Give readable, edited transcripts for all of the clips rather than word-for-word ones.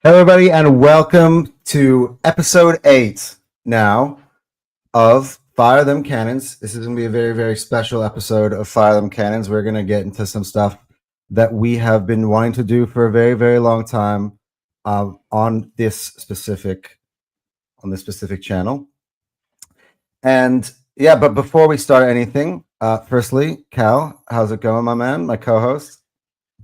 Hello, everybody, and welcome to episode 8 now of Fire Them Cannons. This is going to be a very, very special episode of Fire Them Cannons. We're going to get into some stuff that we have been wanting to do for a very, very long time on this specific channel. And yeah, but before we start anything, firstly, Cal, how's it going, my man, my co-host?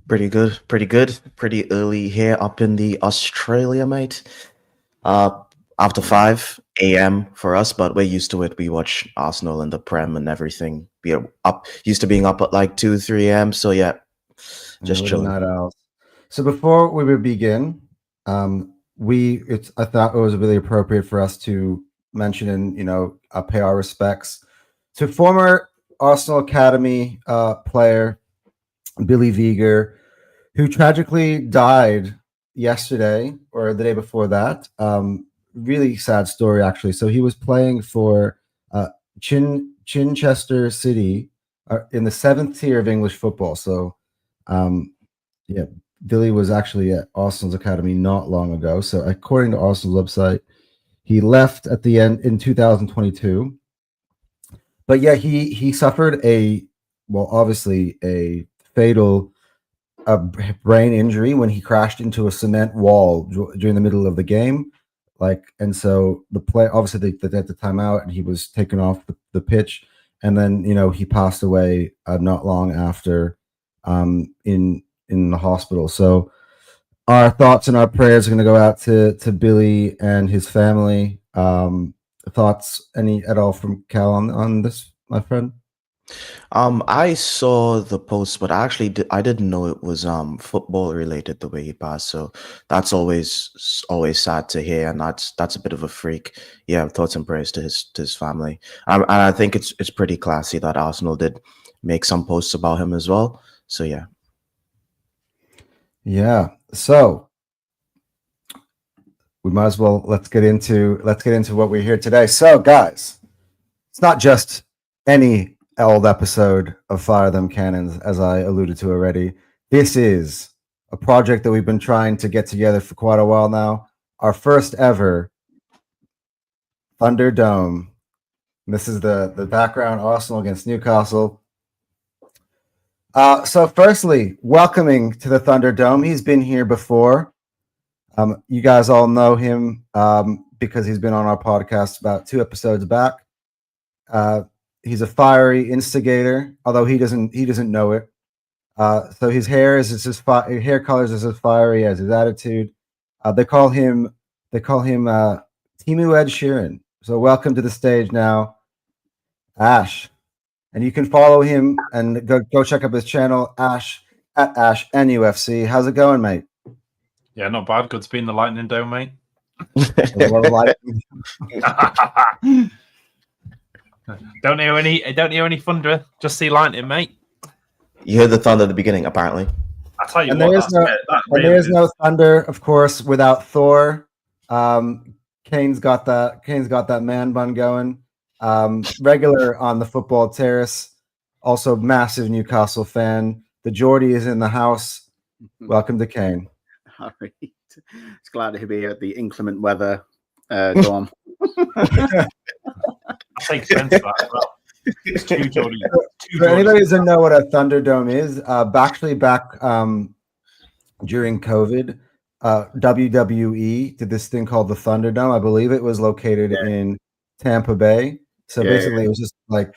Pretty good. Pretty early here up in the Australia, mate. After 5 a.m. for us, but we're used to it. We watch Arsenal and the Prem and everything. We're used to being up at like 2, 3 a.m. So yeah, just chilling. So before we begin, I thought it was really appropriate for us to mention and pay our respects to former Arsenal Academy player Billy Viger, who tragically died yesterday or the day before that. Really sad story, actually. So he was playing for Chichester City in the 7th tier of English football. So, Billy was actually at Arsenal's academy not long ago. So, according to Arsenal's website, he left at the end in 2022. But yeah, he suffered obviously a fatal brain injury when he crashed into a cement wall during the middle of the game. And so the play, obviously they had the timeout and he was taken off the pitch. And then, he passed away not long after in the hospital. So our thoughts and our prayers are going to go out to Billy and his family. Thoughts at all from Cal on this, my friend? I saw the post, but I didn't know it was football related the way he passed. So that's always sad to hear, and that's a bit of a freak. Yeah, thoughts and prayers to his family. And I think it's pretty classy that Arsenal did make some posts about him as well. So yeah. Yeah. So we might as well let's get into what we're here today. So guys, it's not just any old episode of Fire Them Cannons, as I alluded to already. This is a project that we've been trying to get together for quite a while now. Our first ever Thunderdome. This is the background, Arsenal against Newcastle. So firstly, welcoming to the Thunderdome. He's been here before. You guys all know him because he's been on our podcast about 2 episodes back. He's a fiery instigator, although he doesn't know it. So his hair hair colors is as fiery as his attitude. They call him Timu Ed Sheeran. So welcome to the stage now, Ash, and you can follow him and go check up his channel, Ash at Ash NUFC. How's it going, mate? Yeah, not bad. Good to be in the Lightning Dome, mate. Don't hear any thunder. Just see lightning, mate. You heard the thunder at the beginning, apparently. I tell you and what, there's no thunder, of course, without Thor. Kane's got that man bun going. Regular on the football terrace. Also, massive Newcastle fan. The Geordie is in the house. Welcome to Kane. All right. It's glad to be at the inclement weather dorm. I take offense to that as well. It's two Geordies. For anybody who doesn't know what a Thunderdome is, back during COVID, WWE did this thing called the Thunderdome. I believe it was located in Tampa Bay. So basically, it was just like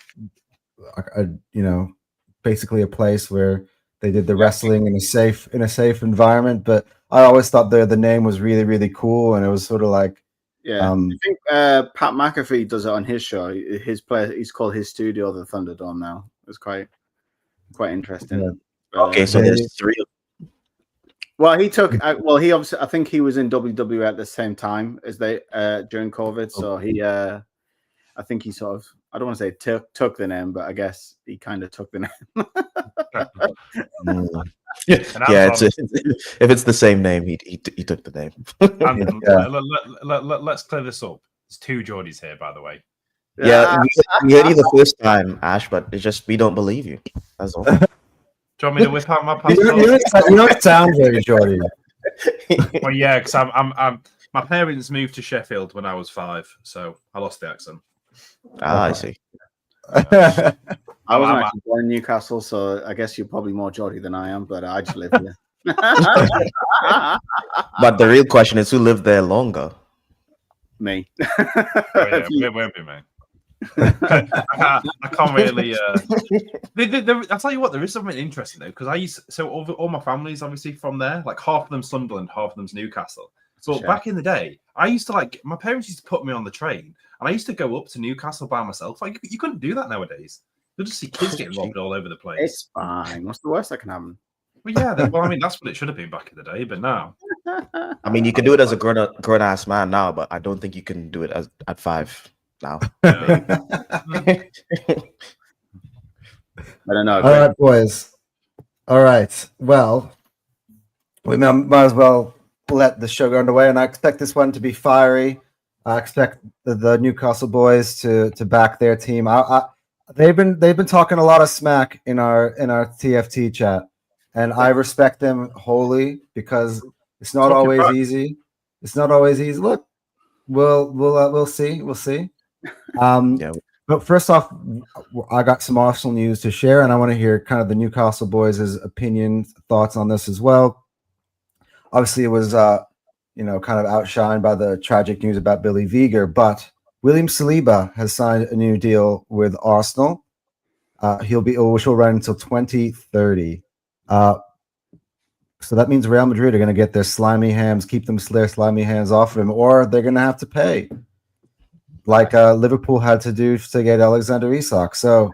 basically a place where they did the wrestling in a safe environment. But I always thought the name was really, really cool, and it was sort of like. Yeah, I think Pat McAfee does it on his show. He's called his studio the Thunderdome now. It's quite interesting. Yeah. Okay, so there's 3. Well, he obviously, I think he was in WWE at the same time as they during COVID. So I think he sort of, I don't want to say took the name, but I guess he kind of took the name. Yeah, if it's the same name, he took the name. Let's clear this up. There's 2 Geordies here, by the way. Yeah, we heard you the first time, Ash, but it's just we don't believe you. That's all. Do you want me to whip out my passport? You don't sound very Geordie. Well, yeah, because I'm my parents moved to Sheffield when I was 5, so I lost the accent. I see. I wasn't I'm- actually born in Newcastle, so I guess you're probably more Geordie than I am, but I just live here. But the real question is, who lived there longer? Me. Oh, yeah, it won't be me. I can't really. I'll tell you what, there is something interesting though, because all my family's obviously from there. Like half of them Sunderland, half of them's Newcastle. But back in the day, I used to my parents used to put me on the train, and I used to go up to Newcastle by myself. Like you couldn't do that nowadays. You'll just see kids getting robbed all over the place. It's fine. What's the worst that can happen? Well, yeah. Well, I mean, that's what it should have been back in the day, but now. I mean, you can do it as a grown ass man now, but I don't think you can do it at 5 now. Yeah. I don't know. All right, boys. All right. Well, we might as well let the show go underway, and I expect this one to be fiery. I expect the Newcastle boys to back their team. They've been talking a lot of smack in our TFT chat, and I respect them wholly because it's not always easy. It's not always easy. Look, we'll see. We'll see. Yeah. But first off, I got some Arsenal news to share, and I want to hear kind of the Newcastle boys' opinions, thoughts on this as well. Obviously, it was kind of outshined by the tragic news about Billy Viger, but William Saliba has signed a new deal with Arsenal. Which will run until 2030. So that means Real Madrid are going to get their keep their slimy hands off of him, or they're going to have to pay, like Liverpool had to do to get Alexander Isak. So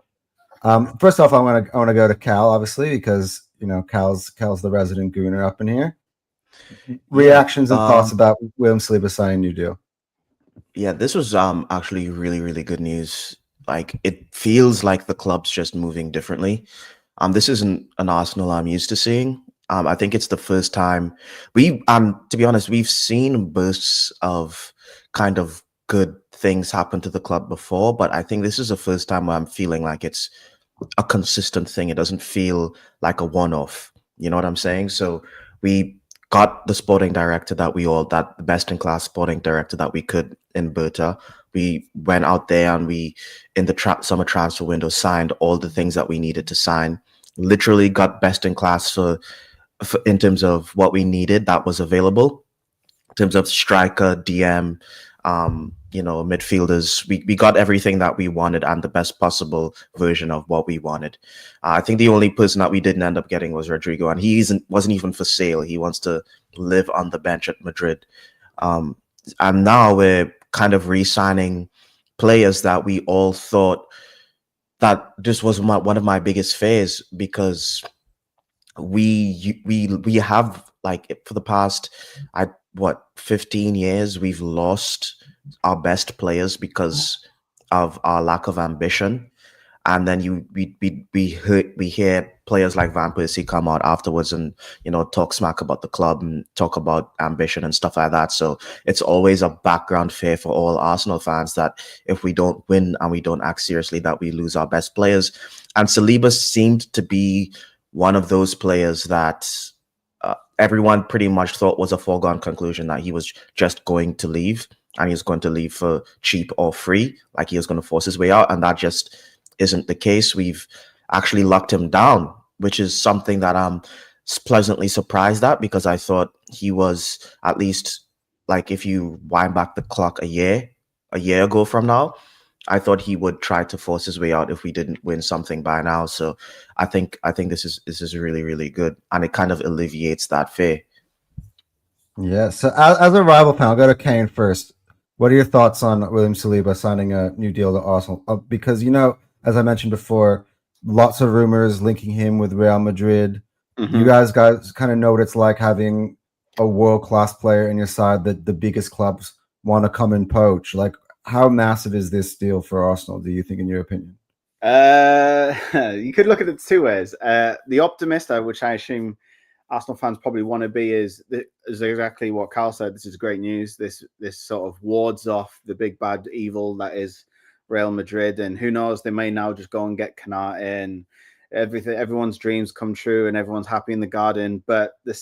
first off, I want to go to Cal, obviously, because Cal's the resident gooner up in here. Reactions and thoughts about William Saliba signing a new deal. Yeah, this was actually really, really good news. Like, it feels like the club's just moving differently. This isn't an Arsenal I'm used to seeing. I think it's the first time to be honest, we've seen bursts of kind of good things happen to the club before, but I think this is the first time where I'm feeling like it's a consistent thing. It doesn't feel like a one-off. You know what I'm saying? So we got the sporting director the best-in-class sporting director that we could in Berta. We went out there and we, in the summer transfer window, signed all the things that we needed to sign. Literally got best-in-class for in terms of what we needed that was available. In terms of striker, DM, midfielders, we got everything that we wanted and the best possible version of what we wanted. I think the only person that we didn't end up getting was Rodrigo, and wasn't even for sale. He wants to live on the bench at Madrid. And now we're kind of re-signing players that we all thought that this was one of my biggest fears, because we have, like, for the past 15 years, we've lost our best players because of our lack of ambition. And then we hear players like Van Persie come out afterwards and talk smack about the club and talk about ambition and stuff like that. So it's always a background fear for all Arsenal fans that if we don't win and we don't act seriously, that we lose our best players. And Saliba seemed to be one of those players that everyone pretty much thought was a foregone conclusion, that he was just going to leave, and he was going to leave for cheap or free, like he was going to force his way out. And that just isn't the case. We've actually locked him down, which is something that I'm pleasantly surprised at, because I thought he was, at least, like, if you wind back the clock a year ago from now, I thought he would try to force his way out if we didn't win something by now. So I think this is really, really good, and it kind of alleviates that fear. Yeah. So as a rival fan, I'll go to Kane first. What are your thoughts on William Saliba signing a new deal to Arsenal? Because as I mentioned before, lots of rumors linking him with Real Madrid. Mm-hmm. You guys kind of know what it's like having a world-class player in your side that the biggest clubs want to come and poach. Like, how massive is this deal for Arsenal, do you think, in your opinion? You could look at it two ways. The optimist, which I assume Arsenal fans probably want to be, is exactly what Cal said. This is great news. This sort of wards off the big bad evil that is Real Madrid, and who knows, they may now just go and get Kanate and everything. Everyone's dreams come true and everyone's happy in the garden. But the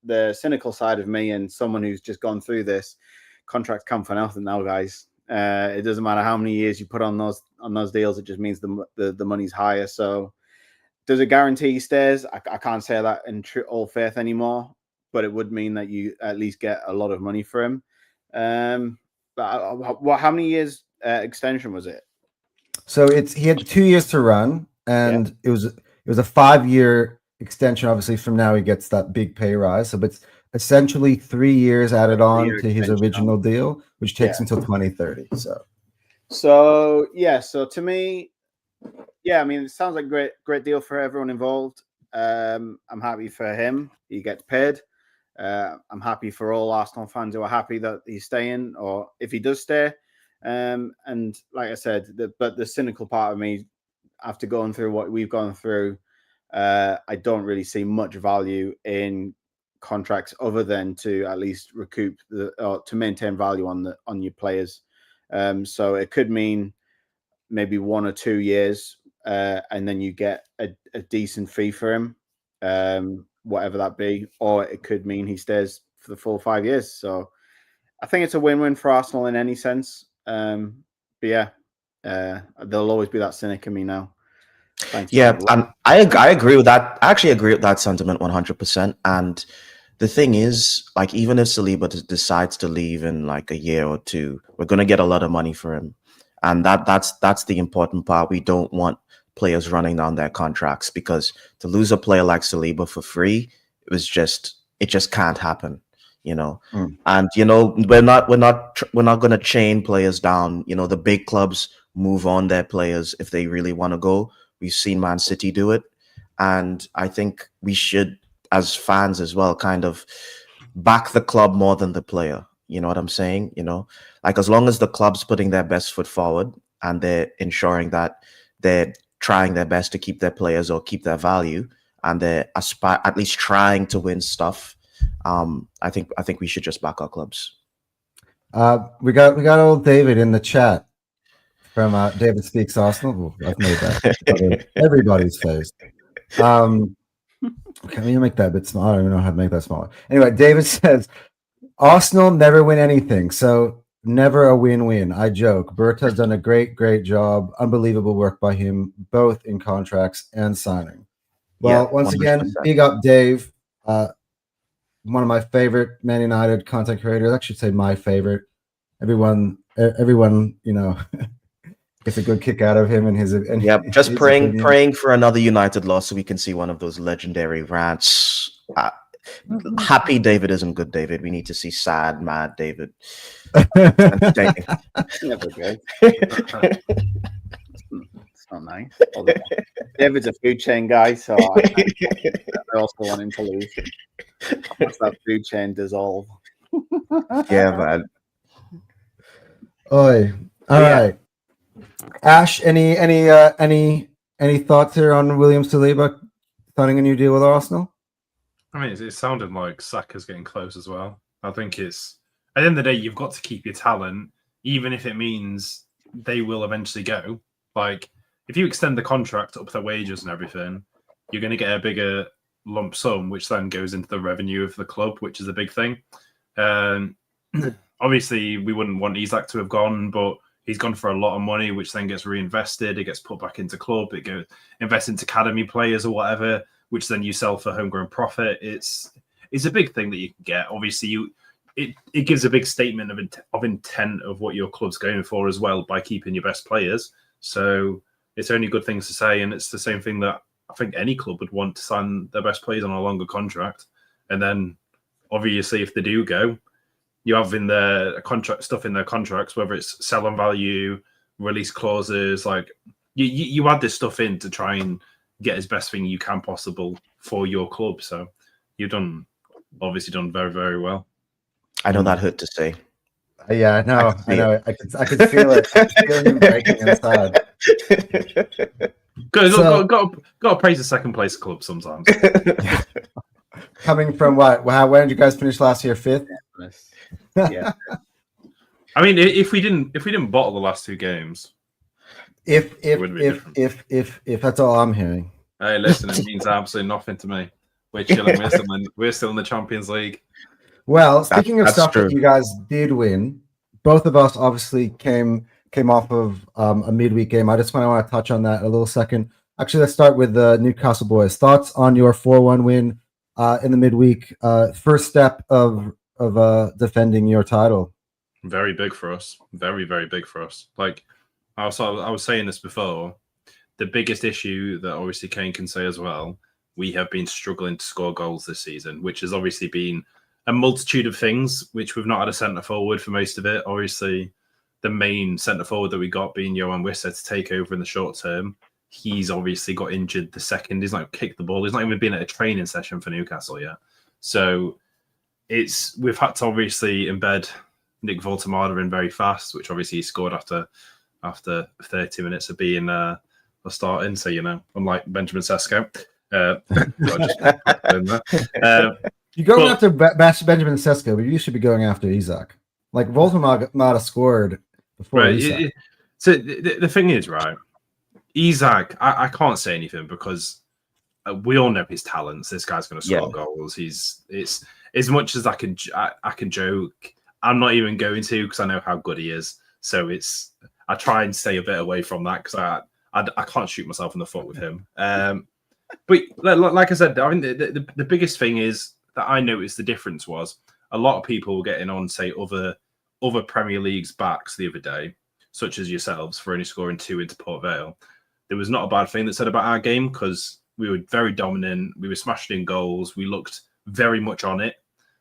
the cynical side of me and someone who's just gone through this, contracts come for nothing now, guys. It doesn't matter how many years you put on those deals. It just means the money's higher. So does it guarantee he stays? I can't say that in all faith anymore, but it would mean that you at least get a lot of money for him. But how many years extension was it? So he had 2 years to run, and it was a 5-year extension. Obviously, from now he gets that big pay rise. So it's essentially 3 years added on to his original deal, which takes until 2030. So to me, I mean, it sounds like great deal for everyone involved. I'm happy for him. He gets paid. I'm happy for all Arsenal fans who are happy that he's staying, or if he does stay. And like I said, but the cynical part of me, after going through what we've gone through, I don't really see much value in contracts other than to at least recoup or to maintain value on your players. So it could mean maybe 1 or 2 years, and then you get a decent fee for him, whatever that be, or it could mean he stays for the full 5 years. So I think it's a win-win for Arsenal in any sense. But yeah, there'll always be that cynic in me now. Thanks. Yeah, and I agree with that. I actually agree with that sentiment 100%. And the thing is, like, even if Saliba decides to leave in like a year or two, we're going to get a lot of money for him. And that's the important part. We don't want players running down their contracts, because to lose a player like Saliba for free, it just can't happen, you know. And you know, we're not going to chain players down. You know, the big clubs move on their players if they really want to go. We've seen Man City do it, and I think we should, as fans as well, kind of back the club more than the player. You know what I'm saying? You know, like, as long as the club's putting their best foot forward and they're ensuring that they're trying their best to keep their players or keep their value, and they're at least trying to win stuff, I think we should just back our clubs. We got old David in the chat from David Speaks Arsenal. I've made that everybody's face. Can we make that a bit smaller? I don't even know how to make that smaller. Anyway, David says Arsenal never win anything, so never a win-win. I joke. Berta's done a great job. Unbelievable work by him, both in contracts and signing. Well, once 100%. Again, big up Dave. One of my favorite Man United content creators. I should say my favorite. Everyone, you know, gets a good kick out of him and his. And just praying for another United loss so we can see one of those legendary rants. Happy David isn't good, David. We need to see sad, mad David. Never good. It's not nice. David's a food chain guy, so I also want him to lose. Once that food chain dissolve. Yeah, man. Oi. All right. Ash, any thoughts here on William Saliba signing a new deal with Arsenal? I mean, it sounded like Saka's getting close as well. I think it's, at the end of the day, you've got to keep your talent, even if it means they will eventually go. Like, if you extend the contract up their wages and everything, you're going to get a bigger lump sum, which then goes into the revenue of the club, which is a big thing. Obviously, we wouldn't want Isak to have gone, but he's gone for a lot of money, which then gets reinvested. It gets put back into club. It goes invest into academy players or whatever, which then you sell for homegrown profit. It's a big thing that you can get. Obviously, it gives a big statement of intent of what your club's going for as well by keeping your best players. So it's only good things to say, and it's the same thing that I think any club would want to sign their best players on a longer contract. And then, obviously, if they do go, you have in their contract stuff in their contracts, whether it's sell on value, release clauses, like you add this stuff in to try and get as best thing you can possible for your club. So you've obviously done very, very well. I know that hurt to say. Yeah, no, I know. I could feel it. I could feel him breaking inside. Got to praise the second place club sometimes. Yeah. Coming from what? Where did you guys finish last year? 5th. Yeah. I mean, if we didn't bottle the last 2 games, if that's all I'm hearing. Hey, listen, it means absolutely nothing to me. We're chilling. We're still in the Champions League. Well, speaking of That's stuff true. that you guys did win, both of us obviously came off of a midweek game. I just want to touch on that a little second. Actually, let's start with the Newcastle boys. Thoughts on your 4-1 win in the midweek? First step of defending your title. Very big for us. Very, very big for us. Like I was saying this before. The biggest issue that obviously Kane can say as well, we have been struggling to score goals this season, which has obviously been a multitude of things, which we've not had a centre forward for most of it. Obviously, the main centre forward that we got being Johan Wissa to take over in the short term. He's obviously got injured the second. He's not kicked the ball. He's not even been at a training session for Newcastle yet. So we've had to obviously embed Nick Voltemada in very fast, which obviously he scored after 30 minutes of being a starting. So, unlike Benjamin Sesko. You're going after Benjamin Sesko, but you should be going after Isak. Like Voltemada scored before right, Isak. So the thing is, right, Isak, I can't say anything because we all know his talents. This guy's going to score goals. It's as much as I can joke. I'm not even going to because I know how good he is. So I try and stay a bit away from that because I can't shoot myself in the foot with him. But like I said, I mean, the biggest thing is that I noticed the difference was a lot of people were getting on, say, other Premier League's backs the other day, such as yourselves, for only scoring 2 into Port Vale. There was not a bad thing that said about our game because we were very dominant. We were smashing in goals. We looked very much on it.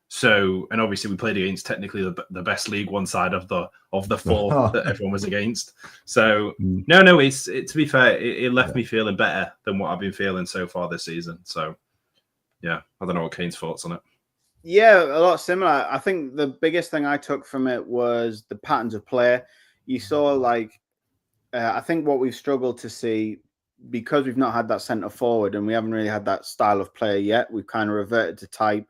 So, and obviously we played against technically the best League One side of the 4 that everyone was against. So, no, to be fair, it left me feeling better than what I've been feeling so far this season. So, yeah, I don't know what Kane's thoughts on it. Yeah, a lot similar. I think the biggest thing I took from it was the patterns of play. You saw, I think what we've struggled to see, because we've not had that centre forward and we haven't really had that style of player yet, we've kind of reverted to type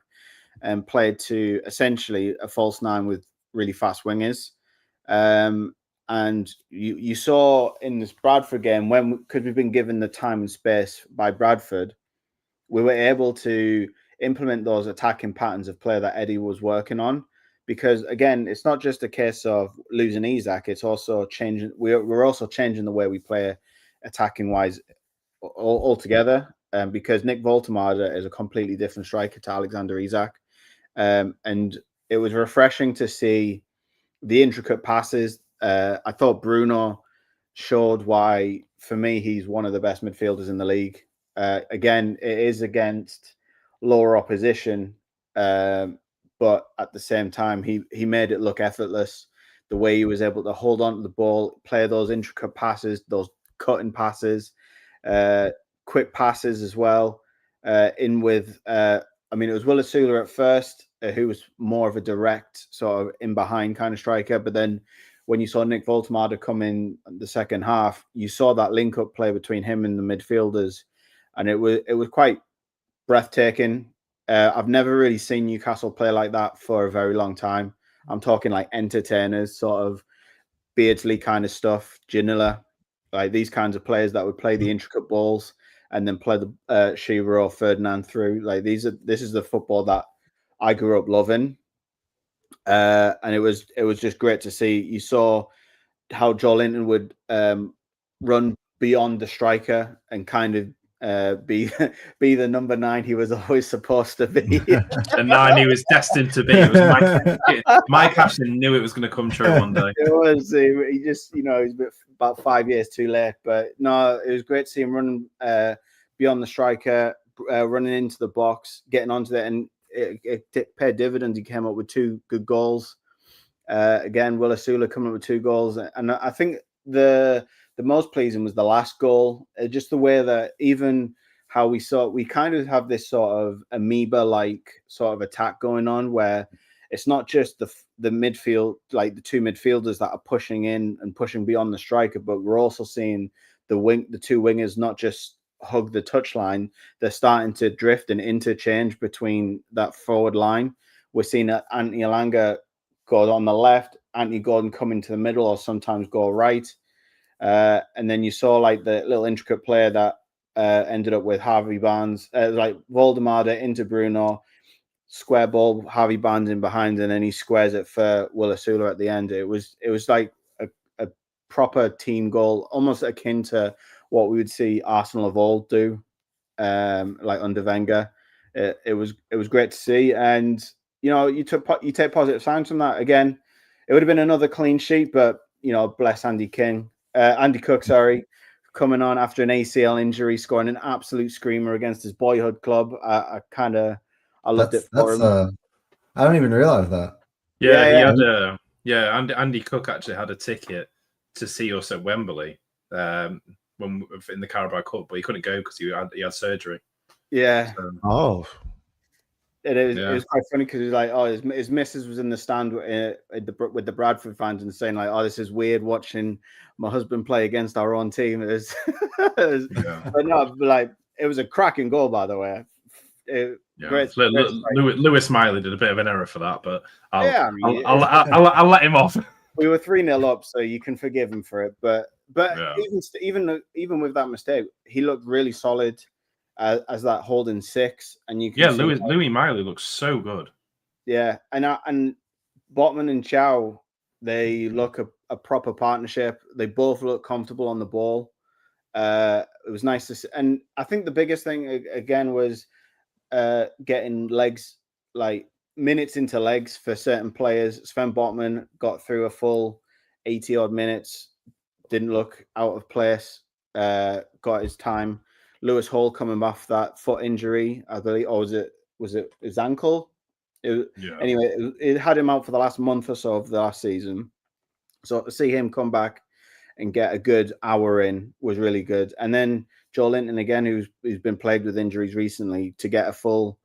and played to essentially a false 9 with really fast wingers. And you saw in this Bradford game, because we've been given the time and space by Bradford, we were able to implement those attacking patterns of play that Eddie was working on. Because again, it's not just a case of losing Isak; it's also changing. We're also changing the way we play, attacking wise, altogether. Because Nick Voltemada is a completely different striker to Alexander Isak, and it was refreshing to see the intricate passes. I thought Bruno showed why, for me, he's one of the best midfielders in the league. Again, it is against lower opposition, but at the same time, he made it look effortless. The way he was able to hold on to the ball, play those intricate passes, those cutting passes, quick passes as well. It was Willisula at first, who was more of a direct sort of in behind kind of striker, but then when you saw Nick Voltemada come in the second half, you saw that link up play between him and the midfielders, and it was quite breathtaking. I've never really seen Newcastle play like that for a very long time. I'm talking like entertainers, sort of Beardsley kind of stuff, Ginola, like these kinds of players that would play the intricate balls and then play the Shearer or Ferdinand through. Like this is the football that I grew up loving, and it was just great to see. You saw how Joel Linton would run beyond the striker and kind of be the number 9 he was always supposed to be. The 9 he was destined to be. It was Mike Ashton knew it was going to come true one day. It was. He just, he's about 5 years too late. But no, it was great to see him running beyond the striker, running into the box, getting onto it, and it paid dividends. He came up with 2 good goals. Again, Willisula coming up with 2 goals, and I think the most pleasing was the last goal. Just the way that even how we kind of have this sort of amoeba-like sort of attack going on, where it's not just the midfield, like the 2 midfielders that are pushing in and pushing beyond the striker, but we're also seeing the 2 wingers not just hug the touchline, they're starting to drift and interchange between that forward line. We're seeing Anthony Elanga go on the left, Anthony Gordon come into the middle, or sometimes go right. And then you saw like the little intricate player that ended up with Harvey Barnes, like Voldemade into Bruno, square ball, Harvey Barnes in behind, and then he squares it for Willisula at the end. It was like a proper team goal, almost akin to what we would see Arsenal of old do, like under Wenger. It was great to see, and you take positive signs from that. Again, it would have been another clean sheet, but bless Andy Cook, sorry, coming on after an ACL injury, scoring an absolute screamer against his boyhood club. I loved it for him. I don't even realize that. Yeah, he had Andy Cook actually had a ticket to see us at Wembley when in the Carabao Cup, but he couldn't go because he had surgery. Yeah. So, It was quite funny because he was like, oh, his missus was in the stand with the Bradford fans and saying like, oh, this is weird watching my husband play against our own team. But no, like it was a cracking goal, by the way. Great. Lewis Miley did a bit of an error for that, but I'll let him off. We were 3-0 up, so you can forgive him for it. But even with that mistake, he looked really solid as that holding six, and you can Louis Miley looks so good. Yeah, and Botman and Chow, they look a proper partnership. They both look comfortable on the ball. It was nice to see, and I think the biggest thing again was getting legs, like minutes into legs for certain players. Sven Botman got through a full 80 odd minutes, didn't look out of place, got his time. Lewis Hall coming off that foot injury, I believe, or was it his ankle? Anyway, it had him out for the last month or so of the last season. So to see him come back and get a good hour in was really good. And then Joe Linton again, who's been plagued with injuries recently, to get a full,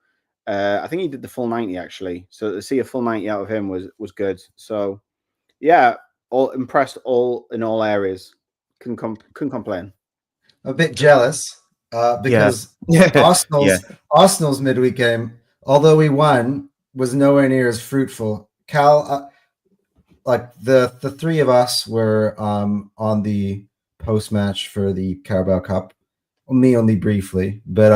I think he did the full 90 actually. So to see a full 90 out of him was good. So yeah, all impressed in all areas. Couldn't complain. A bit jealous. Because Arsenal's midweek game, although we won, was nowhere near as fruitful. Cal, like the three of us were on the post match for the Carabao Cup. Me only briefly, but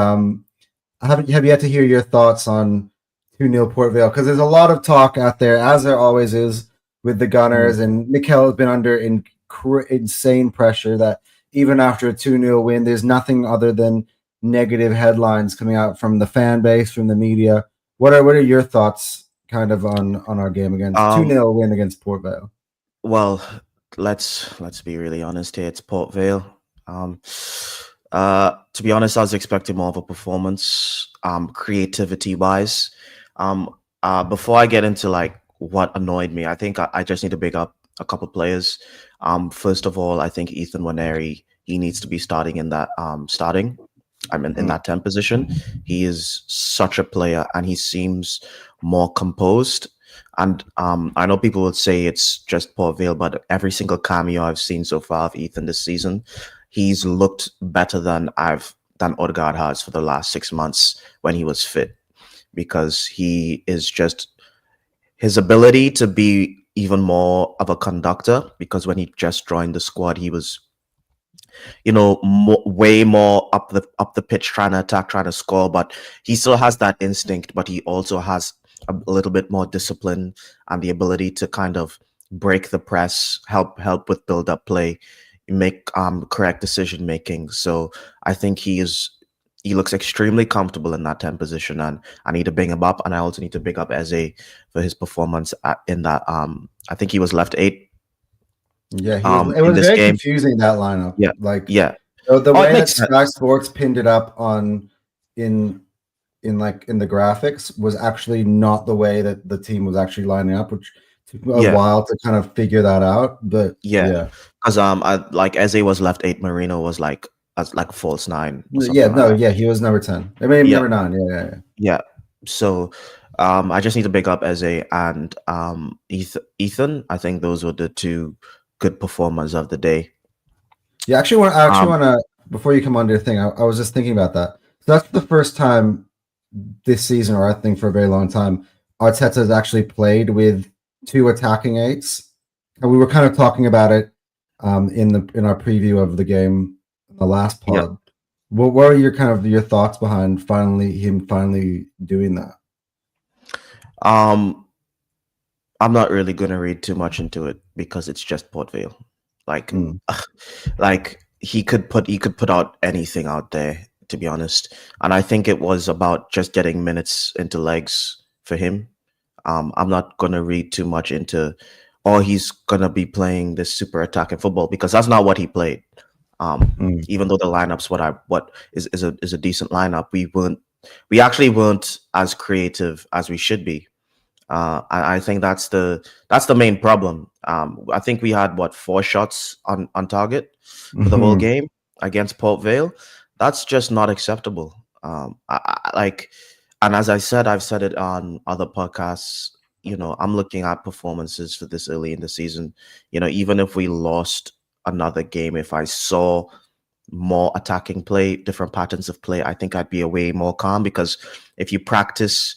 have yet to hear your thoughts on 2-0 Port Vale, because there's a lot of talk out there, as there always is with the Gunners, and Mikel has been under insane pressure that even after a 2-0 win, there's nothing other than negative headlines coming out from the fan base, from the media. What are your thoughts kind of on our game against 2-0 win against Port Vale? Well, let's be really honest here. It's Port Vale. To be honest, I was expecting more of a performance, creativity-wise. Before I get into like what annoyed me, I think I just need to big up a couple players. First of all, I think Ethan Waneri, he needs to be starting in that in that 10 position. He is such a player, and he seems more composed. And I know people would say it's just Port Vale, but every single cameo I've seen so far of Ethan this season, he's looked better than Odegaard has for the last 6 months when he was fit, because he is just, his ability to be even more of a conductor, because when he just joined the squad, he was, way more up the pitch, trying to attack, trying to score, but he still has that instinct, but he also has a little bit more discipline and the ability to kind of break the press, help with build-up play, make correct decision making. So I think he looks extremely comfortable in that 10 position, and I need to bring him up, and I also need to big up Eze for his performance in that. I think he was left 8. Yeah, it was very confusing, that lineup. Yeah, the way that Sky Sports pinned it up in the graphics was actually not the way that the team was actually lining up, which took a while to kind of figure that out. But because Eze was left 8, Marino was like a false 9. He was number 10. I mean, number 9. Yeah. So I just need to big up Eze and Ethan. I think those were the two good performers of the day. Yeah, I actually want to, before you come on to your thing, I was just thinking about that. So that's the first time this season, or I think for a very long time, Arteta has actually played with 2 attacking 8s, and we were kind of talking about it in our preview of the game in the last pod. what are your thoughts behind him finally doing that? I'm not really gonna read too much into it because it's just Port Vale. Like, like he could put out anything out there, to be honest. And I think it was about just getting minutes into legs for him. I'm not gonna read too much into, or he's gonna be playing this super attacking football, because that's not what he played. Even though the lineups what is a decent lineup, we actually weren't as creative as we should be. I think that's the main problem. I think we had 4 shots on target for the whole game against Port Vale. That's just not acceptable. And as I've said it on other podcasts. I'm looking at performances for this early in the season. Even if we lost another game, if I saw more attacking play, different patterns of play, I think I'd be way more calm, because if you practice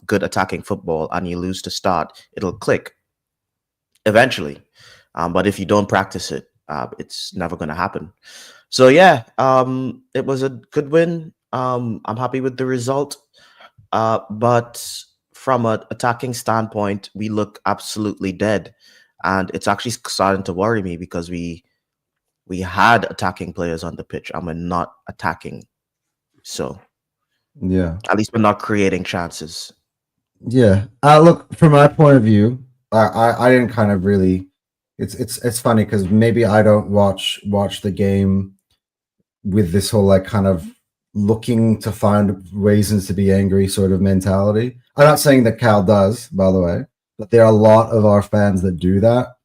good attacking football and you lose to start, it'll click eventually. But if you don't practice it, it's never going to happen. So yeah, it was a good win. I'm happy with the result. But from an attacking standpoint, we look absolutely dead. And it's actually starting to worry me, because we had attacking players on the pitch and we're not attacking. So yeah, at least we're not creating chances. Yeah. Look, from my point of view, I didn't kind of really. It's funny because maybe I don't watch the game with this whole like kind of looking to find reasons to be angry sort of mentality. I'm not saying that Cal does, by the way, but there are a lot of our fans that do that.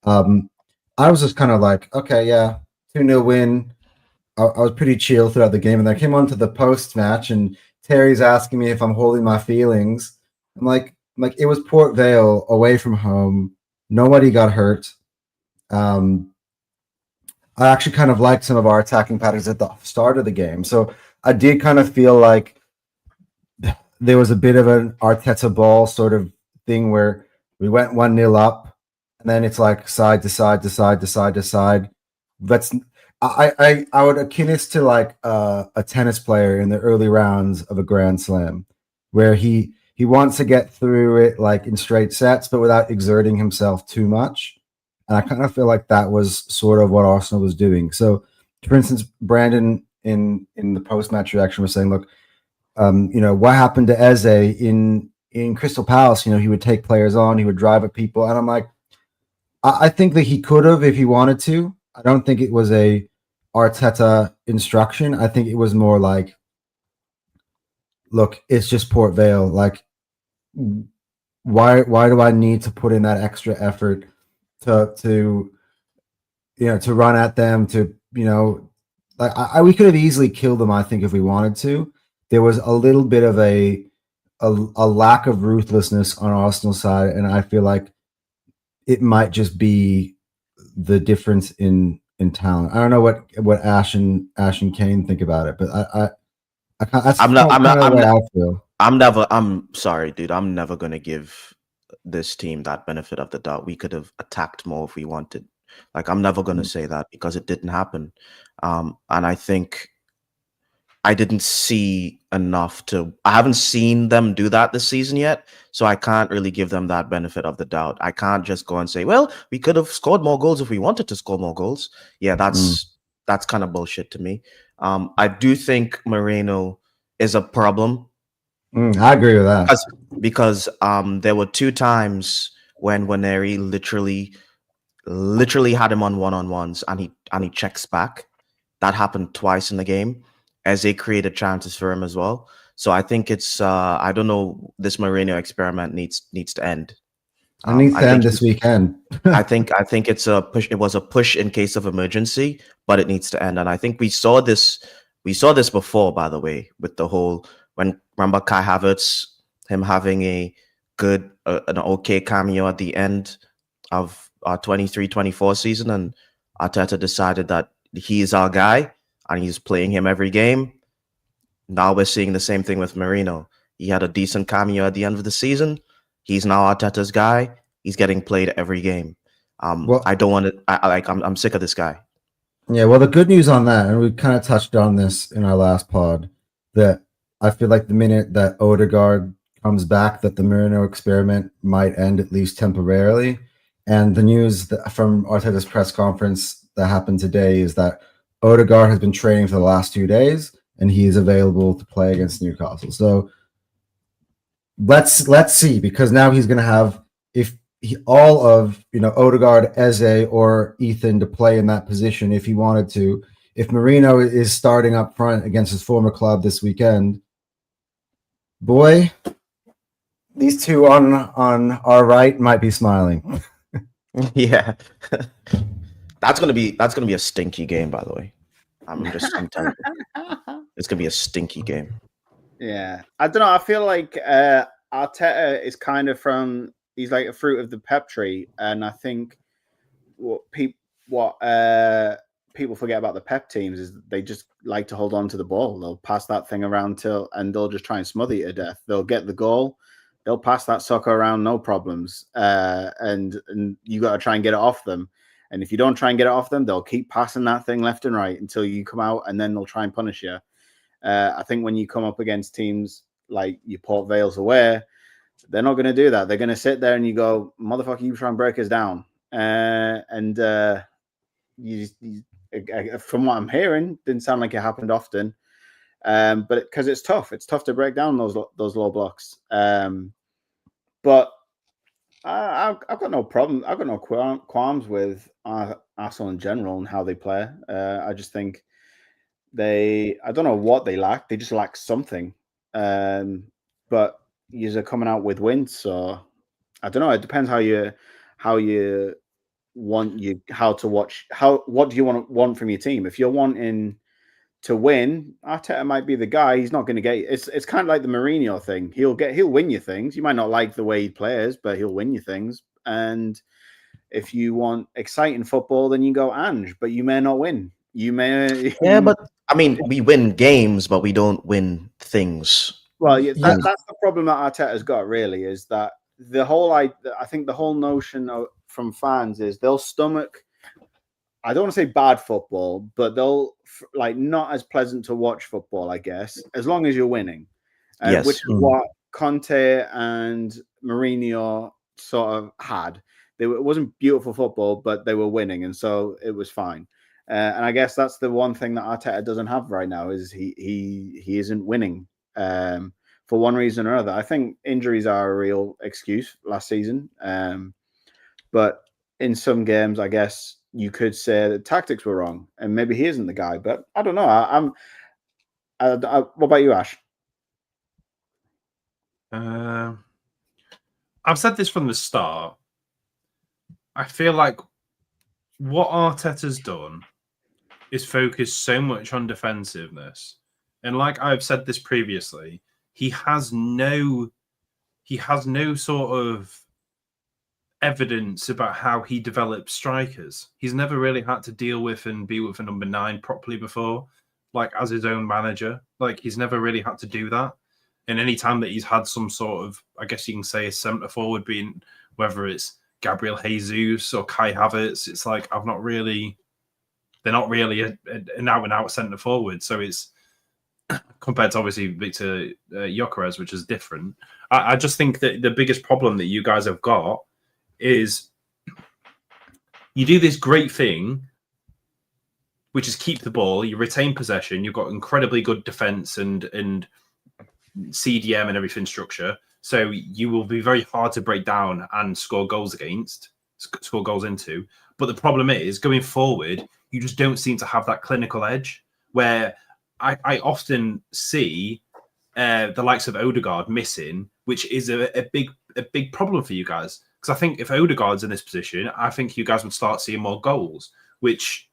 I was just kind of like, okay, yeah, 2-0 win. I was pretty chill throughout the game, and then I came on to the post match, and Terry's asking me if I'm holding my feelings. I'm like it was Port Vale away from home. Nobody got hurt. I actually kind of liked some of our attacking patterns at the start of the game, so I did kind of feel like there was a bit of an Arteta ball sort of thing where we went 1-0 up, and then it's like side to side to side to side to side. I would akin this to like a tennis player in the early rounds of a Grand Slam, where he wants to get through it like in straight sets, but without exerting himself too much. And I kind of feel like that was sort of what Arsenal was doing. So, for instance, Brandon in the post match reaction was saying, "Look, what happened to Eze in Crystal Palace? He would take players on, he would drive at people." And I'm like, I think that he could have if he wanted to. I don't think it was a Arteta instruction. I think it was more like, look, it's just Port Vale. Like, why do I need to put in that extra effort to run at them, to we could have easily killed them, I think, if we wanted to. There was a little bit of a lack of ruthlessness on Arsenal's side, and I feel like it might just be the difference in talent. I don't know what Ash and Kane think about it, but I'm sorry, dude. I'm never gonna give this team that benefit of the doubt. We could have attacked more if we wanted. Like, I'm never gonna say that, because it didn't happen. And I think I didn't see enough I haven't seen them do that this season yet, so I can't really give them that benefit of the doubt. I can't just go and say, well, we could have scored more goals if we wanted to score more goals. Yeah, that's kind of bullshit to me. I do think Moreno is a problem. I agree with that. Because there were 2 times when Waneri literally had him on one-on-ones, and he checks back. That happened twice in the game, as they created chances for him as well. So I think it's I don't know, this Moreno experiment needs to end. It needs to end this weekend. I think it's a push. It was a push in case of emergency, but it needs to end. And I think we saw this before, by the way, with the whole, remember Kai Havertz, him having an okay cameo at the end of our 23-24 season, and Arteta decided that he is our guy and he's playing him every game. Now we're seeing the same thing with Moreno. He had a decent cameo at the end of the season. He's now Arteta's guy. He's getting played every game. I don't want to. I'm sick of this guy. Yeah, well, the good news on that, and we kind of touched on this in our last pod, that I feel like the minute that Odegaard comes back, that the Merino experiment might end at least temporarily. And the news from Arteta's press conference that happened today is that Odegaard has been training for the last 2 days, and he is available to play against Newcastle. So let's see, because now he's going to have all of Odegaard, Eze, or Ethan to play in that position if he wanted to. If Merino is starting up front against his former club this weekend, boy, these two on our right might be smiling. Yeah, that's gonna be a stinky game, by the way. I'm telling you, it's gonna be a stinky game. Yeah, I don't know. I feel like Arteta is kind of he's like a fruit of the pep tree, and I think what people forget about the pep teams is they just like to hold on to the ball. They'll pass that thing around and they'll just try and smother you to death. They'll get the goal, they'll pass that sucker around, no problems, and you got to try and get it off them. And if you don't try and get it off them, they'll keep passing that thing left and right until you come out, and then they'll try and punish you. I think when you come up against teams like your Port Vale's away, they're not going to do that. They're going to sit there and you go, motherfucker, you try and break us down. From what I'm hearing, didn't sound like it happened often. But because it's tough to break down those low blocks. But I've got no problem. I've got no qualms with Arsenal in general and how they play. I just think I don't know what they lack. They just lack something. But you're coming out with wins, so I don't know. It depends how you want what do you want from your team? If you're wanting to win, Arteta might be the guy. He's not going to get it's kind of like the Mourinho thing. He'll win you things. You might not like the way he plays, but he'll win you things. And if you want exciting football, then you go Ange, but you may not win. Yeah, but I mean, we win games, but we don't win things. Well, yeah, that's the problem that Arteta's got. Really, is that I think the whole notion from fans is they'll stomach. I don't want to say bad football, but they'll like not as pleasant to watch football, I guess, as long as you're winning. Yes. Which is what Conte and Mourinho sort of had. It wasn't beautiful football, but they were winning, and so it was fine. And I guess that's the one thing that Arteta doesn't have right now is he isn't winning for one reason or other. I think injuries are a real excuse last season, but in some games, I guess you could say the tactics were wrong, and maybe he isn't the guy. But I don't know. What about you, Ash? I've said this from the start. I feel like what Arteta's done is focus so much on defensiveness. And like I've said this previously, he has no sort of evidence about how he develops strikers. He's never really had to deal with and be with a number 9 properly before, like as his own manager. Like he's never really had to do that. And any time that he's had some sort of, I guess you can say, a centre forward, being whether it's Gabriel Jesus or Kai Havertz, it's like they're not really an out-and-out centre forward. So it's compared to obviously Victor Gyökeres, which is different. I just think that the biggest problem that you guys have got is you do this great thing, which is keep the ball, you retain possession, you've got incredibly good defence and CDM and everything structure. So you will be very hard to break down and score goals into. But the problem is, going forward, you just don't seem to have that clinical edge where I often see the likes of Odegaard missing, which is a big problem for you guys. Because I think if Odegaard's in this position, I think you guys would start seeing more goals, which,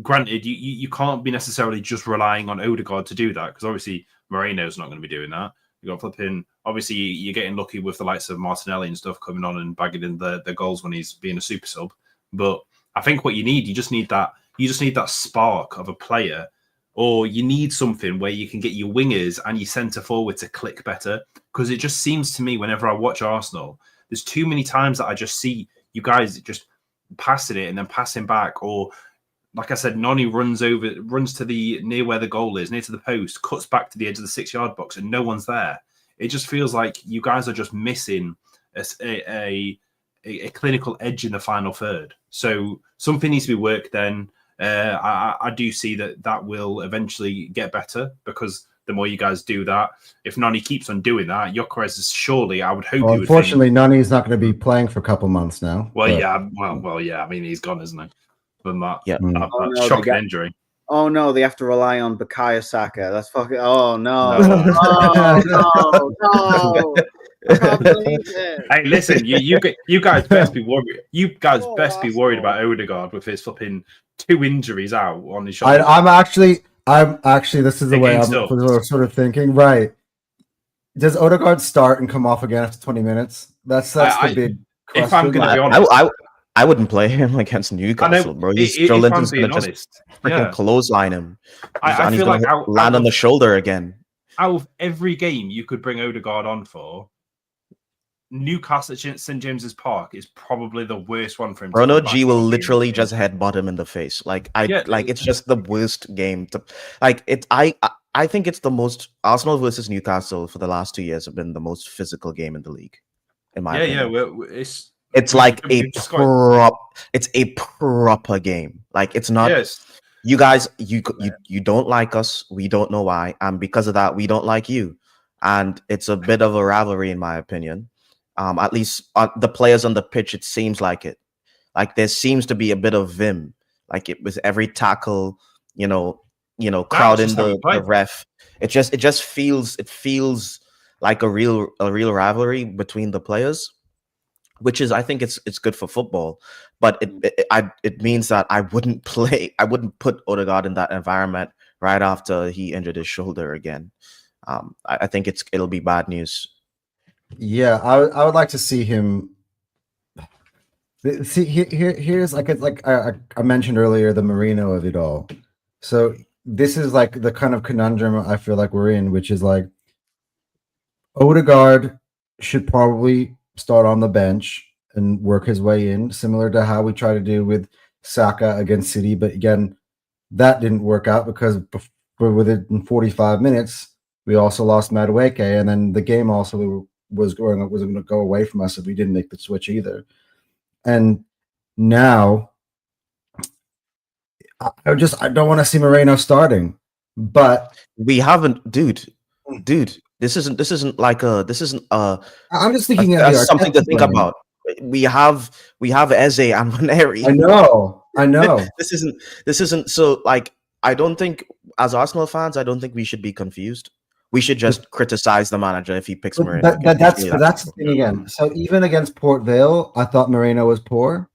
granted, you can't be necessarily just relying on Odegaard to do that, because obviously Moreno's not going to be doing that. You got flipping. Obviously, you're getting lucky with the likes of Martinelli and stuff coming on and bagging in the goals when he's being a super sub. But I think what you just need that spark of a player, or you need something where you can get your wingers and your centre forward to click better. Because it just seems to me, whenever I watch Arsenal, there's too many times that I just see you guys just passing it and then passing back, or like I said, Noni runs to the near where the goal is, near to the post, cuts back to the edge of the 6-yard box, and no one's there. It just feels like you guys are just missing a clinical edge in the final third. So something needs to be worked then. I do see that will eventually get better, because the more you guys do that, if Noni keeps on doing that, Gyökeres is surely, I would hope. Well, unfortunately, Noni is not going to be playing for a couple months now. Well, yeah. I mean, he's gone, isn't he? Than that, shocking injury. Oh no, they have to rely on Bukayo Saka. That's fucking. Oh no! No! I can't believe it. Hey, listen, you guys best be worried. You guys best be worried about Odegaard with his flipping 2 injuries out on his shoulder. I'm actually. This is the way I'm sort of thinking. Right? Does Odegaard start and come off again after 20 minutes? That's the big question. If I'm going to be honest, I wouldn't play him against Newcastle, bro. Joe Linton's going to just freaking clothesline him. I feel like land on the shoulder again. Out of every game you could bring Odegaard on for, Newcastle at St James's Park is probably the worst one for him. Bruno G will literally just headbutt him in the face. It's just the worst game. I think it's the most. Arsenal versus Newcastle for the last 2 years have been the most physical game in the league, in my opinion. It's like a proper game. Like, it's not. Yes. You guys, you don't like us. We don't know why, and because of that, we don't like you. And it's a bit of a rivalry, in my opinion. At least the players on the pitch, it seems like it. Like, there seems to be a bit of vim. Like, it was every tackle, crowding the ref. It just feels like a real rivalry between the players, which is, I think it's good for football, but it means that I wouldn't put Odegaard in that environment right after he injured his shoulder again. I think it'll be bad news. Yeah, I would like to see him. See, here's I mentioned earlier, the Merino of it all. So this is like the kind of conundrum I feel like we're in, which is like Odegaard should probably start on the bench and work his way in, similar to how we try to do with Saka against City. But again, that didn't work out because within 45 minutes, we also lost Madueke, and then the game also wasn't going to go away from us if we didn't make the switch either. And now, I don't want to see Moreno starting, but we haven't, dude. This isn't I'm just thinking something to think about. We have Eze and Waneri. I know. This isn't so, like, I don't think, as Arsenal fans, I don't think we should be confused. We should just criticize the manager if he picks Moreno. That's the thing again. So even against Port Vale, I thought Moreno was poor.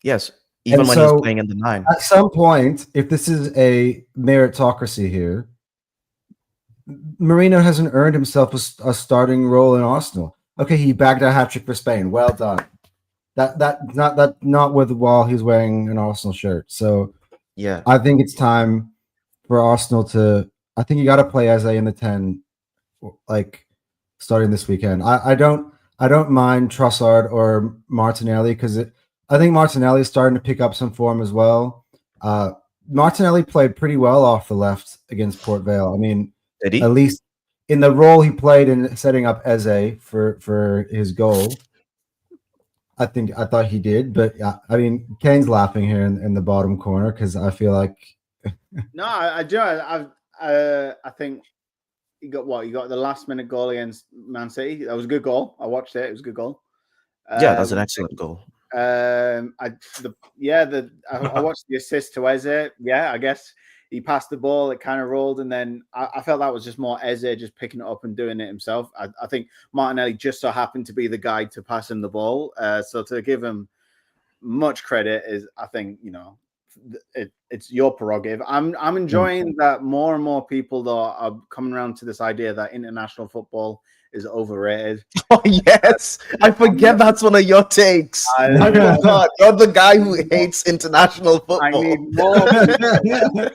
Yes, even when he's playing in the 9. At some point, if this is a meritocracy here, Moreno hasn't earned himself a starting role in Arsenal. Okay, he bagged a hat-trick for Spain. Well done. That not while he's wearing an Arsenal shirt. So yeah, I think it's time for Arsenal to. I think you got to play Eze in the 10, like starting this weekend. I don't mind Trossard or Martinelli because I think Martinelli is starting to pick up some form as well. Martinelli played pretty well off the left against Port Vale. I mean, did he? At least in the role he played in setting up Eze for his goal. I thought he did, but I mean, Kane's laughing here in the bottom corner because I feel like no, I think he got what? He got the last minute goal against Man City. That was a good goal. I watched it. It was a good goal. Yeah, that's an excellent goal. I watched the assist to Eze. Yeah, I guess he passed the ball. It kind of rolled, and then I felt that was just more Eze just picking it up and doing it himself. I think Martinelli just so happened to be the guy to pass him the ball. So to give him much credit is, I think, it's your prerogative. I'm enjoying that more and more people though are coming around to this idea that international football is overrated. Oh yes, I forget that's one of your takes. I forgot. You're the guy who hates international football. I need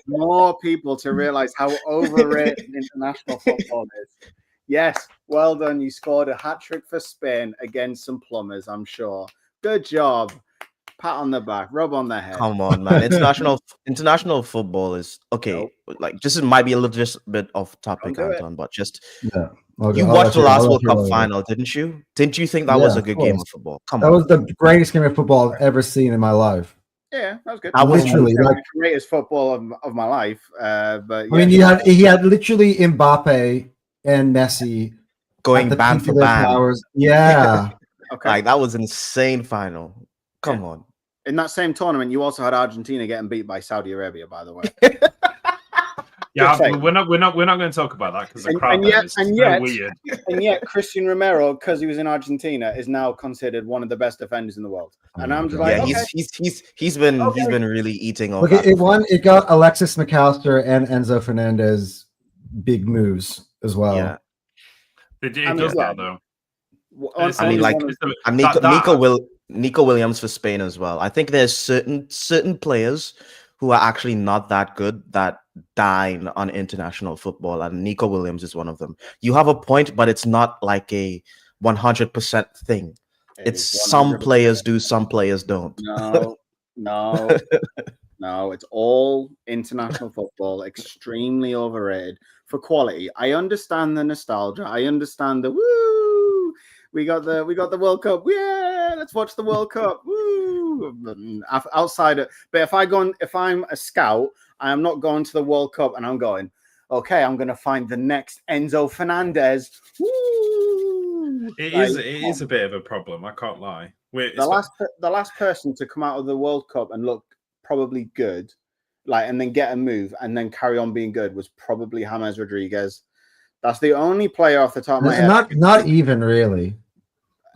more people to realize how overrated international football is. Yes, well done. You scored a hat-trick for Spain against some plumbers, I'm sure. Good job. pat on the back, rub on the head. Come on, man. International football is okay. Nope. Like, this might be a little just bit off topic, Don't do it. Anton, but just Yeah. you watched the last World Cup final, didn't you? Didn't you think that was a good game of football? Come on. That was the greatest game of football I've ever seen in my life. Yeah, that was good. I was Literally, the like, greatest football of my life. But yeah, I mean, he had literally Mbappe and Messi going at the band peak for of their band. powers. Yeah. okay. Like, that was insane final. Come on. In that same tournament, you also had Argentina getting beat by Saudi Arabia, by the way. Yeah, we're not going to talk about that because the crowd is so weird. And yet, Christian Romero, because he was in Argentina, is now considered one of the best defenders in the world. And I'm just like, yeah, he's been really eating off. Look, it got Alexis McAllister and Enzo Fernandez big moves as well. Yeah. It does that though. I mean, like, Nico Williams for Spain as well. I think there's certain players who are actually not that good that dine on international football, and Nico Williams is one of them. You have a point, but it's not like a 100% thing. It's some players do, some players don't. No, it's all international football, extremely overrated for quality. I understand the nostalgia. I understand the woo. We got the World Cup. Yeah, let's watch the World Cup. Woo! Outside it, but if I'm a scout, I am not going to the World Cup and I'm going, okay, I'm going to find the next Enzo Fernandez. Woo! It is a bit of a problem. I can't lie. The last person to come out of the World Cup and look probably good, like, and then get a move and then carry on being good was probably James Rodriguez. That's the only player off the top of my head. Not even really.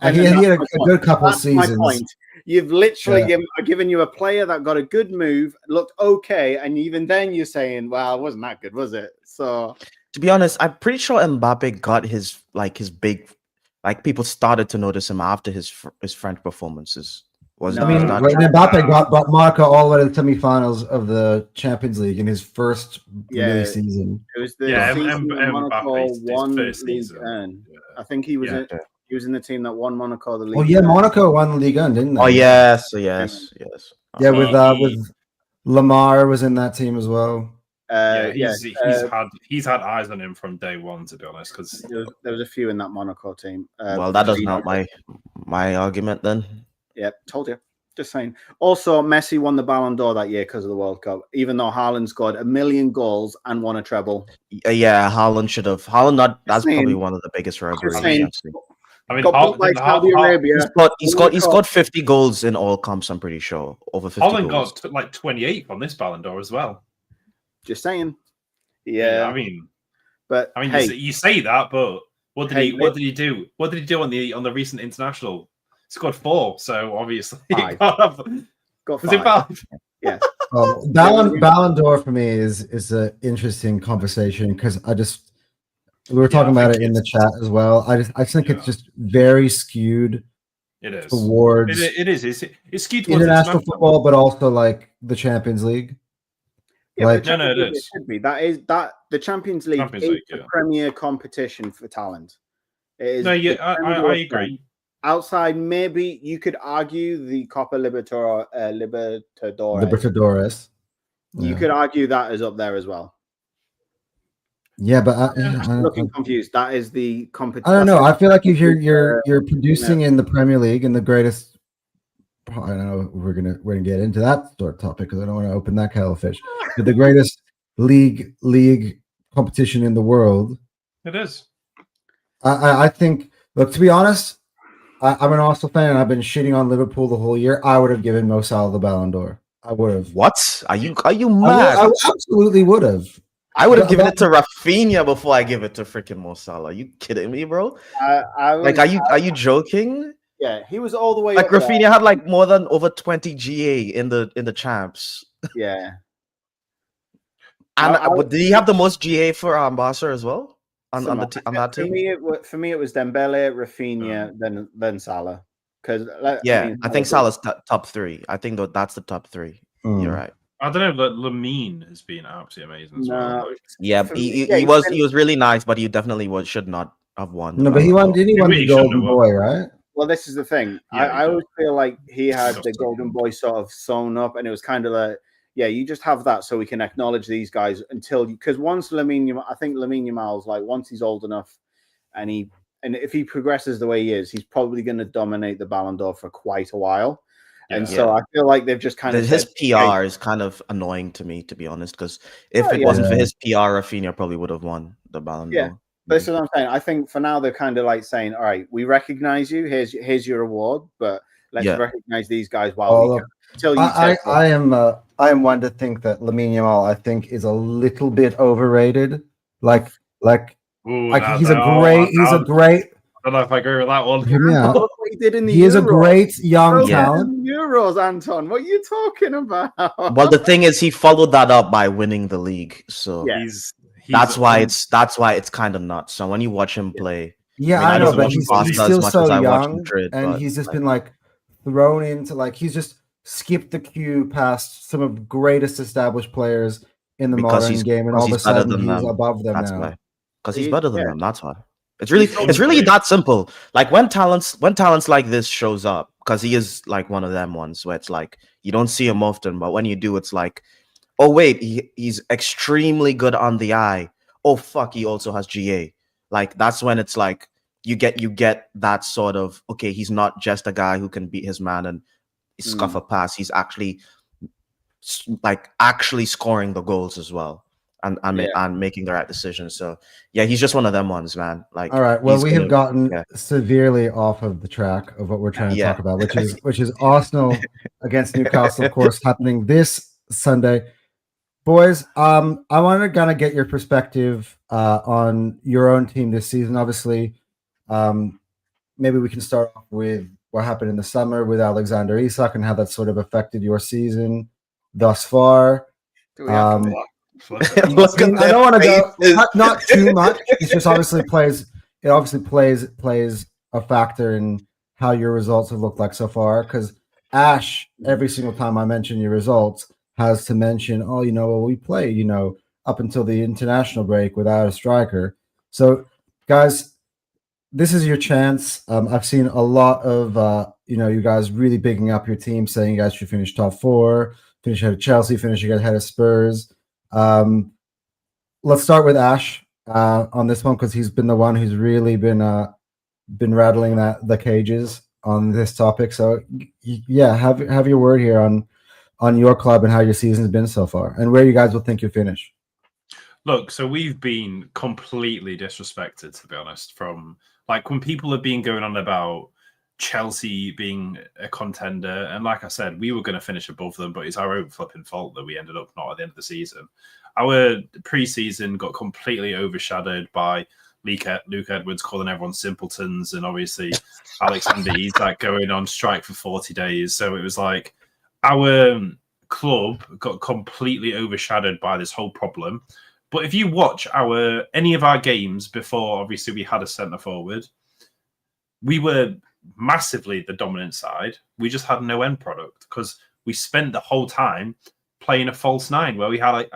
And he had a good couple of seasons. My point. You've literally given you a player that got a good move, looked okay, and even then you're saying, "Well, it wasn't that good, was it?" So, to be honest, I'm pretty sure Mbappe got his big, like, people started to notice him after his French performances. Mbappe got Monaco all the way to the semifinals of the Champions League in his first season. It was the season Monaco won Ligue 1. I think he was he was in the team that won Monaco the league. Oh yeah, Monaco won the Ligue 1, didn't they? Oh yes. Yeah, with Lamar was in that team as well. He's had eyes on him from day one, to be honest, because there was a few in that Monaco team. Well, that doesn't help my argument then. Yeah, told you. Just saying. Also, Messi won the Ballon d'Or that year because of the World Cup, even though Haaland scored 1 million goals and won a treble. Yeah, Haaland should have. That's probably one of the biggest rivalries. I mean, he scored 50 goals in all comps, I'm pretty sure. Over 50 Haaland goals. got like 28 on this Ballon d'Or as well. Just saying. Yeah. I mean, hey, you say that, but what did he do? What did he do on the recent international? He scored 4, so obviously 5. Was it 5? Yeah. Well, Ballon d'Or for me is an interesting conversation because we were talking about it in the chat as well. I think it's just very skewed. It is towards it's skewed towards international football, but also like the Champions League. Yeah, it is. It should be. That the Champions League is the premier competition for talent. It is. No, yeah, I agree. Outside, maybe you could argue the Copa Libertadores. You could argue that is up there as well. Yeah, but I'm looking confused. That is the competition. I don't know. I feel like if you're producing in the Premier League and the greatest. I don't know. We're gonna get into that sort of topic because I don't want to open that kettle of fish. But the greatest league competition in the world. It is. I think. Look, to be honest, I'm an Arsenal fan and I've been shitting on Liverpool the whole year. I would have given Mo Salah the Ballon d'Or. I would have. What? Are you mad? I absolutely would have. I would have given it to Rafinha before I give it to freaking Mo Salah. Are you kidding me, bro? Are you joking? Yeah, he was all the way. Like Rafinha had like more than over 20 GA in the champs. Yeah. And did he have the most GA for Barca as well? On that team? For me, it was Dembele, Rafinha, then Salah. Because I think Salah's top 3. I think that's the top 3. You're right. I don't know, but Lamine has been absolutely amazing as well. Yeah, he was really nice, but he definitely should not have won. No, but he won. Didn't he win the Golden Boy, right? Well, this is the thing. Yeah, I always feel like he had the golden boy sort of sewn up, and it was kind of like, yeah, you just have that so we can acknowledge these guys until because once I think Lamine Yamal's like once he's old enough, and if he progresses the way he is, he's probably going to dominate the Ballon d'Or for quite a while. And so I feel like they've just kind of his PR is kind of annoying to me, to be honest, because if it wasn't for his PR, Rafinha probably would have won the Ballon d'Or. That's what I'm saying. I think for now they're kind of like saying, "All right, we recognize you. Here's your award, but let's recognize these guys while we can." Until you I am one to think that Lamine Yamal, I think, is a little bit overrated. Like he's a great. I don't know if I agree with that one. What he did in the he Euros. is a great young talent. Euros, Anton. What are you talking about? Well, the thing is, he followed that up by winning the league. So that's why it's kind of nuts. So when you watch him play, I know, but he's still so young, and he's just been like thrown into like he's just skipped the queue past some of the greatest established players in the modern game, and all of a sudden he's above them now. Because he's better than them. That's why. It's really that simple. Like when talents like this shows up, because he is like one of them ones where it's like you don't see him often, but when you do, it's like, oh wait, he's extremely good on the eye. Oh fuck, he also has GA. Like that's when it's like you get that sort of okay, he's not just a guy who can beat his man and scuff a pass. He's actually scoring the goals as well. And making the right decisions. So yeah, he's just one of them ones, man. Like all right, well, we have gotten severely off of the track of what we're trying to talk about, which is Arsenal against Newcastle, of course, happening this Sunday. Boys, I want to kind of get your perspective on your own team this season. Obviously, maybe we can start off with what happened in the summer with Alexander Isak and how that sort of affected your season thus far. I don't want to go not too much. It just obviously plays a factor in how your results have looked like so far. Because Ash, every single time I mention your results, has to mention, we play, up until the international break without a striker. So, guys, this is your chance. I've seen a lot of you guys really bigging up your team, saying you guys should finish top 4, finish ahead of Chelsea, finish ahead of Spurs. Let's start with Ash on this one because he's been the one who's really been rattling the cages on this topic. So have your word here on your club and how your season's been so far and where you guys will think you'll finish. Look, so we've been completely disrespected, to be honest, from like when people have been going on about Chelsea being a contender, and like I said, we were going to finish above them, but it's our own flipping fault that we ended up not at the end of the season. Our preseason got completely overshadowed by Luke Edwards calling everyone simpletons, and obviously Alexander Isak going on strike for 40 days. So it was like our club got completely overshadowed by this whole problem. But if you watch any of our games before, obviously we had a centre forward, we were massively the dominant side. We just had no end product because we spent the whole time playing a false 9 where we had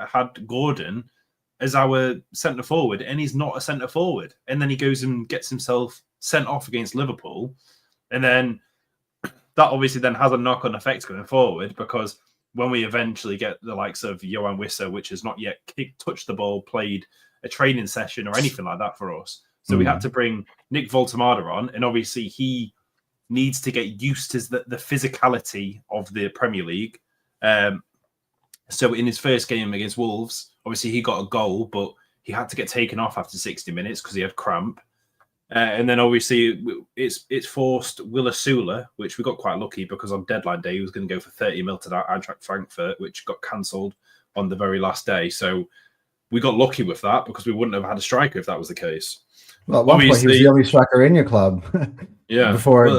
Gordon as our centre forward, and he's not a centre forward. And then he goes and gets himself sent off against Liverpool, and then that obviously then has a knock-on effect going forward because when we eventually get the likes of Johan Wissa, which has not yet touched the ball, played a training session or anything like that for us. So we had to bring Nick Voltemada on, and obviously he needs to get used to the physicality of the Premier League. So in his first game against Wolves, obviously he got a goal, but he had to get taken off after 60 minutes because he had cramp. And then obviously it's forced Willa Sula, which we got quite lucky because on deadline day he was going to go for 30 mil to that Eintracht Frankfurt, which got cancelled on the very last day. So we got lucky with that because we wouldn't have had a striker if that was the case. Well, at one point he was the only striker in your club. Before a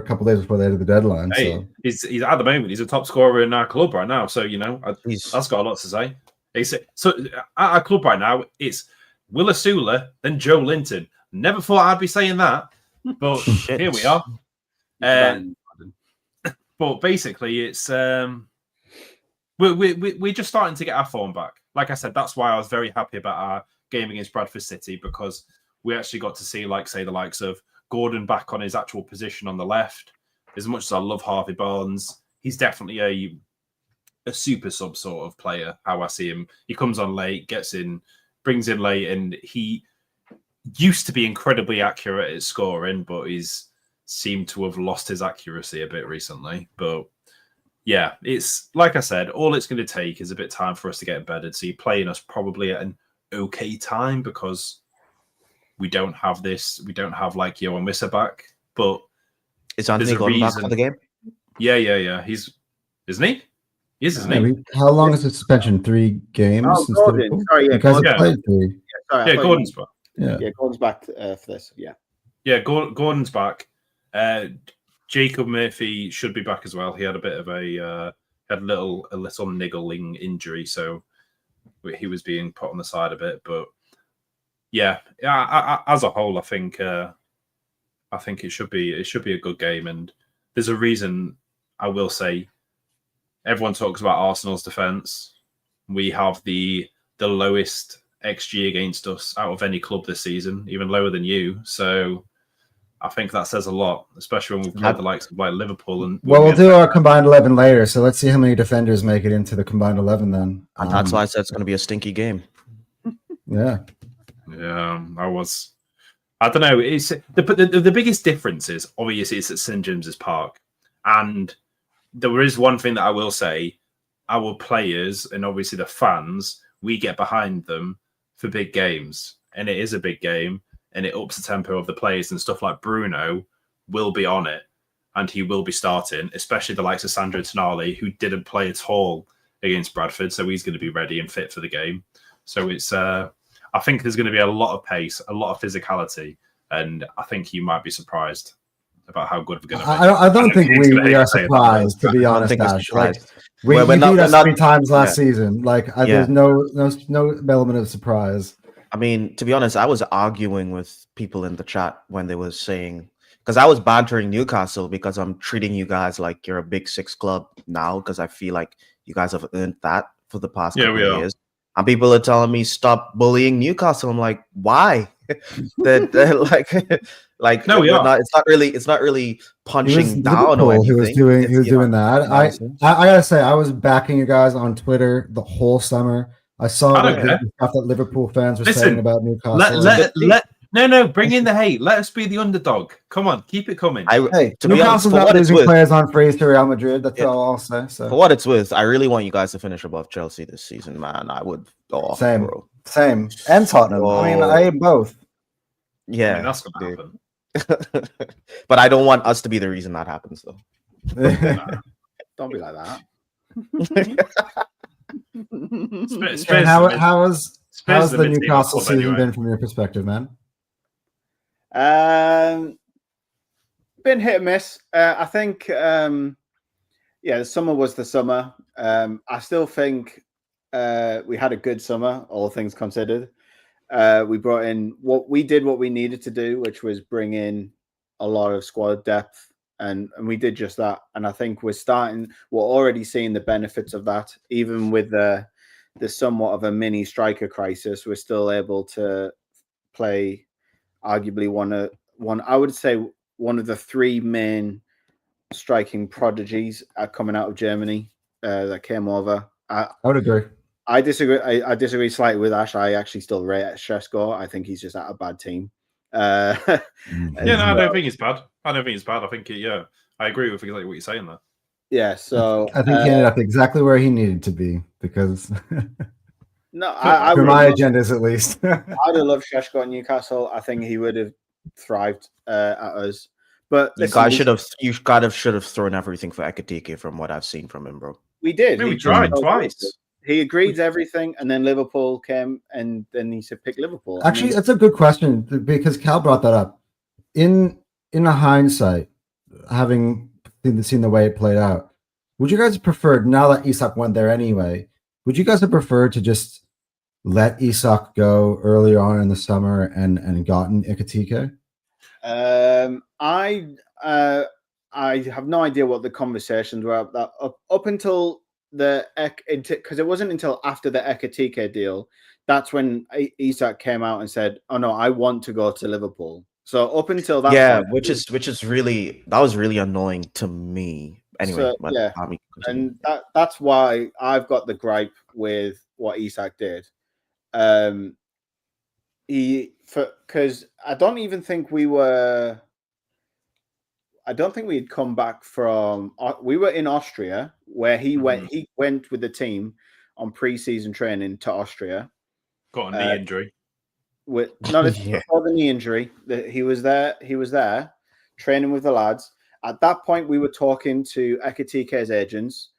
couple of days before the end of the deadline. Hey, so he's at the moment he's a top scorer in our club right now. So that's got a lot to say. So at our club right now, it's Willa Sula, then Joe Linton. Never thought I'd be saying that, but here we are. But basically, it's we're just starting to get our form back. Like I said, that's why I was very happy about our game against Bradford City because we actually got to see, the likes of Gordon back on his actual position on the left. As much as I love Harvey Barnes, he's definitely a super sub sort of player, how I see him. He comes on late, gets in, brings in late, and he used to be incredibly accurate at scoring, but he's seemed to have lost his accuracy a bit recently. But yeah, it's like I said, all it's going to take is a bit of time for us to get embedded. So you're playing us probably at an okay time because we don't have this. We don't have like Johan Wissa back, but Is Anthony going back for the game? Yeah. He's isn't he? He is, isn't he? I mean, how long is the suspension? 3 games? Oh, Gordon. Sorry, yeah, because Gordon. he played 3. Sorry, Gordon's back. Yeah, Gordon's back for this. Yeah, Gordon's back. Jacob Murphy should be back as well. He had a bit of a little niggling injury, so he was being put on the side a bit. But yeah, as a whole, I think it should be a good game. And there's a reason. I will say, everyone talks about Arsenal's defense. We have the lowest XG against us out of any club this season, even lower than you. So I think that says a lot, especially when we've played the likes of like Liverpool. And we'll do our combined 11 later. So let's see how mmany defenders make it into the combined 11 then. And that's why I said it's going to be a stinky game. Yeah. I don't know. It's the biggest difference is obviously it's at St James's Park, and there is one thing that I will say: our players and obviously the fans, we get behind them for big games, and it is a big game, and it ups the tempo of the players and stuff. Like Bruno will be on it, and he will be starting, especially the likes of Sandro Tonali, who didn't play at all against Bradford, so he's going to be ready and fit for the game. So it's I think there's going to be a lot of pace, a lot of physicality, and I think you might be surprised about how good we're going to be. I don't think we are surprised, to be honest, Ash. Like, we beat us 3 times last season. Like, there's no element of surprise. I mean, to be honest, I was arguing with people in the chat when they were saying, because I was bantering Newcastle because I'm treating you guys like you're a Big 6 club now, because I feel like you guys have earned that for the past couple of years. And people are telling me stop bullying Newcastle. I'm like, why? like no, it's not really punching down or anything. He was doing that. I gotta say, I was backing you guys on Twitter the whole summer. I saw the stuff that Liverpool fans were saying about Newcastle. No, bring in the hate. Let us be the underdog. Come on, keep it coming. Newcastle's not losing players on freeze to Real Madrid. That's all I'll say. So. For what it's worth, I really want you guys to finish above Chelsea this season, man. I would go off, bro. Same. And Tottenham. I mean, I hate both. Yeah, I mean, that's gonna happen. But I don't want us to be the reason that happens, though. Don't be like that. How's the Newcastle season been from your perspective, man? Been hit and miss. I think, the summer was the summer. I still think we had a good summer, all things considered. We brought in what we needed to do, which was bring in a lot of squad depth, and we did just that. And I think we're already seeing the benefits of that. Even with the somewhat of a mini striker crisis, we're still able to play arguably one of the 3 main striking prodigies coming out of Germany that came over. I would agree. I disagree. I disagree slightly with Ash. I actually still rate Shesko. I think he's just at a bad team. I don't think it's bad. I think I agree with exactly what you're saying there. Yeah, so I think he ended up exactly where he needed to be because no, for my agendas at least. I'd have loved Shesko at Newcastle. I think he would have thrived at us. But listen, you should have thrown everything for Ekitike from what I've seen from him, bro. We did. We tried twice. He agreed to everything, and then Liverpool came, and then he said, "Pick Liverpool." Actually, that's a good question because Cal brought that up. In a hindsight, having seen the way it played out, would you guys have preferred, now that Isak went there anyway, would you guys have preferred to just let Isak go earlier on in the summer and gotten Ekitike? I have no idea what the conversations were up until because it wasn't until after the Ekitike deal that's when Isak came out and said, "Oh no, I want to go to Liverpool." So up until that Yeah, point, which is really that was really annoying to me. Anyway, so, but yeah, let me continue. and that's why I've got the gripe with what Isak did. Because I don't even think we were. I don't think we'd come back from. We were in Austria, where he went. He went with the team on pre-season training to Austria. Got a knee injury. With before the knee injury, he was there. He was there, training with the lads. At that point, we were talking to Ekatike's agents.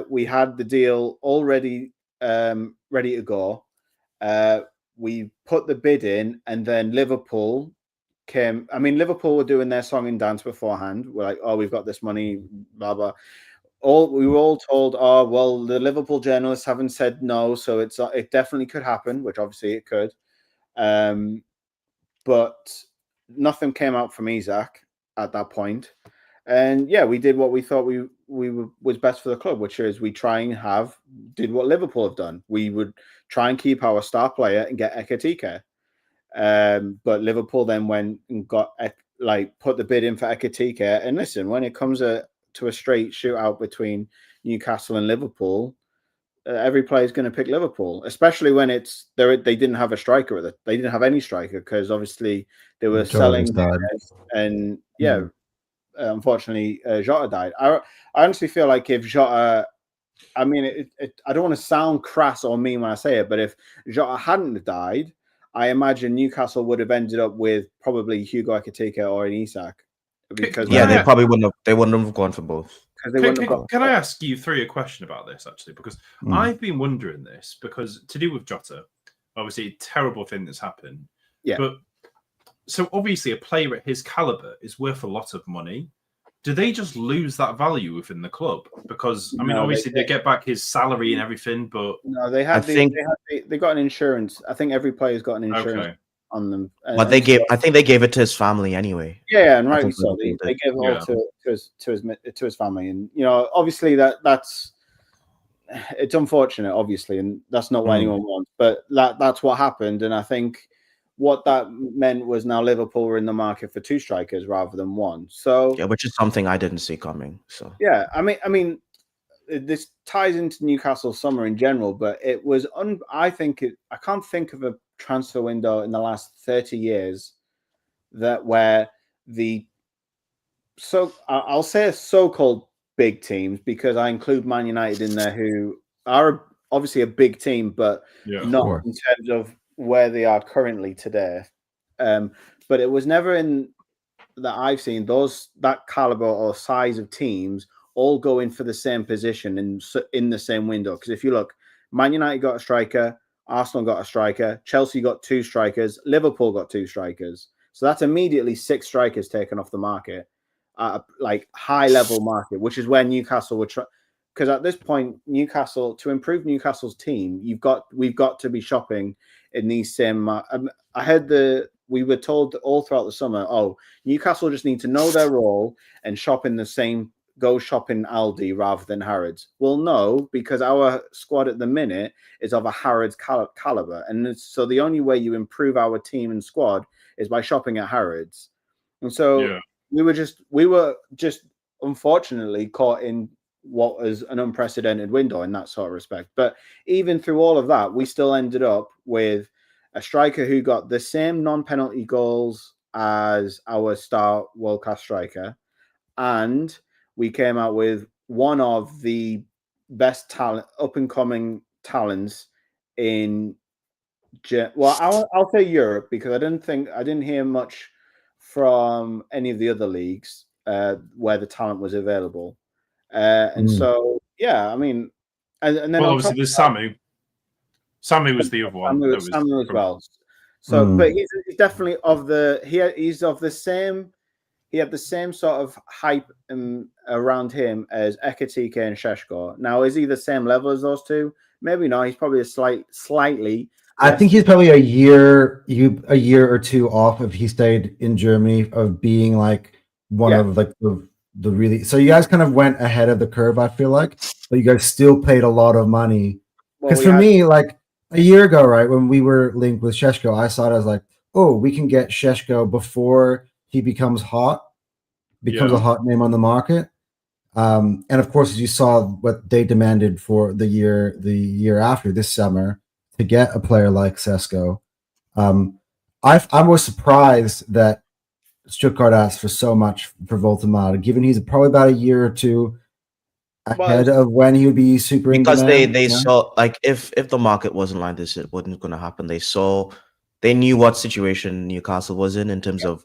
We had the deal already ready to go. We put the bid in, and then Liverpool came. I mean, Liverpool were doing their song and dance beforehand. We're like, "Oh, we've got this money." Blah blah. We were all told, "Oh, well, the Liverpool journalists haven't said no, so it definitely could happen," which obviously it could. But nothing came out from Isak at that point. And yeah, we did what we thought was best for the club, which is we did what Liverpool have done. We would try and keep our star player and get Ekatike. But Liverpool then went and put the bid in for Ekatike. And listen, when it comes to a straight shootout between Newcastle and Liverpool, every player is going to pick Liverpool, especially when they didn't have a striker they didn't have any striker because obviously they were selling and unfortunately Jota died. I honestly feel like if Jota, I mean, I don't want to sound crass or mean when I say it, but if Jota hadn't died, I imagine Newcastle would have ended up with probably Hugo Ekatike or an Isak. Because they probably wouldn't have gone for both. Can I ask you three a question about this actually? Because I've been wondering this because to do with Jota, obviously a terrible thing that's happened. Yeah. But so obviously a player at his caliber is worth a lot of money. Do they just lose that value within the club? Because I mean, obviously they get back his salary and everything, but no, they got an insurance. I think every player's got an insurance on them. But I think they gave it to his family anyway. Yeah, and rightly so. They gave it all to his family, and obviously that's it's unfortunate, obviously, and that's not what anyone wants. But that's what happened, and I think what that meant was now Liverpool were in the market for two strikers rather than one. So which is something I didn't see coming. So yeah, I mean, this ties into Newcastle summer in general, but it was I can't think of a transfer window in the last 30 years where I'll say so-called big teams because I include Man United in there, who are obviously a big team, but not in terms of where they are currently today. But it was never that I've seen that caliber or size of teams all going for the same position in the same window. Because if you look, Man United got a striker, Arsenal got a striker, Chelsea got two strikers, Liverpool got two strikers. So that's immediately 6 strikers taken off the market, high level market, which is where Newcastle would try. Because at this point, Newcastle, to improve Newcastle's team, we've got to be shopping in these same. I heard we were told all throughout the summer, Newcastle just need to know their role and shop in the same. Go shopping Aldi rather than Harrods. Well, no, because our squad at the minute is of a Harrods caliber, and so the only way you improve our team and squad is by shopping at Harrods. And so we were just unfortunately caught in what was an unprecedented window in that sort of respect. But even through all of that, we still ended up with a striker who got the same non-penalty goals as our star world-class striker, and we came out with one of the best talent, up-and-coming talents in, I'll say Europe, because I didn't hear much from any of the other leagues where the talent was available. So, yeah, I mean, and then obviously there's Samu. Samu was the other one. Samu as well. So, but he's definitely he's of the same. He had the same sort of hype around him as Ekatike and Šeško. Now, is he the same level as those two? Maybe not. He's probably slightly. I think he's probably a year or two off if he stayed in Germany of being like one of like the really. So you guys kind of went ahead of the curve, I feel like, but you guys still paid a lot of money. Because me, like a year ago, right when we were linked with Šeško, I saw it as like, oh, we can get Šeško before he becomes a hot name on the market. And of course, as you saw what they demanded for the year after this summer to get a player like Šeško. I was surprised that Stuttgart asked for so much for Voltemade, given he's probably about a year or two ahead of when he would be super in because demand, they saw, like, if the market wasn't like this, it wasn't going to happen. They knew what situation Newcastle was in terms of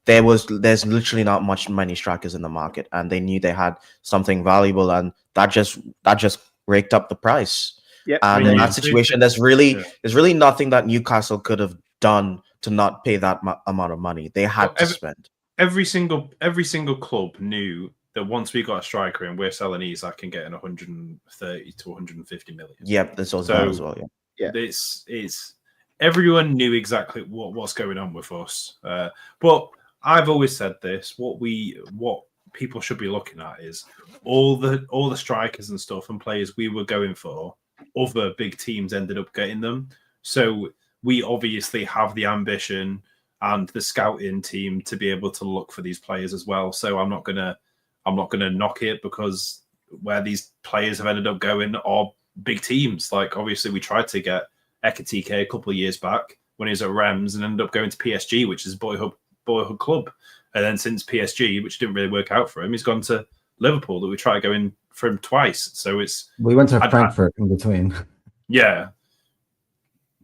there's literally not many strikers in the market, and they knew they had something valuable, and that just raked up the price. Yep. And in that situation, there's really nothing that Newcastle could have done to not pay that amount of money. They had to spend. Every single club knew that once we got a striker and we're selling Isak and getting 130 to 150 million. Yep, that's also that as well. Yeah. It's everyone knew exactly what's going on with us. But I've always said this: what people should be looking at is all the strikers and stuff and players we were going for. Other big teams ended up getting them, so we obviously have the ambition and the scouting team to be able to look for these players as well. So I'm not gonna knock it because where these players have ended up going are big teams. Like obviously we tried to get Ekitike a couple of years back when he was at Reims and ended up going to PSG, which is boyhood club. And then since PSG, which didn't really work out for him, he's gone to Liverpool that we tried going for him twice. So we went to Frankfurt in between. Yeah.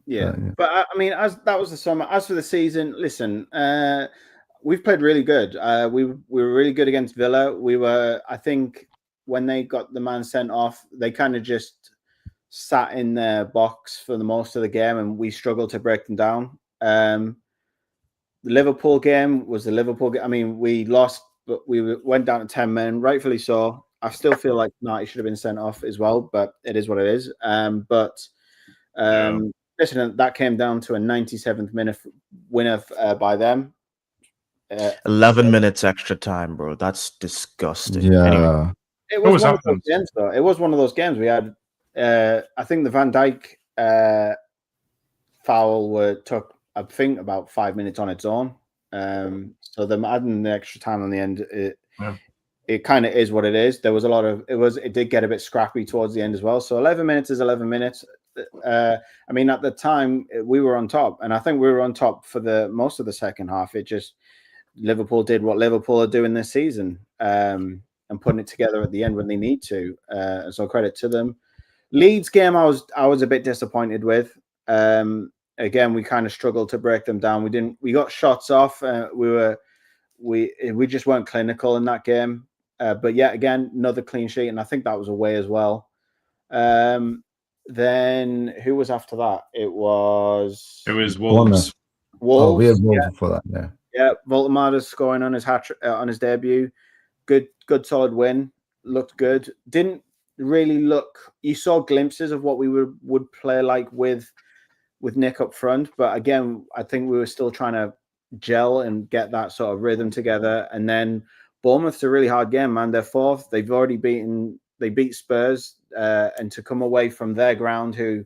Yeah. But I mean, that was the summer. As for the season, listen, we've played really good. We were really good against Villa. I think when they got the man sent off, they kind of just sat in their box for the most of the game, and we struggled to break them down. The Liverpool game was the Liverpool game. I mean, we lost, but we went down to 10 men, rightfully so. I still feel like he should have been sent off as well, but it is what it is. Listen, that came down to a 97th minute winner by them. 11 minutes extra time, bro. That's disgusting. Yeah. Anyway. It was one of those games, though. It was one of those games we had. I think the Van Dijk foul took, I think, about 5 minutes on its own. So them adding the extra time on the end, it kind of is what it is. There was a lot of it did get a bit scrappy towards the end as well. So 11 minutes is 11 minutes. I mean, at the time we were on top, and I think we were on top for the most of the second half. It just Liverpool did what Liverpool are doing this season, and putting it together at the end when they need to. So credit to them. Leeds game, I was a bit disappointed with. Again, we kind of struggled to break them down. We got shots off. We just weren't clinical in that game. But yeah, again, another clean sheet, and I think that was away as well. Then who was after that? It was Wolves. Oh, we had Wolves before that. Yeah. Yeah, Voltemade scoring on his on his debut. Good, solid win. Looked good. Didn't really look. You saw glimpses of what we would play like with Nick up front, but again, I think we were still trying to gel and get that sort of rhythm together. And then Bournemouth's a really hard game, man. They're fourth. They've already beat Spurs, and to come away from their ground, who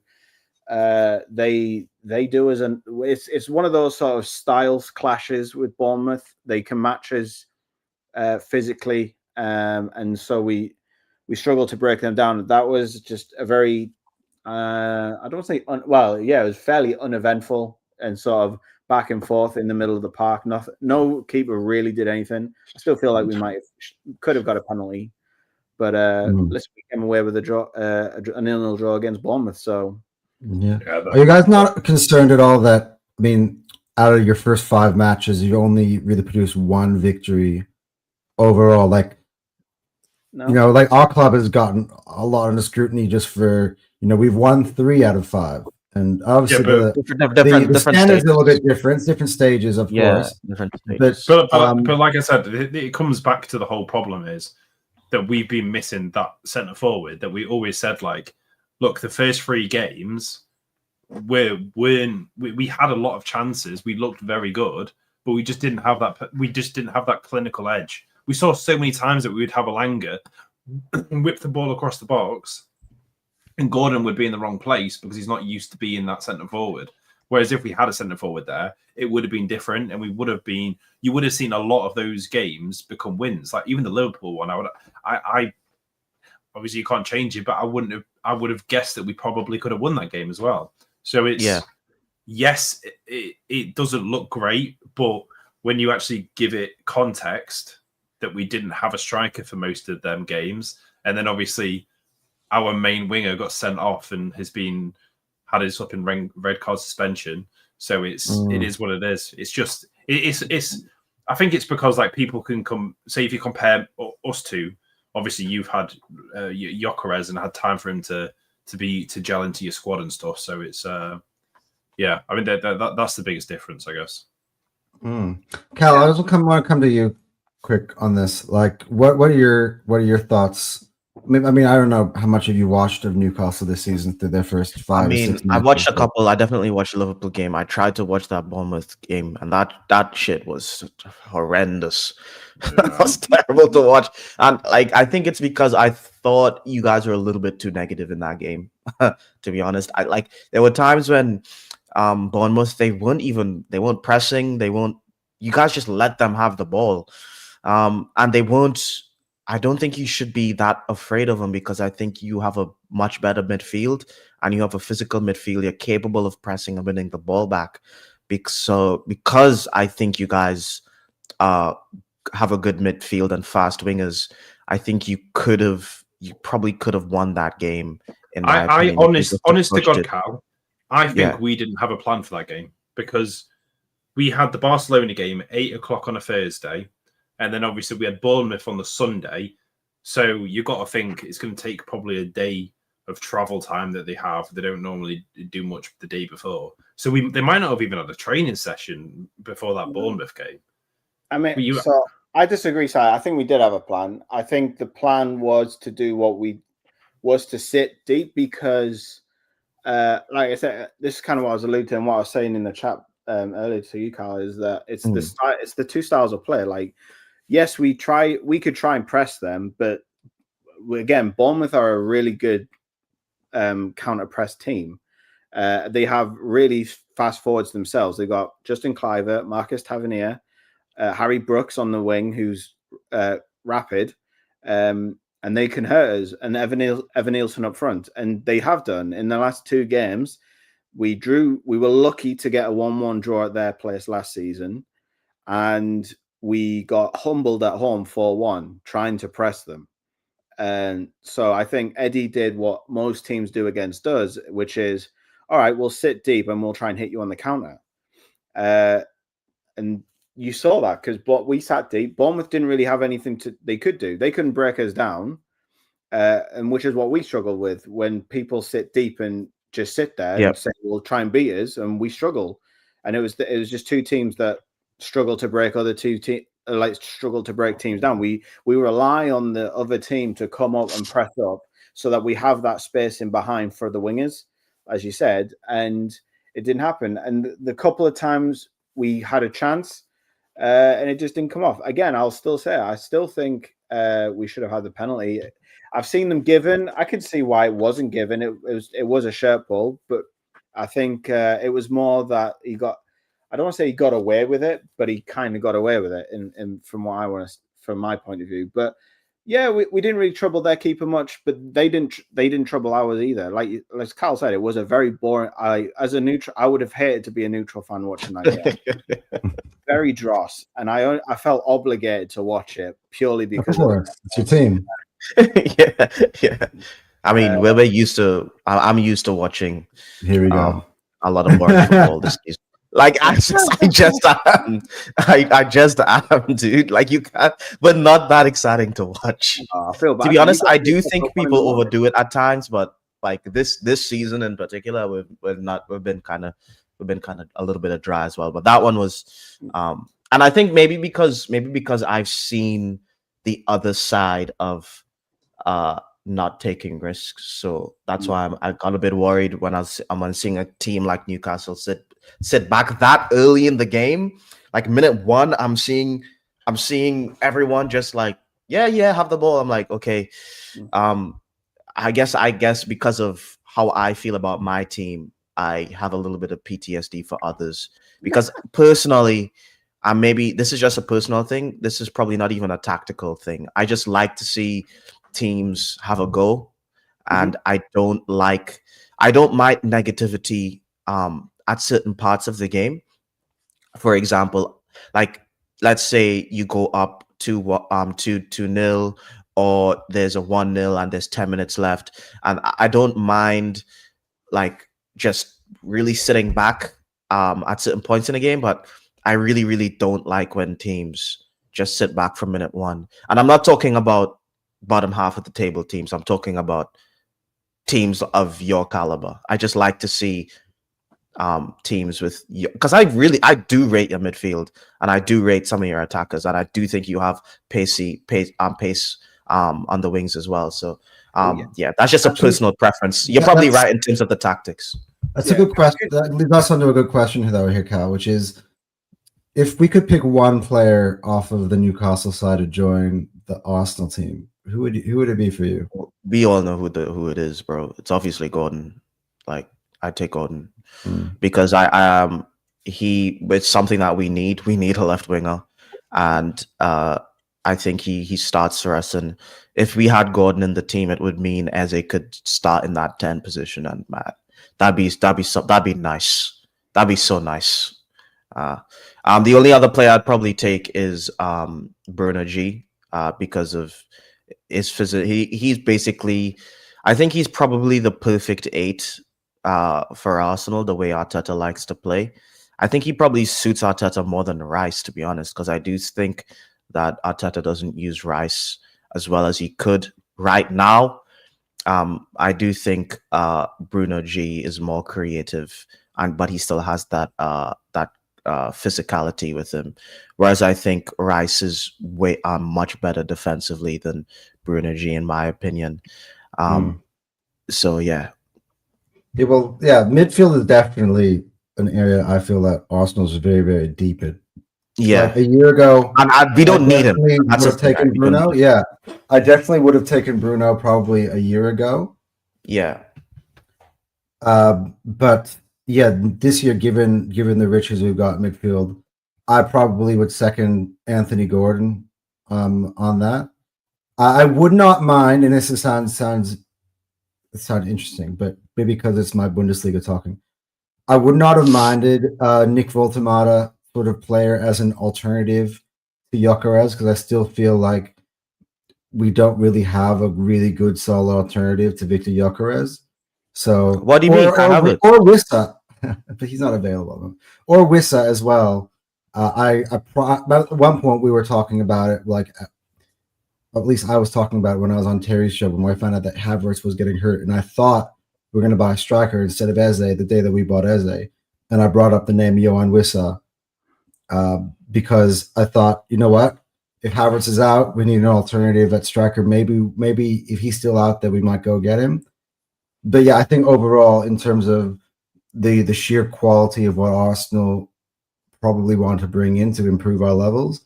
they do as it's one of those sort of styles clashes with Bournemouth. They can match us physically, and so we struggle to break them down. That was just a very I don't think it was fairly uneventful and sort of back and forth in the middle of the park. No keeper really did anything. I still feel like we could have got a penalty, but listen, we came away with a 0-0 draw against Bournemouth. So yeah, are you guys not concerned at all that, I mean, out of your first 5 matches, you only really produced 1 victory overall? Like, no. You know, like our club has gotten a lot of the scrutiny just for, you know, we've won 3 out of 5, and obviously the standards are a little bit different, different stages, of course. Different stages. But like I said, it comes back to the whole problem is that we've been missing that centre forward that we always said, like, look, the first 3 games, we had a lot of chances. We looked very good, but we just didn't have that. We just didn't have that clinical edge. We saw so many times that we would have a Langer whip the ball across the box, and Gordon would be in the wrong place because he's not used to being that centre forward. Whereas if we had a centre forward there, it would have been different, and you would have seen a lot of those games become wins. Like even the Liverpool one, I obviously you can't change it, but I would have guessed that we probably could have won that game as well. So it's yes, it doesn't look great, but when you actually give it context that we didn't have a striker for most of them games, and then obviously our main winger got sent off and had his up in red card suspension. So it is what it is. It's just it's. I think it's because like people can say if you compare us two, obviously you've had Gyökeres and had time for him to gel into your squad and stuff. So it's yeah. I mean that's the biggest difference, I guess. Cal, I just want to come to you quick on this. Like, what are your thoughts? I mean, I don't know how much of you watched of Newcastle this season through their first 5 or 6 matches. I watched a couple. I definitely watched the Liverpool game. I tried to watch that Bournemouth game, and that shit was horrendous. That was terrible to watch. And like, I think it's because I thought you guys were a little bit too negative in that game. To be honest, there were times when Bournemouth they weren't pressing. You guys just let them have the ball, and they won't. I don't think you should be that afraid of them because I think you have a much better midfield and you have a physical midfield. You're capable of pressing and winning the ball back. Because I think you guys have a good midfield and fast wingers, I think you probably could have won that game. In my opinion, honest to God, Cal, I think we didn't have a plan for that game because we had the Barcelona game at 8:00 on a Thursday. And then obviously we had Bournemouth on the Sunday. So you got to think it's going to take probably a day of travel time that they have. They don't normally do much the day before. So they might not have even had a training session before that Bournemouth game. I mean, so I disagree, Si. I think we did have a plan. I think the plan was to do was to sit deep because, like I said, this is kind of what I was alluding to and what I was saying in the chat earlier to you, Carl, is that it's the two styles of play. Like, yes, we could try and press them, but again, Bournemouth are a really good counter press team. They have really fast forwards themselves. They've got Justin Kluivert, Marcus Tavernier, Harry Brooks on the wing, who's rapid, and they can hurt us, and Evan Nielsen up front. And they have done. In the last 2 games, we were lucky to get a 1-1 draw at their place last season, and we got humbled at home 4-1, trying to press them. And so I think Eddie did what most teams do against us, which is, all right, we'll sit deep and we'll try and hit you on the counter. And you saw that because we sat deep. Bournemouth didn't really have anything they could do. They couldn't break us down, and which is what we struggle with when people sit deep and just sit there and say, "We'll try and beat us," and we struggle. And it was just 2 teams that struggle to break other 2 teams. Struggle to break teams down. We rely on the other team to come up and press up so that we have that space in behind for the wingers, as you said, and it didn't happen. And the couple of times we had a chance, and it just didn't come off. Again, I still think we should have had the penalty. I've seen them given. I could see why it wasn't given. It was a shirt pull, but I think it was more that he got. I don't want to say he got away with it, but he kind of got away with it. And from what I want to, from my point of view, but yeah, we didn't really trouble their keeper much, but they didn't trouble ours either. Like Carl said, it was a very boring. As a neutral, I would have hated to be a neutral fan watching that game. Very dross, and I felt obligated to watch it purely because it's your team. yeah. I mean, we're used to. I'm used to watching. Here we go. A lot of boring football this season. Like I just am, dude. Like you can't, but not that exciting to watch. I feel bad. To be honest, I do think people overdo it at times, but like this season in particular, we've been kind of a little bit of dry as well. But that one was, and I think maybe because I've seen the other side of not taking risks, so that's why I got a bit worried when I'm seeing a team like Newcastle sit back that early in the game. Like minute 1, I'm seeing everyone just like have the ball. I'm like, okay, I guess because of how I feel about my team, I have a little bit of PTSD for others because personally, and maybe this is just a personal thing. This is probably not even a tactical thing. I just like to see teams have a go, and I don't mind negativity at certain parts of the game. For example, like let's say you go up to 2-0, or there's a 1-0 and there's 10 minutes left, and I don't mind like just really sitting back at certain points in the game, but I really, really don't like when teams just sit back from minute one. And I'm not talking about bottom half of the table teams. I'm talking about teams of your caliber. I just like to see teams with, because I do rate your midfield, and I do rate some of your attackers, and I do think you have pace on the wings as well. So yeah, that's just a personal preference. You're probably right in terms of the tactics. That's a good question. That leads us onto a good question here, Cal, which is, if we could pick one player off of the Newcastle side to join the Arsenal team, who would it be for you? We all know who it is, bro. It's obviously Gordon. Like, I take Gordon because it's something that we need. We need a left winger, and I think he starts for us. And if we had Gordon in the team, it would mean Eze could start in that 10 position, and that'd be nice. That'd be so nice. The only other player I'd probably take is Bruno G, because of his physical. He's basically, I think he's probably the perfect 8 for Arsenal, the way Arteta likes to play. I think he probably suits Arteta more than Rice, to be honest, because I do think that Arteta doesn't use Rice as well as he could right now. I do think Bruno G is more creative, but he still has that physicality with him, whereas I think Rice is much better defensively than Bruno G, in my opinion. So yeah. Midfield is definitely an area I feel that Arsenal's very, very deep in. Yeah, like a year ago, we don't need him. That's would have taken Bruno. Yeah, I definitely would have taken Bruno probably a year ago. Yeah, but yeah, this year, given the riches we've got in midfield, I probably would second Anthony Gordon on that. I would not mind, and this sounds interesting, but maybe because it's my Bundesliga talking, I would not have minded Nick Voltemata sort of player as an alternative to Gyökeres, because I still feel like we don't really have a really good solid alternative to Victor Gyökeres. So what do you mean? Or Wissa, but he's not available. Or Wissa as well. At one point we were talking about it, like at least I was talking about it when I was on Terry's show, when I found out that Havertz was getting hurt, and I thought we were going to buy a striker instead of Eze the day that we bought Eze, and I brought up the name Yohan Wissa because I thought, you know what, if Havertz is out, we need an alternative at striker. Maybe if he's still out there, we might go get him. But yeah, I think overall, in terms of the sheer quality of what Arsenal probably want to bring in to improve our levels,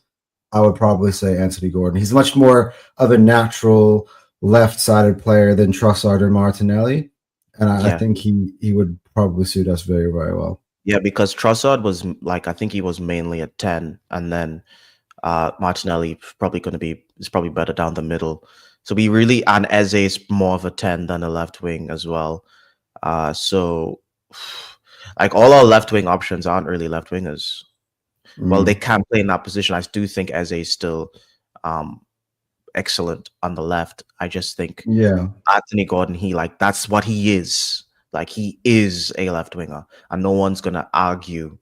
I would probably say Anthony Gordon. He's much more of a natural left-sided player than Trossard or Martinelli, and I think he would probably suit us very, very well. Yeah, because Trossard was I think he was mainly a 10, and then Martinelli is probably better down the middle. So and Eze is more of a 10 than a left wing as well. So like all our left wing options aren't really left wingers. Well, they can play in that position. I do think Eze is still excellent on the left. I just think Anthony Gordon, that's what he is. Like, he is a left winger, and no one's gonna argue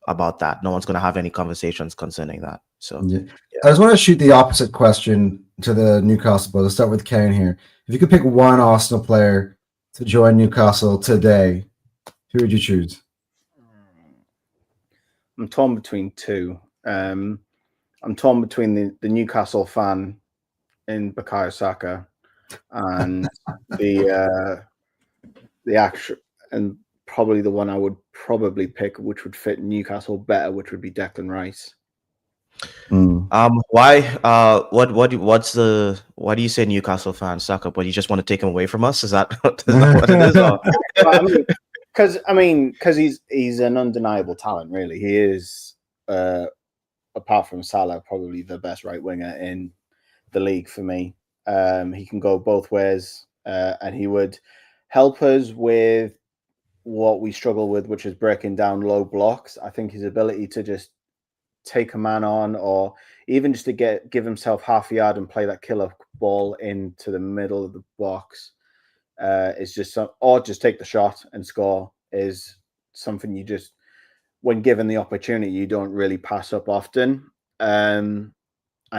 about that. No one's gonna have any conversations concerning that. So I just want to shoot the opposite question to the Newcastle players. Let's start with Kane here. If you could pick one Arsenal player to join Newcastle today, who would you choose? I'm torn between two. I'm torn between the Newcastle fan in Bukayo Saka and the actual, and probably the one I would probably pick, which would fit Newcastle better, which would be Declan Rice. Why? Why do you say Newcastle fan Saka? But you just want to take him away from us? Is that what it is? because he's an undeniable talent. Really, he is. Apart from Salah, probably the best right winger in the league for me. He can go both ways, and he would help us with what we struggle with, which is breaking down low blocks. I think his ability to just take a man on, or even just to give himself half a yard and play that killer ball into the middle of the box, is just or just take the shot and score, is something you just, when given the opportunity, you don't really pass up often. And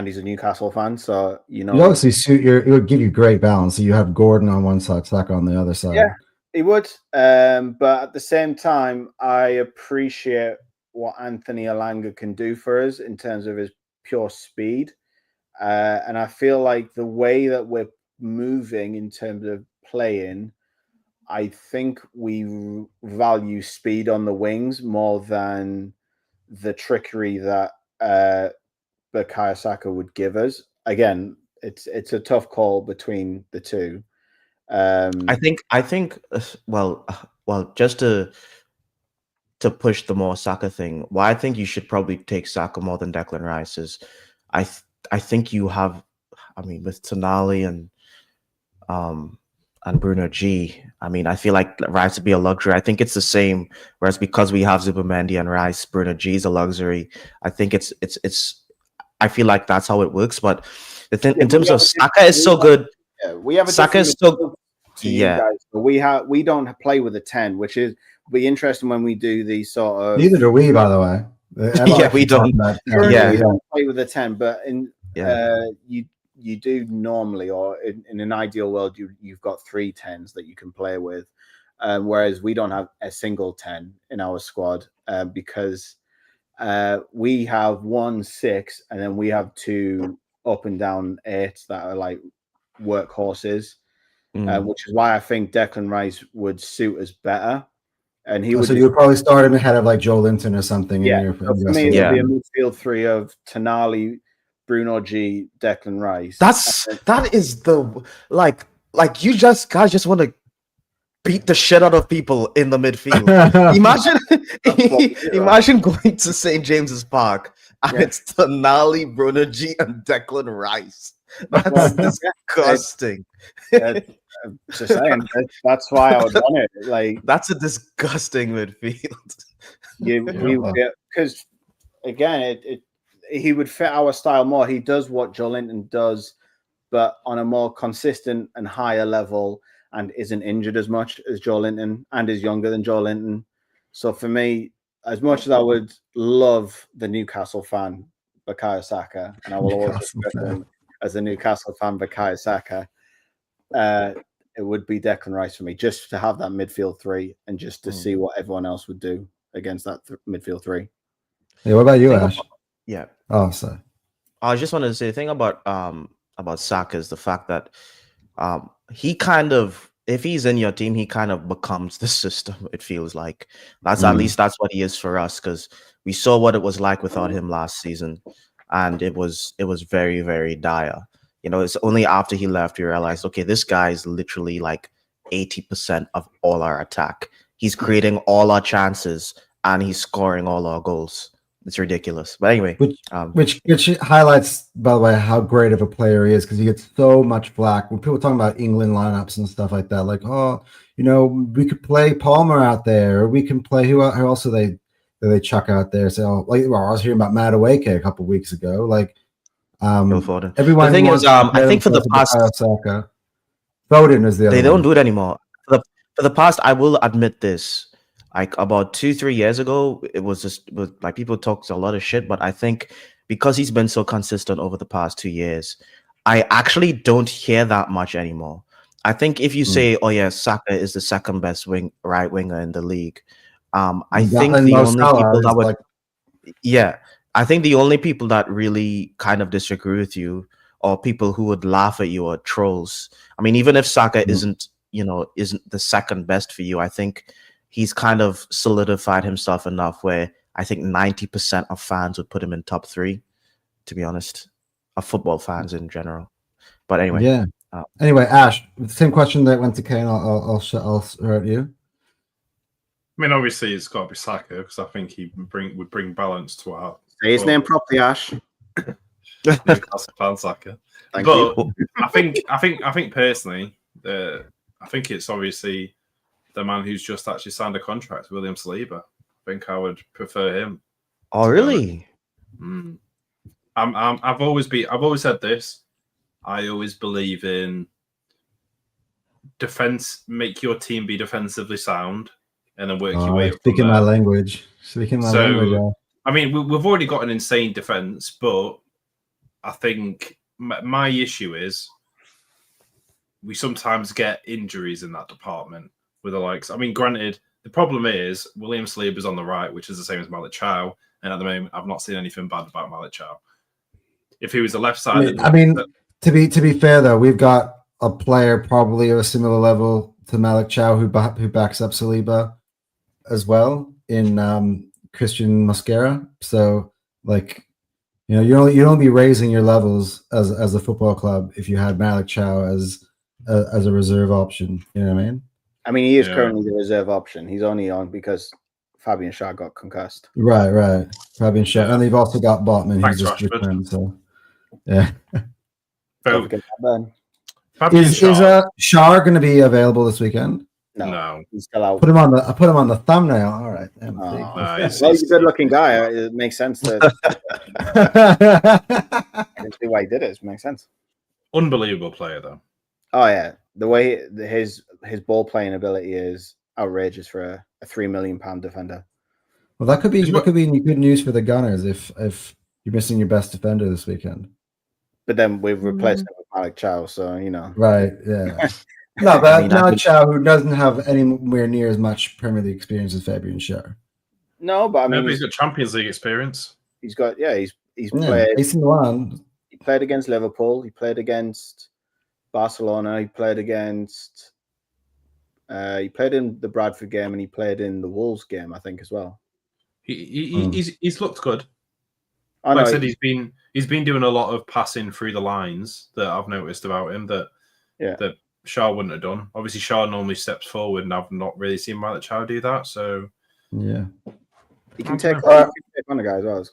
he's a Newcastle fan, so you obviously suit it would give you great balance. So you have Gordon on one side, Saka on the other side. Yeah, he would. But at the same time, I appreciate what Anthony Elanga can do for us in terms of his pure speed. And I feel like the way that we're moving in terms of playing, I think we value speed on the wings more than the trickery that Bukayo Saka would give us. Again, it's a tough call between the two. I think well, just to push the more Saka thing, why I think you should probably take Saka more than Declan Rice is I think you have, I mean, with Tonali and Bruno G, I mean, I feel like Rice would be a luxury. I think it's the same, whereas because we have Zubimendi and Rice, Bruno G is a luxury. I think it's I feel like that's how it works. But the thing in terms of Saka is so good. Yeah, we have a Saka is so yeah. Guys, but we don't play with a 10, which is be interesting when we do these sort of. Neither do we, by the way. Yeah, we don't. Yeah, we don't play with a 10, but in you do normally, or in an ideal world, you've got 3 10s that you can play with, whereas we don't have a single 10 in our squad because we have 1 6, and then we have 2 up and down 8s that are like workhorses, which is why I think Declan Rice would suit us better. And he would. So you would probably start him ahead of like Joe Linton or something. Yeah, in your, so for me, it would be a midfield 3 of Tonali, Bruno G, Declan Rice. That is the like you guys just want to beat the shit out of people in the midfield. Imagine going to St. James's Park and it's Tonali, Bruno G, and Declan Rice. That's disgusting. I'm just saying, that's why I would want it. Like, that's a disgusting midfield. Because again, he would fit our style more. He does what Joe Linton does, but on a more consistent and higher level, and isn't injured as much as Joe Linton, and is younger than Joe Linton. So for me, as much as I would love the Newcastle fan Bukayo Saka, and I will always respect him as a Newcastle fan Bukayo Saka, it would be Declan Rice for me, just to have that midfield 3 and just to see what everyone else would do against that midfield 3. Yeah, what about you, Ash? Yeah. Oh, sorry. I just wanted to say the thing about Saka is the fact that he kind of, if he's in your team, he kind of becomes the system. It feels like that's at least that's what he is for us, because we saw what it was like without him last season, and it was very, very dire. You know, it's only after he left we realized, okay, this guy is literally like 80% of all our attack. He's creating all our chances and he's scoring all our goals. It's ridiculous. But anyway, which highlights, by the way, how great of a player he is, because he gets so much flack when people talking about England lineups and stuff like that. Like, oh, you know, we could play Palmer out there, or we can play who else do they chuck out there? So, like, well, I was hearing about Madueke a couple of weeks ago. Like, everyone. The thing is, I think for the past, Foden is the other. They don't do it anymore. For the past, I will admit this. Like about 2-3 years ago, it was like people talked a lot of shit, but I think because he's been so consistent over the past 2 years, I actually don't hear that much anymore. I think if you say, "Oh yeah, Saka is the second best right winger in the league," I think the only people that would, I think the only people that really kind of disagree with you, or people who would laugh at you, are trolls. I mean, even if Saka isn't the second best for you, I think he's kind of solidified himself enough where I think 90% of fans would put him in top 3, to be honest, of football fans in general. But anyway, anyway, Ash, the same question that went to Kane, I'll throw at you. I mean, obviously, it's got to be Saka because I think he would bring balance to our. Say his name properly, Ash. Newcastle fan Saka. Thank But you. I think personally, I think it's obviously the man who's just actually signed a contract, William Saliba. I think I would prefer him. Oh, really? I've always said this. I always believe in defense. Make your team be defensively sound, and then work your way up. Speaking my language. Yeah. I mean, we've already got an insane defense, but I think my issue is we sometimes get injuries in that department with the likes. I mean, granted, the problem is William Saliba's on the right, which is the same as Malik Chow, and at the moment, I've not seen anything bad about Malik Chow. If he was the left side, I mean, to be fair though, we've got a player probably of a similar level to Malik Chow who backs up Saliba as well in Christian Mosquera. So, like, you know, you'd only be raising your levels as a football club if you had Malik Chow as a reserve option. You know what I mean? I mean, he is currently the reserve option. He's only on because Fabian Schär got concussed. Right. Fabian Schär, and they've also got Botman who's just returned. So, yeah. Is Schär going to be available this weekend? No, he's still out. I put him on the thumbnail. All right. Nice. Well, he's a good-looking guy. It makes sense to see why he did it. It makes sense. Unbelievable player, though. Oh yeah, the way his ball playing ability is outrageous for a £3 million defender. Well, that could be good news for the Gunners if you're missing your best defender this weekend. But then we've replaced him with Malik Chow, so you know. Right. Yeah. No, but Malik Chow, who doesn't have anywhere near as much Premier League experience as Fabian Schär. No, but I mean, he's got Champions League experience. He's got he's played. AC Milan. He played against Liverpool. He played against Barcelona. He played against. He played in the Bradford game and he played in the Wolves game, I think, as well. He's looked good. I said, he's been doing a lot of passing through the lines that I've noticed about him that Schär wouldn't have done. Obviously, Schär normally steps forward, and I've not really seen Malik Chow do that. So yeah, he can take on the guy as well.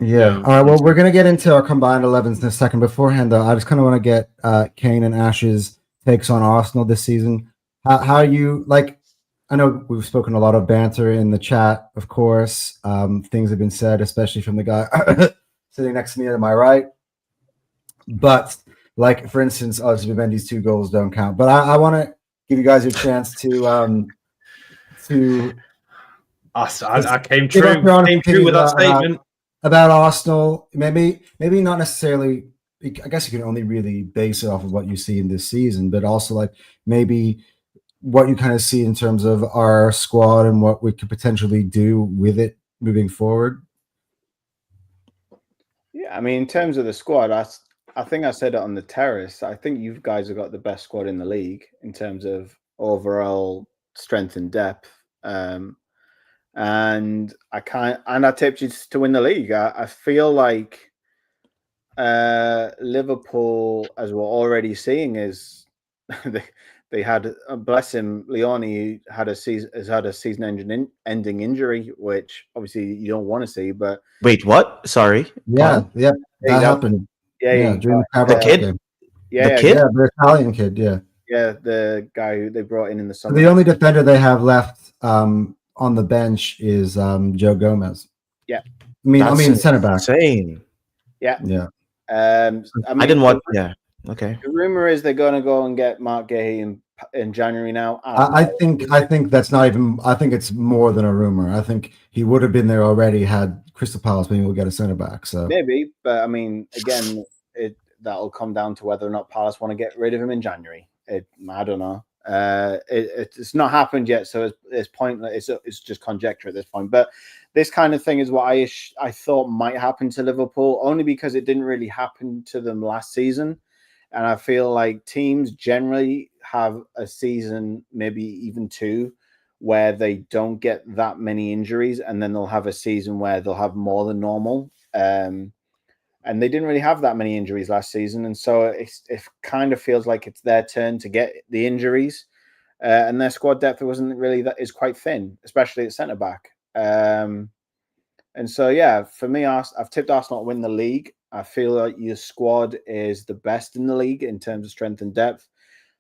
Yeah. All right. Well, we're gonna get into our combined 11s in a second. Beforehand, though, I just kind of want to get Kane and Ash's takes on Arsenal this season. How you like? I know we've spoken a lot of banter in the chat, of course. Things have been said, especially from the guy sitting next to me to my right. But, like, for instance, obviously, Mendy's 2 goals don't count. But I want to give you guys a chance to I came true with that statement. About Arsenal. Maybe not necessarily. I guess you can only really base it off of what you see in this season, but also, like, maybe what you kind of see in terms of our squad and what we could potentially do with it moving forward. Yeah, I mean, in terms of the squad, I think I said it on the terrace. I think you guys have got the best squad in the league in terms of overall strength and depth. And I tipped you to win the league. I feel like Liverpool, as we're already seeing, is they had, bless him, Leone has had a season-ending injury, which obviously you don't want to see. But wait, what? Sorry. Yeah, that happened. During the kid. Game. The kid, the Italian kid. Yeah, the guy who they brought in the summer. The only defender they have left on the bench is Joe Gomez. Yeah, I mean center back. Insane. Yeah. I didn't want. Yeah. Okay. The rumor is they're going to go and get Mark Gahey in January now. I think that's not even. I think it's more than a rumor. I think he would have been there already had Crystal Palace been able to get a center back. So maybe, but I mean, again, that'll come down to whether or not Palace want to get rid of him in January. I don't know. It's not happened yet, so it's pointless. It's just conjecture at this point. But this kind of thing is what I thought might happen to Liverpool, only because it didn't really happen to them last season. And I feel like teams generally have a season, maybe even 2, where they don't get that many injuries, and then they'll have a season where they'll have more than normal. And they didn't really have that many injuries last season, and so it kind of feels like it's their turn to get the injuries. and their squad depth wasn't really is quite thin, especially at centre back. And so, yeah, for me, I've tipped Arsenal to win the league. I feel like your squad is the best in the league in terms of strength and depth.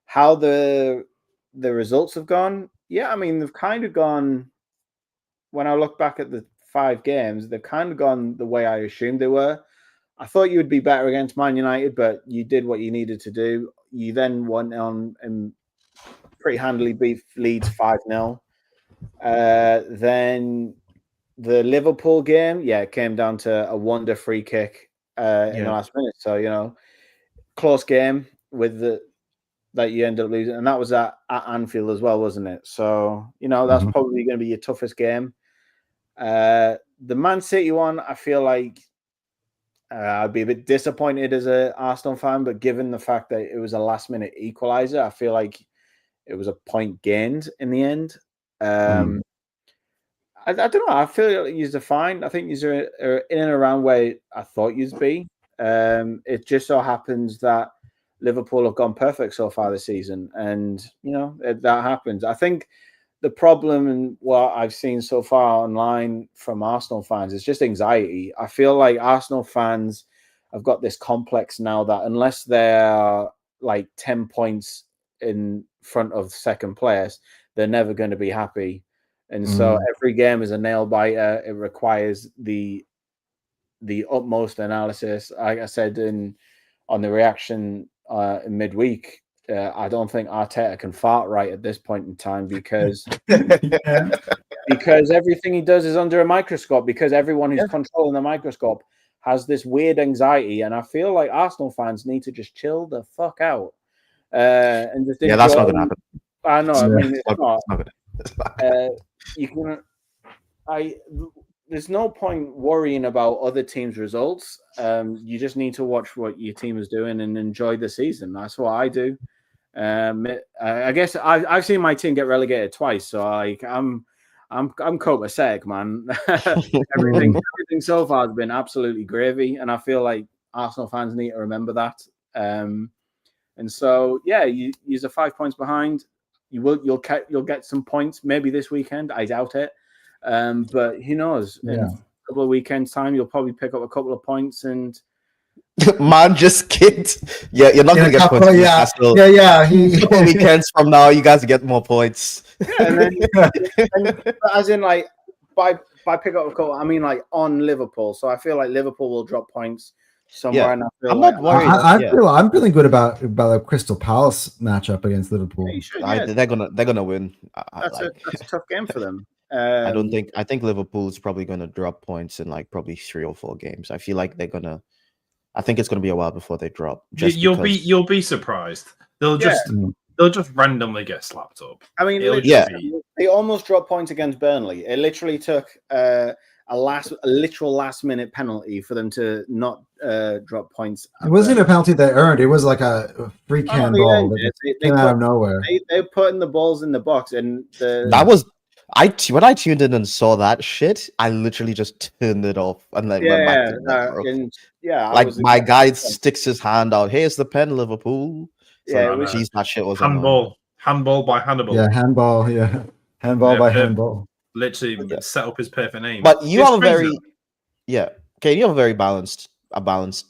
How the results have gone, yeah, I mean, they've kind of gone. When I look back at the 5 games, they've kind of gone the way I assumed they were. I thought you would be better against Man United, but you did what you needed to do. You then went on and pretty handily beat Leeds 5-0. Then the Liverpool game, it came down to a wonder free kick in the last minute. So, close game with that you end up losing. And that was at Anfield as well, wasn't it? So, that's probably going to be your toughest game. The Man City one, I feel like I'd be a bit disappointed as an Arsenal fan, but given the fact that it was a last-minute equaliser, I feel like it was a point gained in the end. I don't know. I feel like you're fine. I think you're in and around where I thought you'd be. It just so happens that Liverpool have gone perfect so far this season, and that happens. I think the problem and what I've seen so far online from Arsenal fans is just anxiety. I feel like Arsenal fans have got this complex now that unless they're like 10 points in front of second place, they're never going to be happy. And so every game is a nail biter. It requires the utmost analysis. Like I said on the reaction in midweek, I don't think Arteta can fart right at this point in time because everything he does is under a microscope, because everyone who's controlling the microscope has this weird anxiety. And I feel like Arsenal fans need to just chill the fuck out. And just that's not going to happen. I know. I mean, it's not. There's no point worrying about other teams' results. You just need to watch what your team is doing and enjoy the season. That's what I do. I guess I've seen my team get relegated twice, so I'm copacetic, man. everything so far has been absolutely gravy, and I feel like Arsenal fans need to remember that. And so, you're 5 points behind. You'll get some points maybe this weekend. I doubt it, but who knows? In a couple of weekends' time, you'll probably pick up a couple of points and. Man just kicked. Yeah, you're not gonna get points. A couple weekends from now, you guys get more points. And as in, like, by pick up a couple, I mean like on Liverpool. So I feel like Liverpool will drop points somewhere. And I'm not worried. I'm feeling good about the Crystal Palace matchup against Liverpool. They're gonna win. That's a tough game for them. I think Liverpool's probably gonna drop points in like probably 3 or 4 games. I feel like I think it's going to be a while before they drop. You'll be surprised. They'll just randomly get slapped up. I mean, they almost dropped points against Burnley. It literally took a literal last minute penalty for them to not drop points. It wasn't a penalty they earned. It was like a free handball that came out of nowhere. They putting the balls in the box, and that was. When I tuned in and saw that shit, I literally just turned it off and went back to that. My guy sticks his hand out. Here's the pen, Liverpool. So, that shit was handball by Hannibal. Yeah, handball by handball. Literally set up his perfect name. But you have a very balanced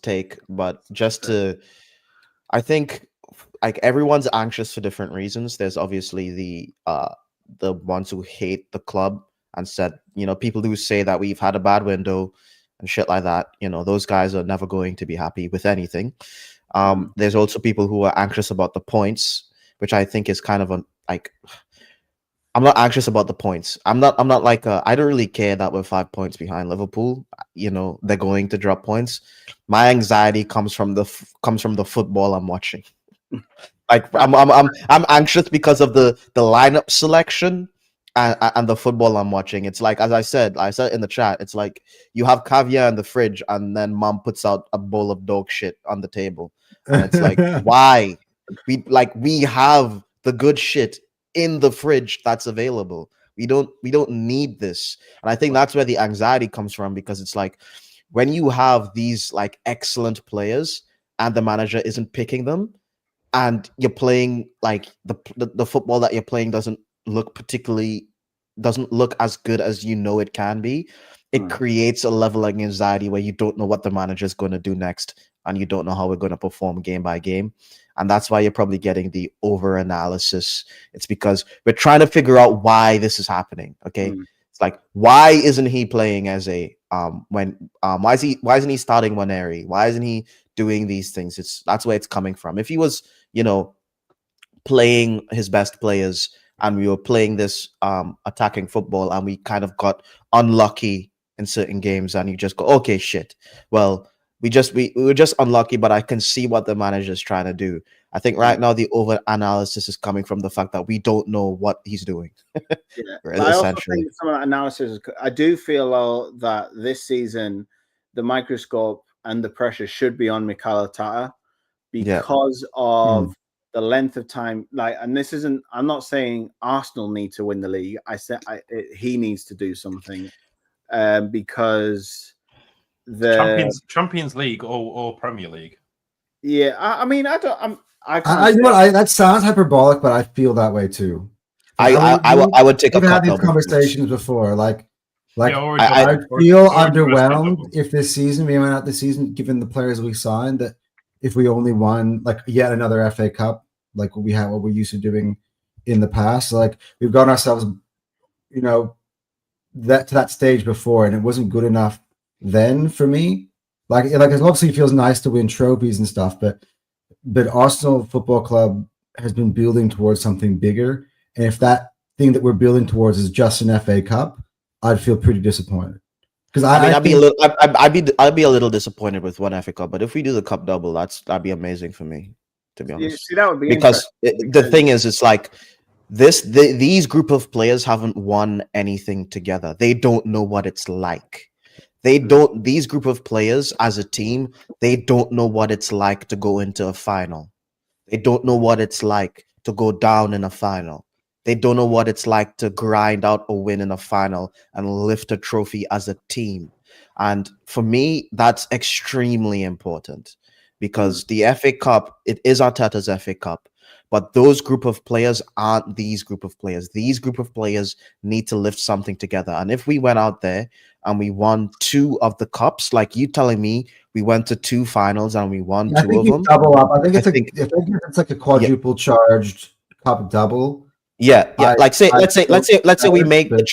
take. But I think like everyone's anxious for different reasons. There's obviously the ones who hate the club and said, people who say that we've had a bad window and shit like that, those guys are never going to be happy with anything. There's also people who are anxious about the points, which I think is kind of I'm not anxious about the points. I'm not like I don't really care that we're 5 points behind Liverpool. They're going to drop points. My anxiety comes from the football I'm watching. Like I'm anxious because of the lineup selection and the football I'm watching. It's like, as I said in the chat, it's like you have caviar in the fridge and then mom puts out a bowl of dog shit on the table, and it's like, why? We have the good shit in the fridge that's available. We don't need this, and I think that's where the anxiety comes from, because it's like when you have these like excellent players and the manager isn't picking them. and you're playing like the football that you're playing doesn't look as good as you know it can be, it creates a level of anxiety where you don't know what the manager's going to do next, and you don't know how we're going to perform game by game. And that's why you're probably getting the over analysis. It's because we're trying to figure out why this is happening. Okay. It's like, why isn't he playing as a why isn't he starting Waneri? Why isn't he doing these things? That's where it's coming from. If he was, playing his best players and we were playing this attacking football and we kind of got unlucky in certain games, and you just go, okay, shit. Well, we were just unlucky, but I can see what the manager is trying to do. I think right now the over analysis is coming from the fact that we don't know what he's doing. I also think some of that analysis, I do feel that this season the microscope and the pressure should be on Mikel Arteta because of the length of time. And this isn't, I'm not saying Arsenal need to win the league. I said he needs to do something because the Champions League or Premier League. Yeah, I mean, I don't. That sounds hyperbolic, but I feel that way too. I would take. We've had these conversations before. I feel underwhelmed if this season we went out this season, given the players we signed, that if we only won yet another FA Cup, like what we're used to doing in the past, we've gotten ourselves, to that stage before, and it wasn't good enough then for me. It obviously feels nice to win trophies and stuff, but Arsenal Football Club has been building towards something bigger. And if that thing that we're building towards is just an FA Cup, I'd feel pretty disappointed. Because I'd be a little disappointed with one FA Cup, but if we do the cup double, that'd be amazing for me, to be honest. See, that would be because the thing is, it's like these group of players haven't won anything together. They don't know what it's like. These group of players as a team, they don't know what it's like to go into a final. They don't know what it's like to go down in a final. They don't know what it's like to grind out a win in a final and lift a trophy as a team. And for me, that's extremely important because the FA Cup, it is Arteta's FA Cup. But those group of players aren't these group of players. These group of players need to lift something together. And if we went out there and we won 2 of the cups, like you telling me we went to 2 finals and we won 2 of them. Double up. I think it's like a quadruple charged cup double. Yeah. Let's say we make the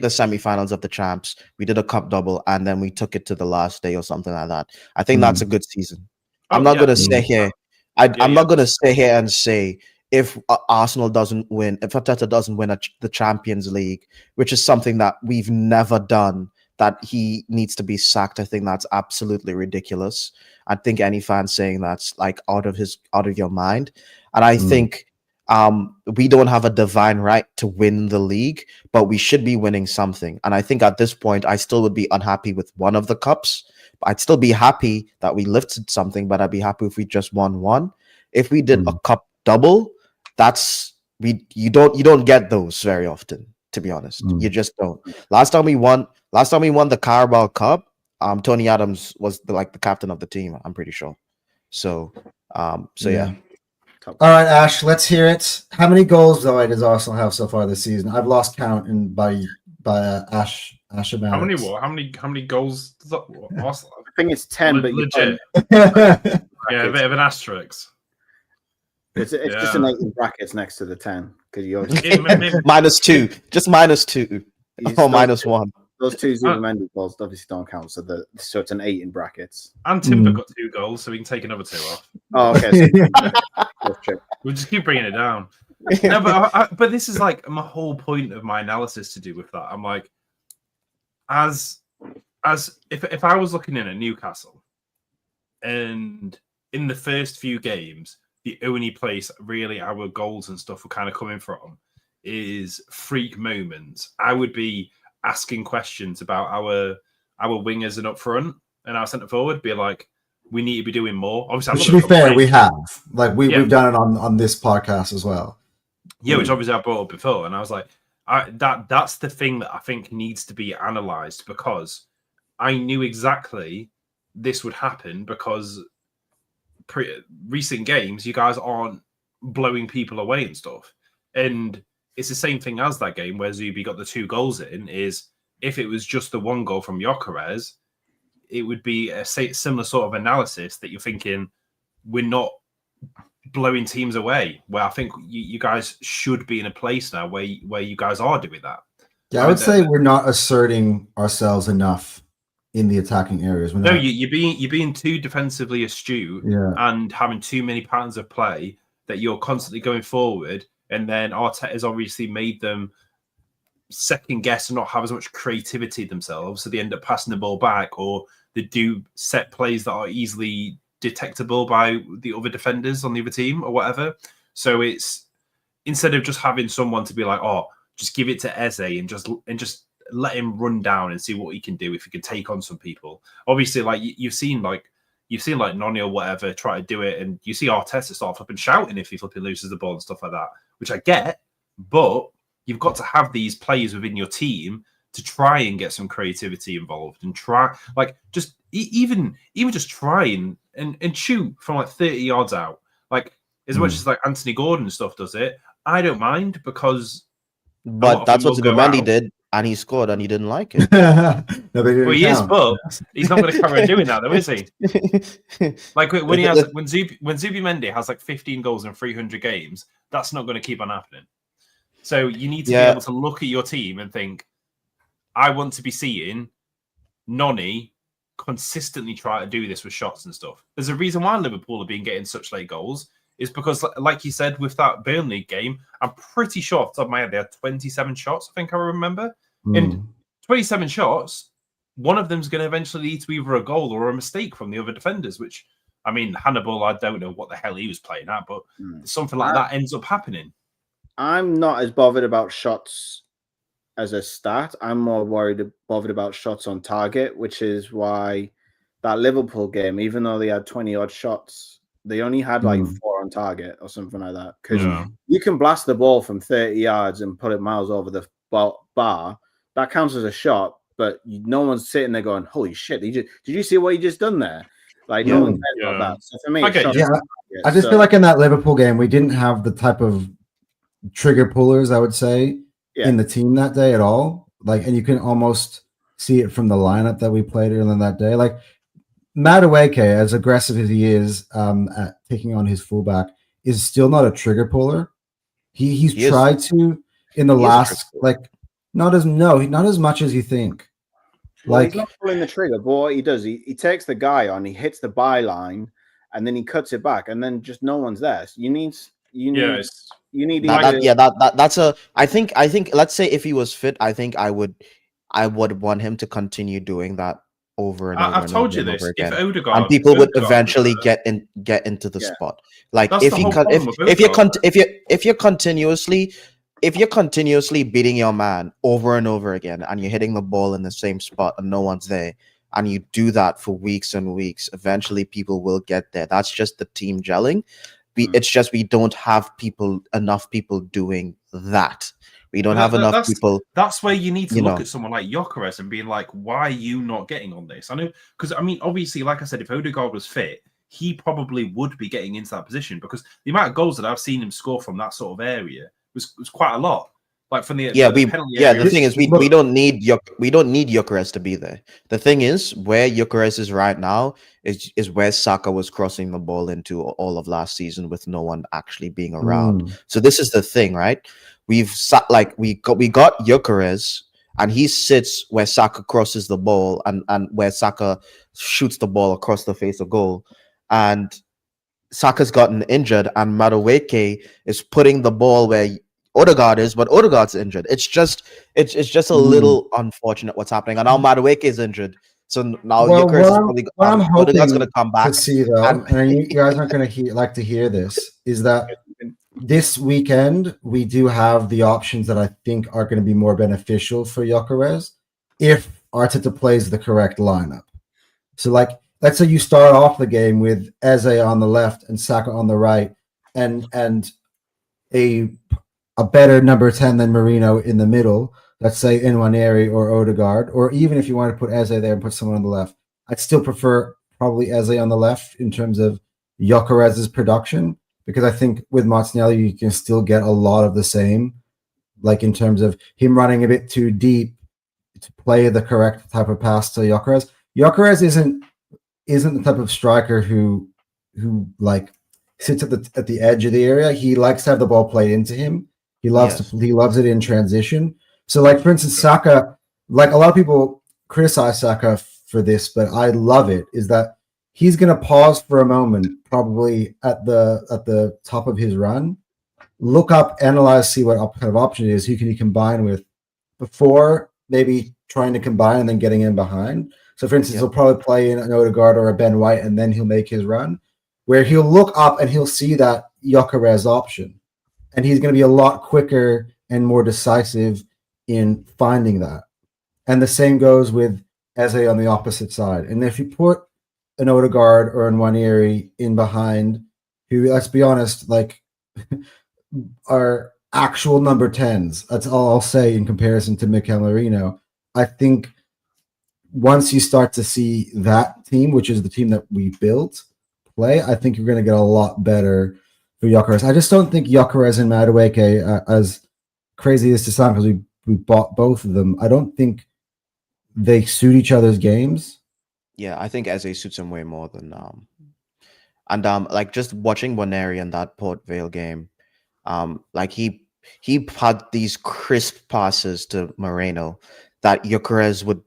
semifinals of the champs. We did a cup double and then we took it to the last day or something like that. I think that's a good season. I'm not going to stay here. I'm not going to stay here and say if Arsenal doesn't win, if Arteta doesn't win the Champions League, which is something that we've never done, that he needs to be sacked. I think that's absolutely ridiculous. I think any fan saying that's out of your mind. And I think we don't have a divine right to win the league, but we should be winning something. And I think at this point, I still would be unhappy with one of the cups. I'd still be happy that we lifted something, but I'd be happy if we just won one. If we did a cup double, you don't get those very often, to be honest. You just don't. Last time we won the Carabao Cup, Tony Adams was the captain of the team, I'm pretty sure. So yeah. All right, Ash, let's hear it. How many goals does Arsenal have so far this season? I've lost count by Ash amount. How many goals does Arsenal have? I think it's 10, but legit. Yeah, a bit of an asterisk. It's just an 8 in brackets next to the 10 because you obviously -2, just -2 or -1. Those 2 Zubimendi goals obviously don't count, so it's an 8 in brackets. And Timber got 2 goals, so we can take another 2 off. Oh, okay. We'll just keep bringing it down. No, but this is my whole point of my analysis to do with that. I'm like, if I was looking in at Newcastle, and in the first few games, the only place really our goals and stuff were kind of coming from is freak moments, I would be asking questions about our wingers and up front and our centre forward. Be like, we need to be doing more. Obviously, to be fair, we have we've done it on this podcast as well. Yeah, which obviously I brought up before, and I was like, that's the thing that I think needs to be analysed, because I knew exactly this would happen, because recent games, you guys aren't blowing people away and stuff. And it's the same thing as that game where Zubi got the 2 goals in. Is if it was just the 1 goal from Gyökeres, it would be a similar sort of analysis that you're thinking we're not blowing teams away. Where I think you guys should be in a place now where you guys are doing that. Yeah, I would say we're not asserting ourselves enough in the attacking areas. No, you're being too defensively astute and having too many patterns of play that you're constantly going forward. And then Arteta's obviously made them second guess and not have as much creativity themselves. So they end up passing the ball back, or they do set plays that are easily detectable by the other defenders on the other team or whatever. So it's instead of just having someone to be like, oh, just give it to Eze and just let him run down and see what he can do if he can take on some people. Obviously, like you've seen Noni or whatever try to do it, and you see Arteta start flipping shouting if he flipping loses the ball and stuff like that, which I get, but you've got to have these players within your team to try and get some creativity involved and try, like, just even just try and shoot from like 30 yards out. Like, as much as like Anthony Gordon and stuff does it, I don't mind, because but that's what Zubimendi did, and he scored, and he didn't like it. Well, he is, but he's not going to carry on doing that, though, is he? Like when Zubimendi has like 15 goals in 300 games, that's not going to keep on happening. So you need to be able to look at your team and think, I want to be seeing Noni consistently try to do this with shots and stuff. There's a reason why Liverpool have been getting such late goals. Is because, like you said, with that Burnley game, I'm pretty sure off the top of my head they had 27 shots, I think I remember. And 27 shots, one of them's going to eventually lead to either a goal or a mistake from the other defenders, which, I mean, Hannibal, I don't know what the hell he was playing at, but something like that ends up happening. I'm not as bothered about shots as a stat. I'm more bothered about shots on target, which is why that Liverpool game, even though they had 20-odd shots, they only had like 4 on target or something like that. Because you can blast the ball from 30 yards and put it miles over the bar. That counts as a shot, but no one's sitting there going, holy shit, did you see what he just done there? Like, no one cares about that. So for me, I just feel like in that Liverpool game, we didn't have the type of trigger pullers, I would say, in the team that day at all. Like, and you can almost see it from the lineup that we played in that day. Like, Madueke, as aggressive as he is at taking on his fullback, is still not a trigger puller. He's tried to in the last, like, not as much as you think. Well, he's not pulling the trigger, but what he does, he takes the guy on, he hits the byline, and then he cuts it back, and then just no one's there. So you need that's a. I think. Let's say if he was fit, I think I would want him to continue doing that over and over. I've told you this. If Odegaard, and people would eventually get into the spot. Like if you're continuously beating your man over and over again, and you're hitting the ball in the same spot and no one's there, and you do that for weeks and weeks, eventually people will get there. That's just the team gelling. It's just we don't have enough people doing that. We don't have enough people. That's where you need to look at someone like Gyökeres and being like, why are you not getting on this? I know, because I mean, obviously, like I said, if Odegaard was fit, he probably would be getting into that position, because the amount of goals that I've seen him score from that sort of area was quite a lot. Like from the penalty area. The thing is, we don't need Gyökeres to be there. The thing is, where Gyökeres is right now is where Saka was crossing the ball into all of last season with no one actually being around. So this is the thing, right? We got Gyökeres, and he sits where Saka crosses the ball and where Saka shoots the ball across the face of goal, and Saka's gotten injured, and Madueke is putting the ball where Odegaard is, but Odegaard's injured. It's just a little unfortunate what's happening. And now Madueke is injured, so now Gyökeres is probably. Odegaard's going to come back. To see though, and you guys aren't going to like to hear this, is that this weekend we do have the options that I think are going to be more beneficial for Gyökeres if Arteta plays the correct lineup. So, like, let's say you start off the game with Eze on the left and Saka on the right, and a better number 10 than Marino in the middle, let's say Nwaneri or Odegaard, or even if you want to put Eze there and put someone on the left, I'd still prefer probably Eze on the left in terms of Gyökeres's production, because I think with Martinelli you can still get a lot of the same, like in terms of him running a bit too deep to play the correct type of pass to Gyökeres. Gyökeres isn't the type of striker who like sits at the edge of the area. He likes to have the ball played into him. He loves he loves it in transition. So like for instance, Saka, like a lot of people criticize Saka for this, but I love it, is that he's gonna pause for a moment, probably at the top of his run, look up, analyze, see what kind of option it is, who can he combine with before maybe trying to combine and then getting in behind. So, for instance, he'll probably play in an Odegaard or a Ben White, and then he'll make his run, where he'll look up and he'll see that Gyökeres option, and he's going to be a lot quicker and more decisive in finding that. And the same goes with Eze on the opposite side. And if you put an Odegaard or an Nwaneri in behind, who, let's be honest, like are actual number 10s, that's all I'll say in comparison to Mikel Merino. I think once you start to see that team, which is the team that we built, play, I think you're going to get a lot better for Gyökeres. I just don't think Gyökeres and Madueke, as crazy as to sound, because we bought both of them, I don't think they suit each other's games. Yeah, I think Eze suits him way more than like just watching Nwaneri in that Port Vale game, like he had these crisp passes to Moreno that Gyökeres would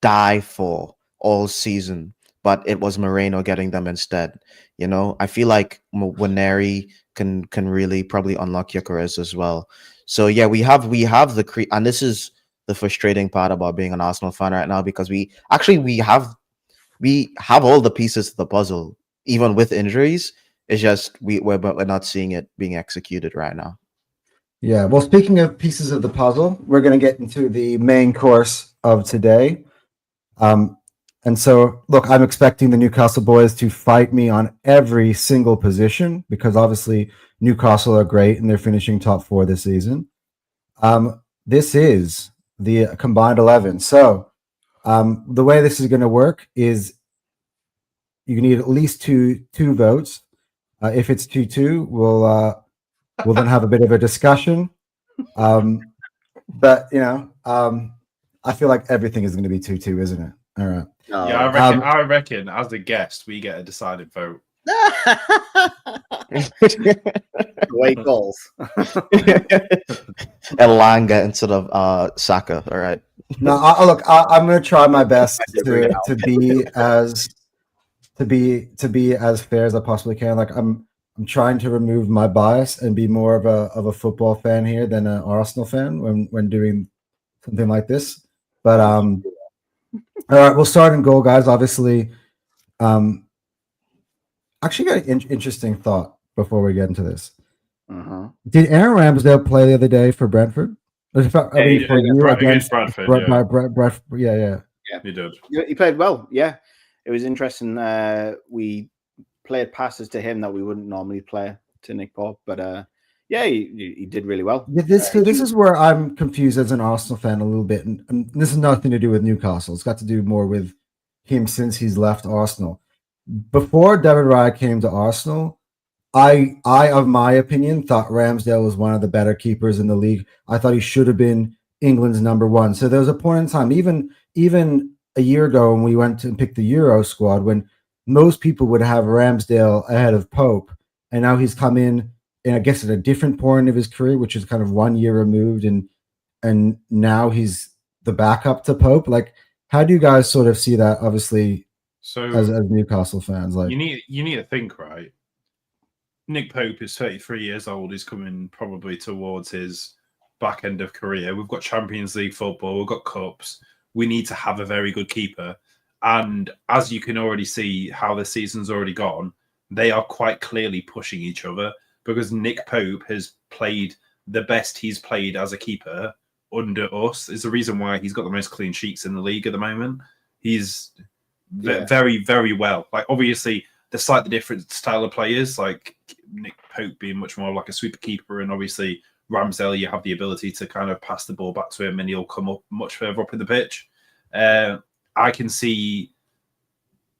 die for all season, but it was Moreno getting them instead. You know, I feel like Nwaneri can really probably unlock Gyökeres as well. So yeah, we have the and this is the frustrating part about being an Arsenal fan right now, because we have all the pieces to the puzzle, even with injuries. It's just we're not seeing it being executed right now. Yeah, well, speaking of pieces of the puzzle, we're going to get into the main course of today. And so, look, I'm expecting the Newcastle boys to fight me on every single position, because obviously Newcastle are great and they're finishing top 4 this season. This is the combined 11. So the way this is going to work is you need at least two votes. If it's 2-2, we'll then have a bit of a discussion. But I feel like everything is going to be 2-2, isn't it? All right. Yeah, I reckon as a guest we get a decided vote. Away goals. Elanga instead of Saka. All right. No, I'm going to try my best to be as fair as I possibly can. Like I'm trying to remove my bias and be more of a football fan here than an Arsenal fan when doing something like this. But all right, we'll start in goal, guys. Obviously, actually got an interesting thought before we get into this. Did Aaron Ramsdale play the other day for Brentford? For you against Brentford? Yeah, he did. He played well. Yeah, it was interesting. We played passes to him that we wouldn't normally play to Nick Pope, but yeah, he did really well. Yeah, this is where I'm confused as an Arsenal fan a little bit, and this has nothing to do with Newcastle. It's got to do more with him since he's left Arsenal. Before David Raya came to Arsenal, I, of my opinion, thought Ramsdale was one of the better keepers in the league. I thought he should have been England's number 1. So there was a point in time, even a year ago when we went to pick the Euro squad, when most people would have Ramsdale ahead of Pope, and now he's come in, and I guess at a different point of his career, which is kind of 1 year removed, and now he's the backup to Pope. Like, how do you guys sort of see that? Obviously, so as Newcastle fans, like you need to think, right? Nick Pope is 33 years old. He's coming probably towards his back end of career. We've got Champions League football. We've got cups. We need to have a very good keeper. And as you can already see how the season's already gone, they are quite clearly pushing each other, because Nick Pope has played the best he's played as a keeper under us. Is the reason why he's got the most clean sheets in the league at the moment. He's very, very well. Like, obviously, the slightly different style of players, like Nick Pope being much more like a sweeper keeper, and obviously Ramsdale, you have the ability to kind of pass the ball back to him and he'll come up much further up in the pitch. I can see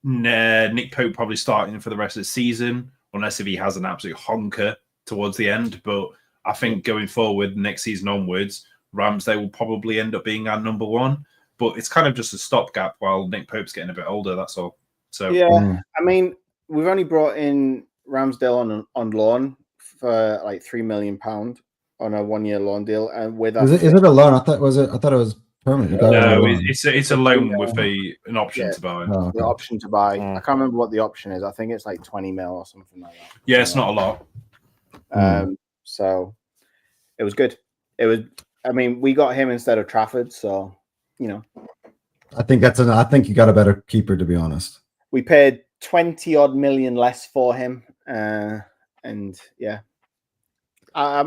Nick Pope probably starting for the rest of the season, unless if he has an absolute honker towards the end. But I think going forward, next season onwards, Ramsdale will probably end up being our number one. But it's kind of just a stopgap while Nick Pope's getting a bit older. That's all. So yeah, I mean, we've only brought in Ramsdale on loan for like £3 million on a 1-year loan deal, and with is it a loan? I thought it was permanent. No, it's a loan with an option to buy. Oh, the option to buy. I can't remember what the option is. I think it's like 20 mil or something like that. Yeah, it's not a lot. So it was good. It was. I mean, we got him instead of Trafford, so you know. I think I think you got a better keeper, to be honest. We paid 20 odd million less for him, and yeah, I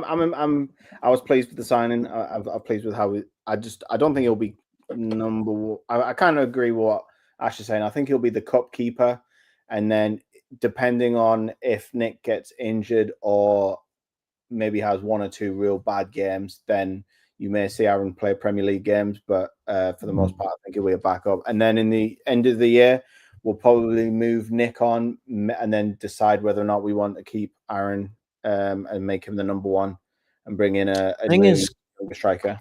was pleased with the signing. I'm pleased with how I don't think he'll be number one. I kind of agree with what Ash is saying. I think he'll be the cup keeper, and then depending on if Nick gets injured or maybe has 1 or 2 real bad games, then you may see Aaron play Premier League games. But for the most part, I think he'll be a backup. And then in the end of the year, we'll probably move Nick on and then decide whether or not we want to keep Aaron and make him the number one and bring in a new striker.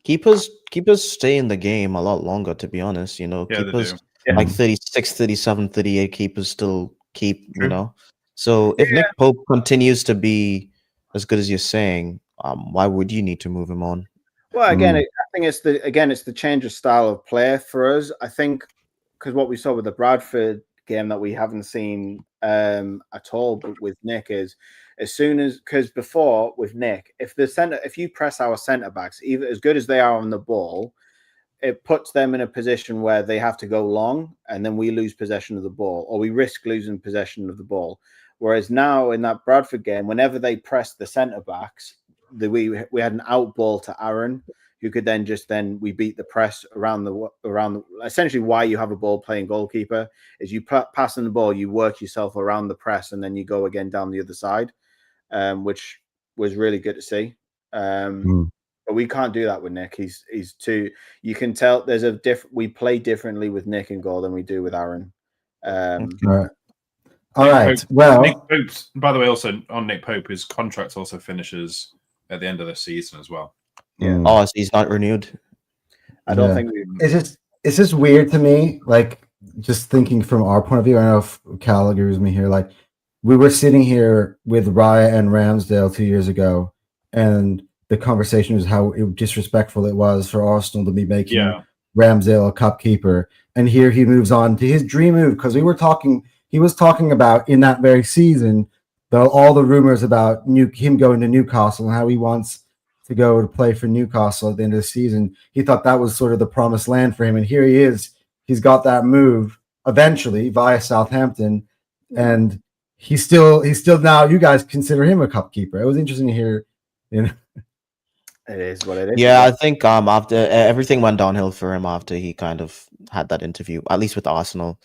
Keepers stay in the game a lot longer, to be honest. You know, keepers like 36, 37, 38 keepers still keep, you know. So if Nick Pope continues to be as good as you're saying, why would you need to move him on? Well, again, I think it's the change of style of play for us. I think because what we saw with the Bradford game that we haven't seen at all, but with Nick is as soon as because before with Nick, if you press our centre backs, even as good as they are on the ball, it puts them in a position where they have to go long, and then we lose possession of the ball, or we risk losing possession of the ball. Whereas now in that Bradford game, whenever they pressed the centre backs, we had an out ball to Aaron, who could then we beat the press around the essentially why you have a ball playing goalkeeper is you passing the ball, you work yourself around the press, and then you go again down the other side, which was really good to see. But we can't do that with Nick. He's too. You can tell there's a we play differently with Nick in goal than we do with Aaron. All right. Well, Nick Pope's, by the way, also on Nick Pope, his contract also finishes at the end of the season as well. Yeah. Oh, so he's not renewed. I don't think it's just weird to me. Like just thinking from our point of view. I don't know if Cal agrees with me here. Like we were sitting here with Raya and Ramsdale 2 years ago, and the conversation was how disrespectful it was for Arsenal to be making Ramsdale a cup keeper, and here he moves on to his dream move because he was talking about in that very season all the rumors about him going to Newcastle and how he wants to go to play for Newcastle at the end of the season. He thought that was sort of the promised land for him, and here he is. He's got that move eventually via Southampton, and he's still now. You guys consider him a cup keeper. It was interesting to hear. You know, it is what it is. Yeah, I think after everything went downhill for him after he kind of had that interview, at least with Arsenal.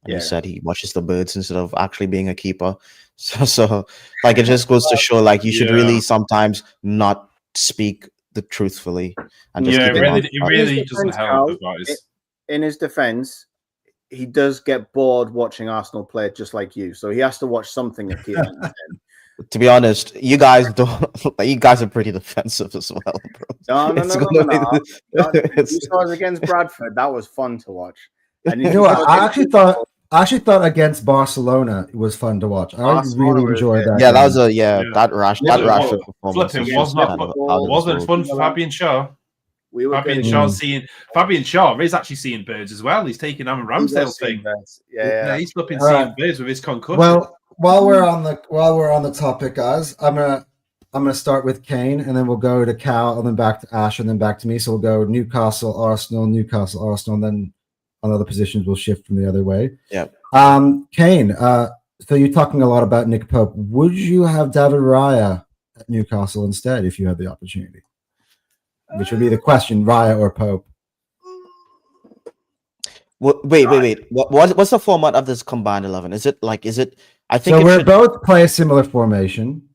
And he said he watches the birds instead of actually being a keeper. So like it just goes to show like you should really sometimes not speak the truthfully and just keep it really doesn't help. In his defense, he does get bored watching Arsenal play just like you, so he has to watch something to keep entertained. To be honest, you guys are pretty defensive as well, bro. No. You saw us against Bradford. That was fun to watch. And you know what? I actually thought against Barcelona it was fun to watch. I really enjoyed that. Yeah, that was that Rashford performance. Wasn't fun for Fabian Shaw. Fabian Shaw is actually seeing birds as well. He's taking Aaron Ramsdale's thing. He's flipping seeing birds with his concussion. Well, while we're on the topic, guys, I'm gonna start with Kane, and then we'll go to Cal, and then back to Ash, and then back to me. So we'll go Newcastle, Arsenal, and then on other positions we'll shift from the other way. Yeah. Kane. So you're talking a lot about Nick Pope. Would you have David Raya at Newcastle instead if you had the opportunity? Which would be the question: Raya or Pope? Wait. What's the format of this combined 11? Is it? I think so. We're both play a similar formation.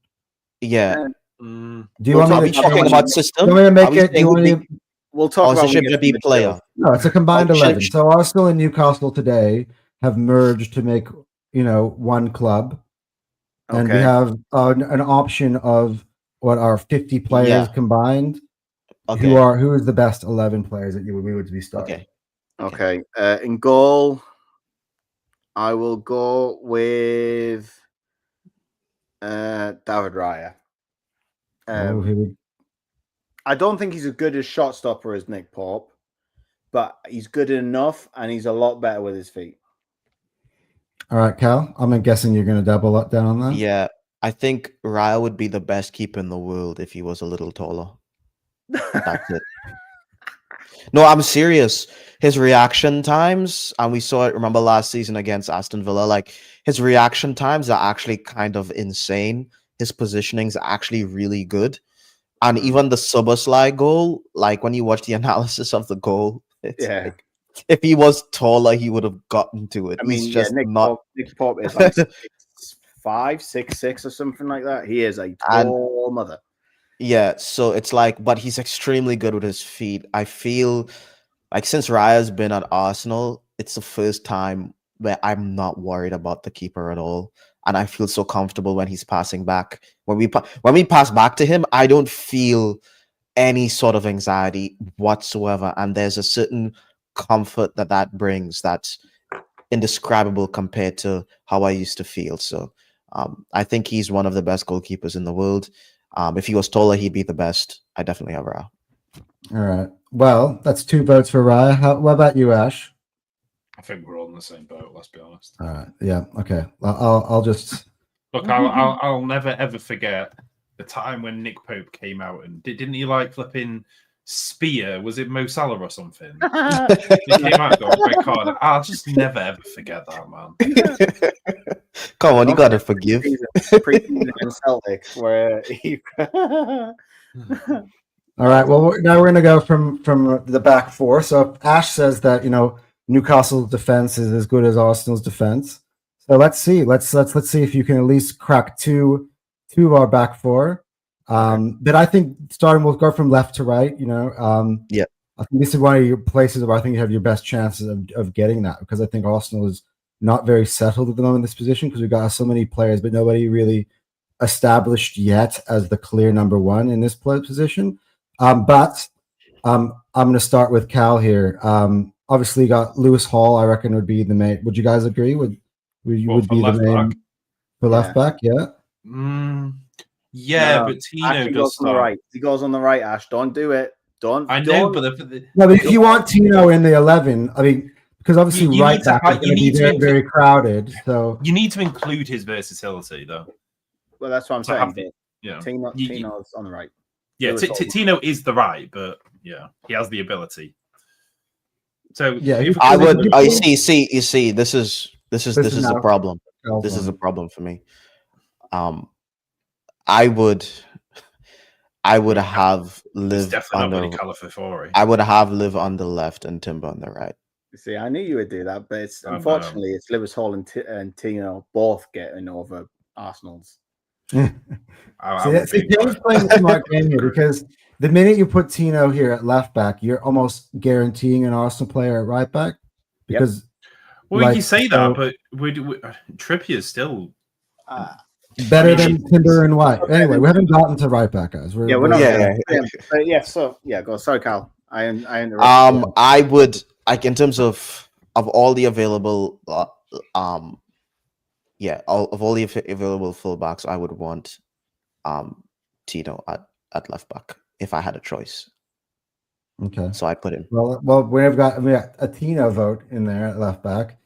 Yeah. Do you want me to talking about system? Do you want me to make it? We'll talk about it should be player. No, it's a combined 11. So Arsenal and Newcastle today have merged to make, one club. And we Okay. have an option of what are 50 players Yeah. combined. Okay. Who is the best 11 players that we would be starting? Okay. In goal, I will go with David Raya. I don't think he's as good as shot stopper as Nick Pope, but he's good enough, and he's a lot better with his feet. All right, Cal, I'm guessing you're going to double up down on that. Yeah, I think Raya would be the best keeper in the world if he was a little taller. That's it. No, I'm serious. His reaction times, and we saw it, remember last season against Aston Villa, like his reaction times are actually kind of insane. His positioning is actually really good. And even the Szoboszlai goal, like when you watch the analysis of the goal, it's like, if he was taller, he would have gotten to it. I mean, He's just Nick Pope is like 6'5", 6'6", or something like that. He is a tall mother. Yeah, so it's like, but he's extremely good with his feet. I feel like since Raya's been at Arsenal, it's the first time where I'm not worried about the keeper at all. And I feel so comfortable when he's passing back. When we pass back to him, I don't feel any sort of anxiety whatsoever. And there's a certain comfort that brings that's indescribable compared to how I used to feel. So I think he's one of the best goalkeepers in the world. If he was taller, he'd be the best. I definitely have Raya. All right. Well, that's 2 votes for Raya. What about you, Ash? I think we're all in the same boat. Let's be honest. All right. Yeah. Okay. I'll just look. I'll never ever forget the time when Nick Pope came out and didn't he like flipping spear? Was it Mo Salah or something? He came out and got a red card. I'll just never ever forget that, man. Come on, you gotta forgive. Pre-season in Celtic, where he. All right. Well, now we're going to go from the back four. So Ash says that Newcastle's defense is as good as Arsenal's defense. So let's see. Let's see if you can at least crack two of our back four. But I think we'll go from left to right. Yeah. I think this is one of your places where I think you have your best chances of getting that, because I think Arsenal is not very settled at the moment in this position, because we've got so many players, but nobody really established yet as the clear number one in this position. But I'm going to start with Cal here. Obviously, you got Lewis Hall. I reckon would be the main. Would you guys agree? Would be the main for left back? Yeah. Yeah, but Tino does on the right. He goes on the right. Ash, don't do it. Don't. But if you want Tino in the 11, I mean, because obviously right back is going to be very, very crowded. So you need to include his versatility, though. Well, that's what I'm saying. Tino's on the right. Yeah, Tino is the right, but yeah, he has the ability. So yeah, I would. You see. This is a problem. This is a problem for me. I would have lived under. I would have lived on the left and Timber on the right. See, I knew you would do that, but unfortunately it's Lewis Hall and Tino both getting over Arsenal's. James playing a smart game here, because the minute you put Tino here at left back, you're almost guaranteeing an Arsenal player at right back. Because you say that, but Trippier is still better than Timber and White. Anyway, we haven't gotten to right back, guys. We're not. So go. Sorry, Cal. I interrupted. I would, like, in terms of all the available of all the available fullbacks, I would want Tino at left back if I had a choice. Okay. So I put him. Well, we've got a Tino vote in there at left back.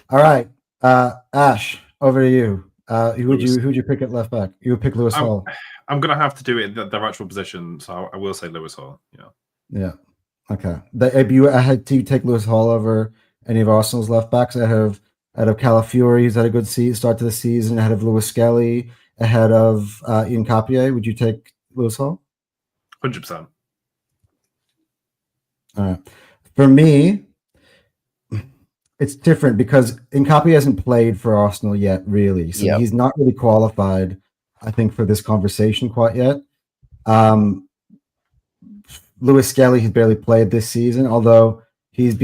All right. Ash, over to you. Who'd you pick at left back? You would pick Lewis Hall. I'm gonna have to do it in their actual position, so I will say Lewis Hall. Yeah. Yeah. Okay. I had to take Lewis Hall over any of Arsenal's left backs ahead of Calafiori. He's had a good start to the season. Ahead of Lewis Skelly. Ahead of Ian Capier. Would you take Lewis Hall? 100%. All right. For me, it's different because Nkapie hasn't played for Arsenal yet, really. So he's not really qualified, I think, for this conversation quite yet. Lewis Skelly has barely played this season, although he's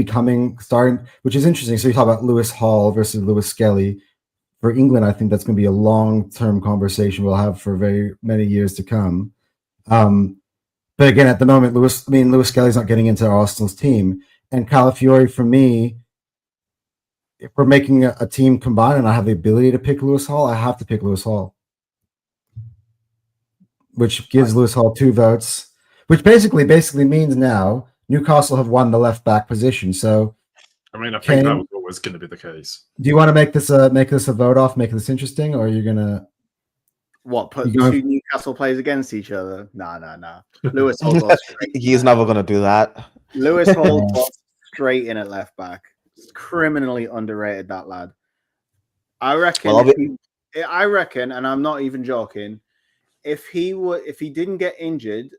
starting, which is interesting. So you talk about Lewis Hall versus Lewis Skelly. For England, I think that's going to be a long-term conversation we'll have for very many years to come. But again, at the moment, Lewis Skelly's not getting into Arsenal's team. And Calafiori, for me, if we're making a team combine and I have the ability to pick Lewis Hall, I have to pick Lewis Hall, which gives Lewis Hall 2 votes, which basically means now Newcastle have won the left back position. So, I mean, I think that was always going to be the case. Do you want to make this a vote off, make this interesting, or are you gonna put 2 Newcastle players against each other? Nah. Lewis Hall goes straight. He's never gonna do that. Lewis Hall goes straight in at left back. It's criminally underrated, that lad. I reckon. I reckon, and I'm not even joking. If he didn't get injured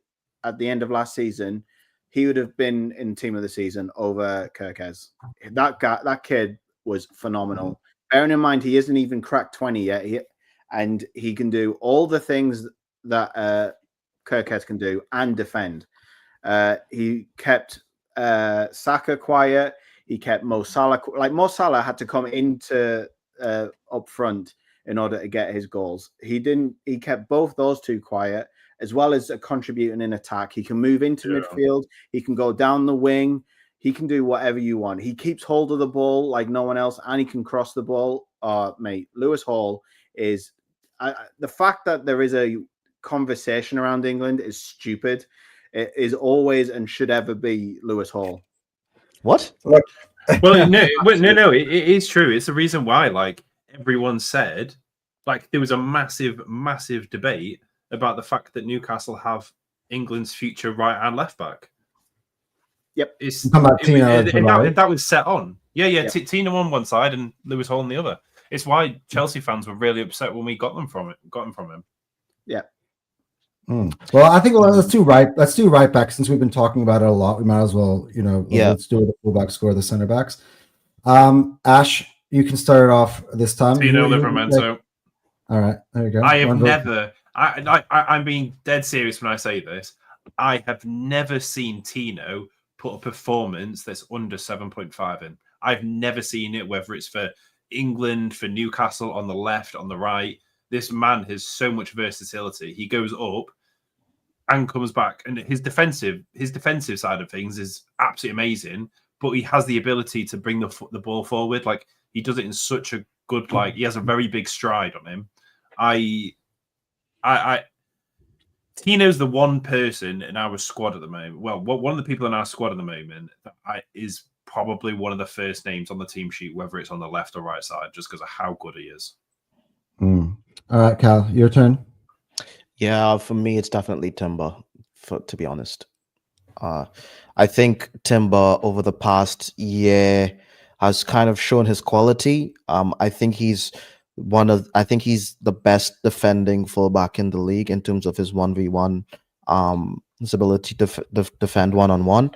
at the end of last season, he would have been in team of the season over Kirkez. That kid was phenomenal. Bearing in mind he isn't even cracked 20 yet, and he can do all the things that Kirkez can do and defend. He kept Saka quiet. He kept Mo Salah. Like Mo Salah had to come into up front in order to get his goals. He didn't. He kept both those 2 quiet, as well as contributing in attack. He can move into midfield. He can go down the wing. He can do whatever you want. He keeps hold of the ball like no one else, and he can cross the ball. Mate, Lewis Hall is the fact that there is a conversation around England is stupid. It is always and should ever be Lewis Hall. What? Well, no, it is true. It's the reason why, like, everyone said, like, there was a massive debate about the fact that Newcastle have England's future right and left back. Yep. That was set on. Yeah. Yep. Tino on one side and Lewis Hall on the other. It's why Chelsea fans were really upset when we got him from him. Yeah. Well, I think let's do right back since we've been talking about it a lot. We might as well, let's do the fullback score, the center backs. Ash, you can start it off this time. Tino Livramento. All right, there you go. I'm being dead serious when I say this. I have never seen Tino put a performance that's under 7.5 in. I've never seen it, whether it's for England, for Newcastle, on the left, on the right. This man has so much versatility. He goes up and comes back, and his defensive side of things is absolutely amazing. But he has the ability to bring the ball forward. Like, he does it in such a good, like, he has a very big stride on him. Tino's the one person in our squad at the moment. Well, one of the people in our squad at the moment that is probably one of the first names on the team sheet, whether it's on the left or right side, just because of how good he is. All right, Cal, your turn. Yeah, for me, it's definitely Timber, to be honest. I think Timber over the past year has kind of shown his quality. I think he's the best defending fullback in the league in terms of his 1v1, his ability to defend one-on-one.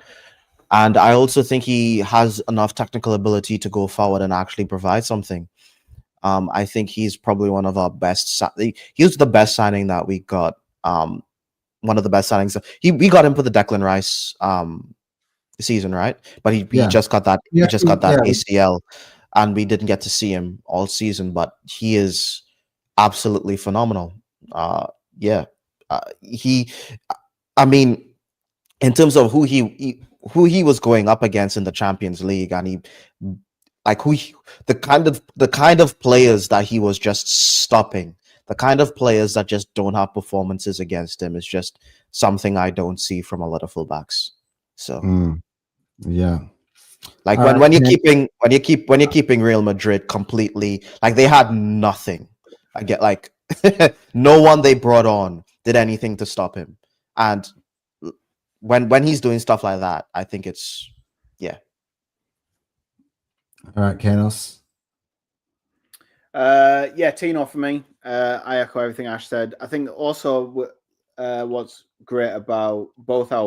And I also think he has enough technical ability to go forward and actually provide something. I think he's probably one of our best. He was the best signing that we got. One of the best signings. We got him for the Declan Rice season, right? But he just got that. He just got that ACL, and we didn't get to see him all season. But he is absolutely phenomenal. I mean, in terms of who he was going up against in the Champions League, and the kind of players that he was just stopping, the kind of players that just don't have performances against him is just something I don't see from a lot of fullbacks. So, yeah, like when you're keeping Real Madrid completely, like they had nothing. I get like no one they brought on did anything to stop him, and when he's doing stuff like that, I think it's All right, Kanos. Tino for me. I echo everything Ash said. I think also what's great about both our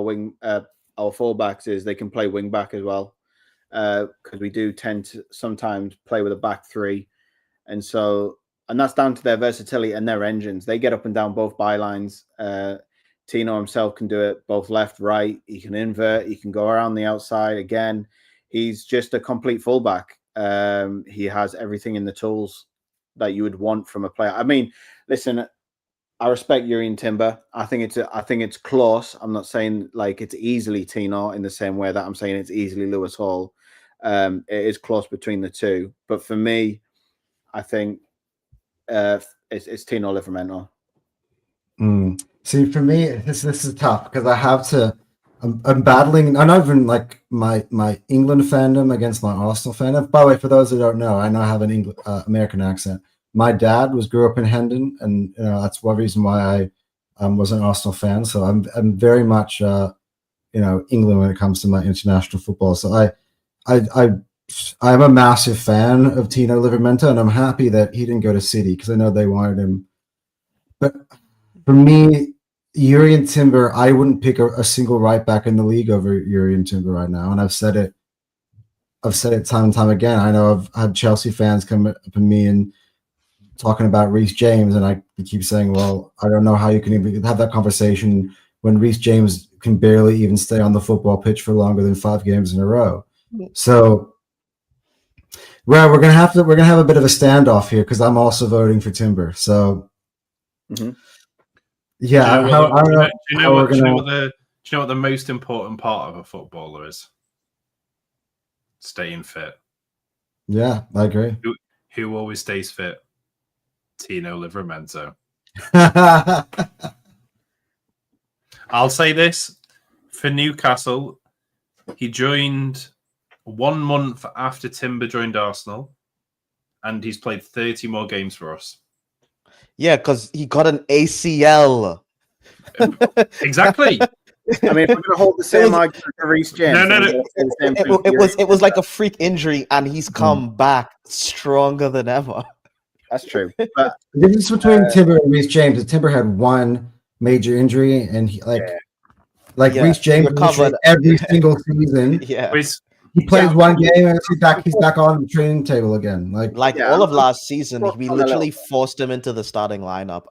fullbacks is they can play wing back as well, because we do tend to sometimes play with a back three, and that's down to their versatility and their engines. They get up and down both bylines. Tino himself can do it both left, right. He can invert. He can go around the outside again. He's just a complete fullback. He has everything in the tools that you would want from a player. I mean, listen, I respect Urian Timber. I think it's close. I'm not saying like it's easily Tino in the same way that I'm saying it's easily Lewis Hall. It is close between the two, but for me, I think it's Tino Livramento. See, for me, this is tough because I have to. I'm battling. I'm not even like my England fandom against my Arsenal fandom. By the way, for those who don't know, I now have an American accent. My dad grew up in Hendon, and that's one reason why I was an Arsenal fan. So I'm very much England when it comes to my international football. So I'm a massive fan of Tino Livramento, and I'm happy that he didn't go to City because I know they wanted him. But for me, Urian Timber, I wouldn't pick a single right back in the league over Urian Timber right now, and I've said it time and time again. I know I've had Chelsea fans come up to me and talking about Reece James, and I keep saying, well, I don't know how you can even have that conversation when Reece James can barely even stay on the football pitch for longer than 5 games in a row. So, we're gonna have a bit of a standoff here because I'm also voting for Timber. So, yeah, do you know what the most important part of a footballer is? Staying fit. Yeah, I agree. Who always stays fit? Tino Livramento. I'll say this for Newcastle, he joined 1 month after Timber joined Arsenal, and he's played 30 more games for us. Yeah, because he got an ACL. Exactly. I mean, if we're going to hold the same argument for Reece James, no. It was like a freak injury, and he's come back stronger than ever. That's true. But the difference between Timber and Reece James is Timber had one major injury, and he Reece James recovered every single season. Yeah, he plays one game and he's back on the training table again. All of last season, we literally forced him into the starting lineup.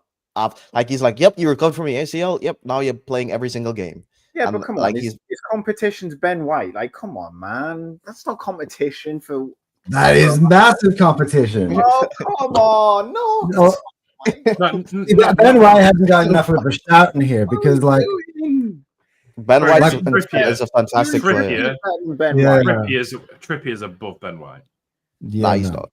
He's like, "Yep, you recovered from your ACL. Yep, now you're playing every single game." Yeah, but come on, his competition's Ben White. Like, come on, man, that's not competition for. That is massive competition. Oh, come on. No. Ben White hasn't got enough of a shout in here because, Ben White is a fantastic player. Trippier is above Ben White. Yeah, he's not.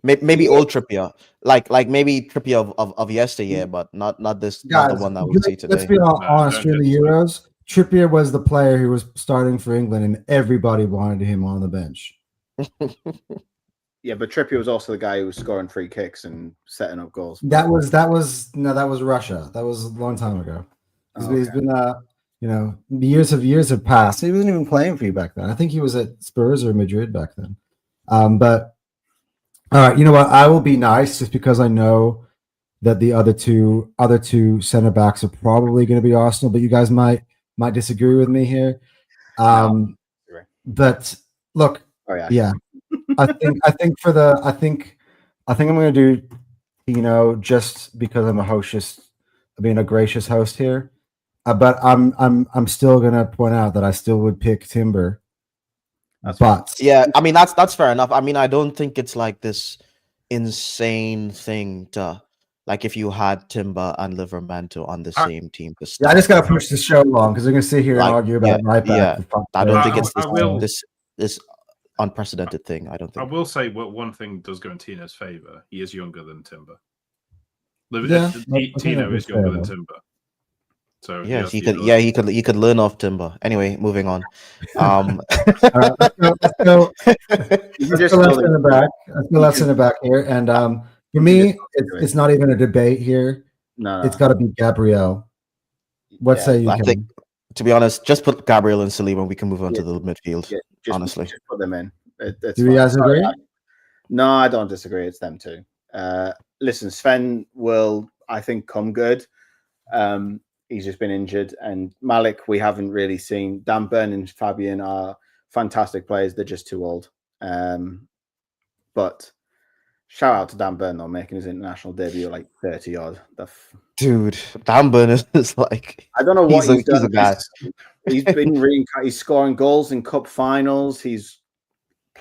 Maybe old Trippier, like maybe Trippier of yesteryear, but not the one that we see today. Let's be honest. During the Euros, Trippier was the player who was starting for England, and everybody wanted him on the bench. Yeah, but Trippier was also the guy who was scoring free kicks and setting up goals. That was Russia. That was a long time ago. He's been years have passed. He wasn't even playing for you back then. I think he was at Spurs or Madrid back then. But all right, you know what? I will be nice just because I know that the other two center backs are probably going to be Arsenal, but you guys might disagree with me here. But look. Oh, yeah. I think I'm going to do just because I'm being a gracious host here. But I'm still going to point out that I still would pick Timber. Yeah, I mean that's fair enough. I mean, I don't think it's like this insane thing to like if you had Timber and Livramento on the same team to start. I just got to push the show along because they're going to sit here and argue about right back. Yeah, I don't think it's this unprecedented thing. I don't think. I will say one thing does go in Tino's favor. He is younger than Timber. Tino is younger than Timber. So yeah, he could learn off Timber. Anyway, moving on. Let's go left in the back. Let's go left in the back here. And for me, it's not even a debate here. No. It's got to be Gabriel. What say you? I think, to be honest, just put Gabriel and Saliba. We can move on to the midfield. Yeah, honestly, just put them in. Do you guys agree? No, I don't disagree. It's them too. Listen, Sven will, I think, come good. He's just been injured, and Malik we haven't really seen. Dan Burn and Fabian are fantastic players. They're just too old. But shout out to Dan Burn though, making his international debut like 30 odd. Dude, Dan Burn is like, I don't know what he's done. He's a guy. He's been he's scoring goals in cup finals. He's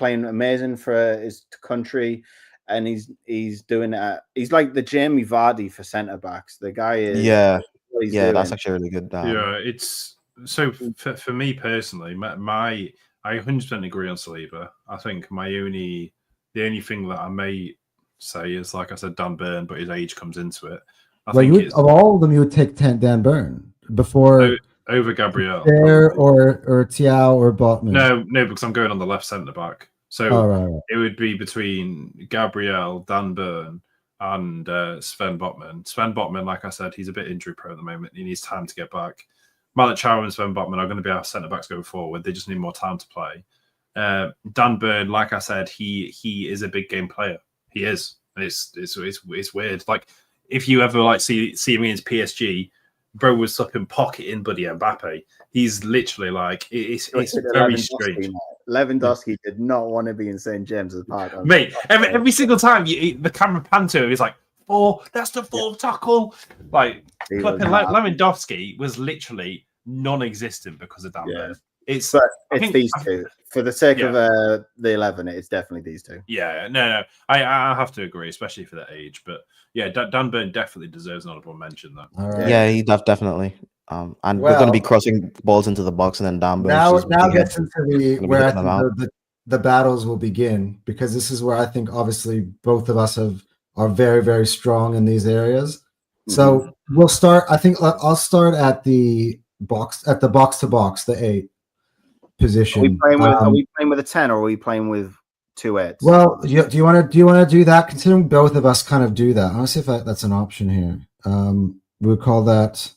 playing amazing for his country, and he's doing it. He's like the Jamie Vardy for centre backs. The guy is what he's doing. That's actually really good. Yeah, it's so for me personally, my I 100% agree on Saliba. I think the only thing that I may say is, like I said, Dan Burn, but his age comes into it. I think of all of them, you would take Dan Burn before over Gabriel or Tiao or Botman. No, because I'm going on the left centre back. So it would be between Gabriel, Dan Burn, and Sven Botman. Sven Botman, like I said, he's a bit injury prone at the moment. He needs time to get back. Malik Chow and Sven Botman are going to be our centre backs going forward. They just need more time to play. Dan Burn, like I said, he is a big game player. He is. It's weird. Like, if you ever like see him against PSG, bro was fucking pocketing Buddy Mbappe. He's literally like it's very strange. Lewandowski did not want to be in St. James's Park. Mate, every single time the camera pan to him, he's like, that's the fourth tackle. Like, Lewandowski was literally non-existent because of Dan Burn. It's these two. For the sake of the 11, it's definitely these two. Yeah, no. I have to agree, especially for that age. But yeah, Dan Burn definitely deserves an honorable mention, though. Right. Yeah, he definitely. And we're going to be crossing balls into the box, and then Dan Burn. Now gets into where I think the battles will begin, because this is where I think obviously both of us are very, very strong in these areas. Mm-hmm. So we'll start. I think I'll start at the box to box, the 8 position. Are we playing with a 10 or are we playing with 2 8s? Well, do you want to do that? Considering both of us kind of do that, I want to see if that's an option here. We'll call that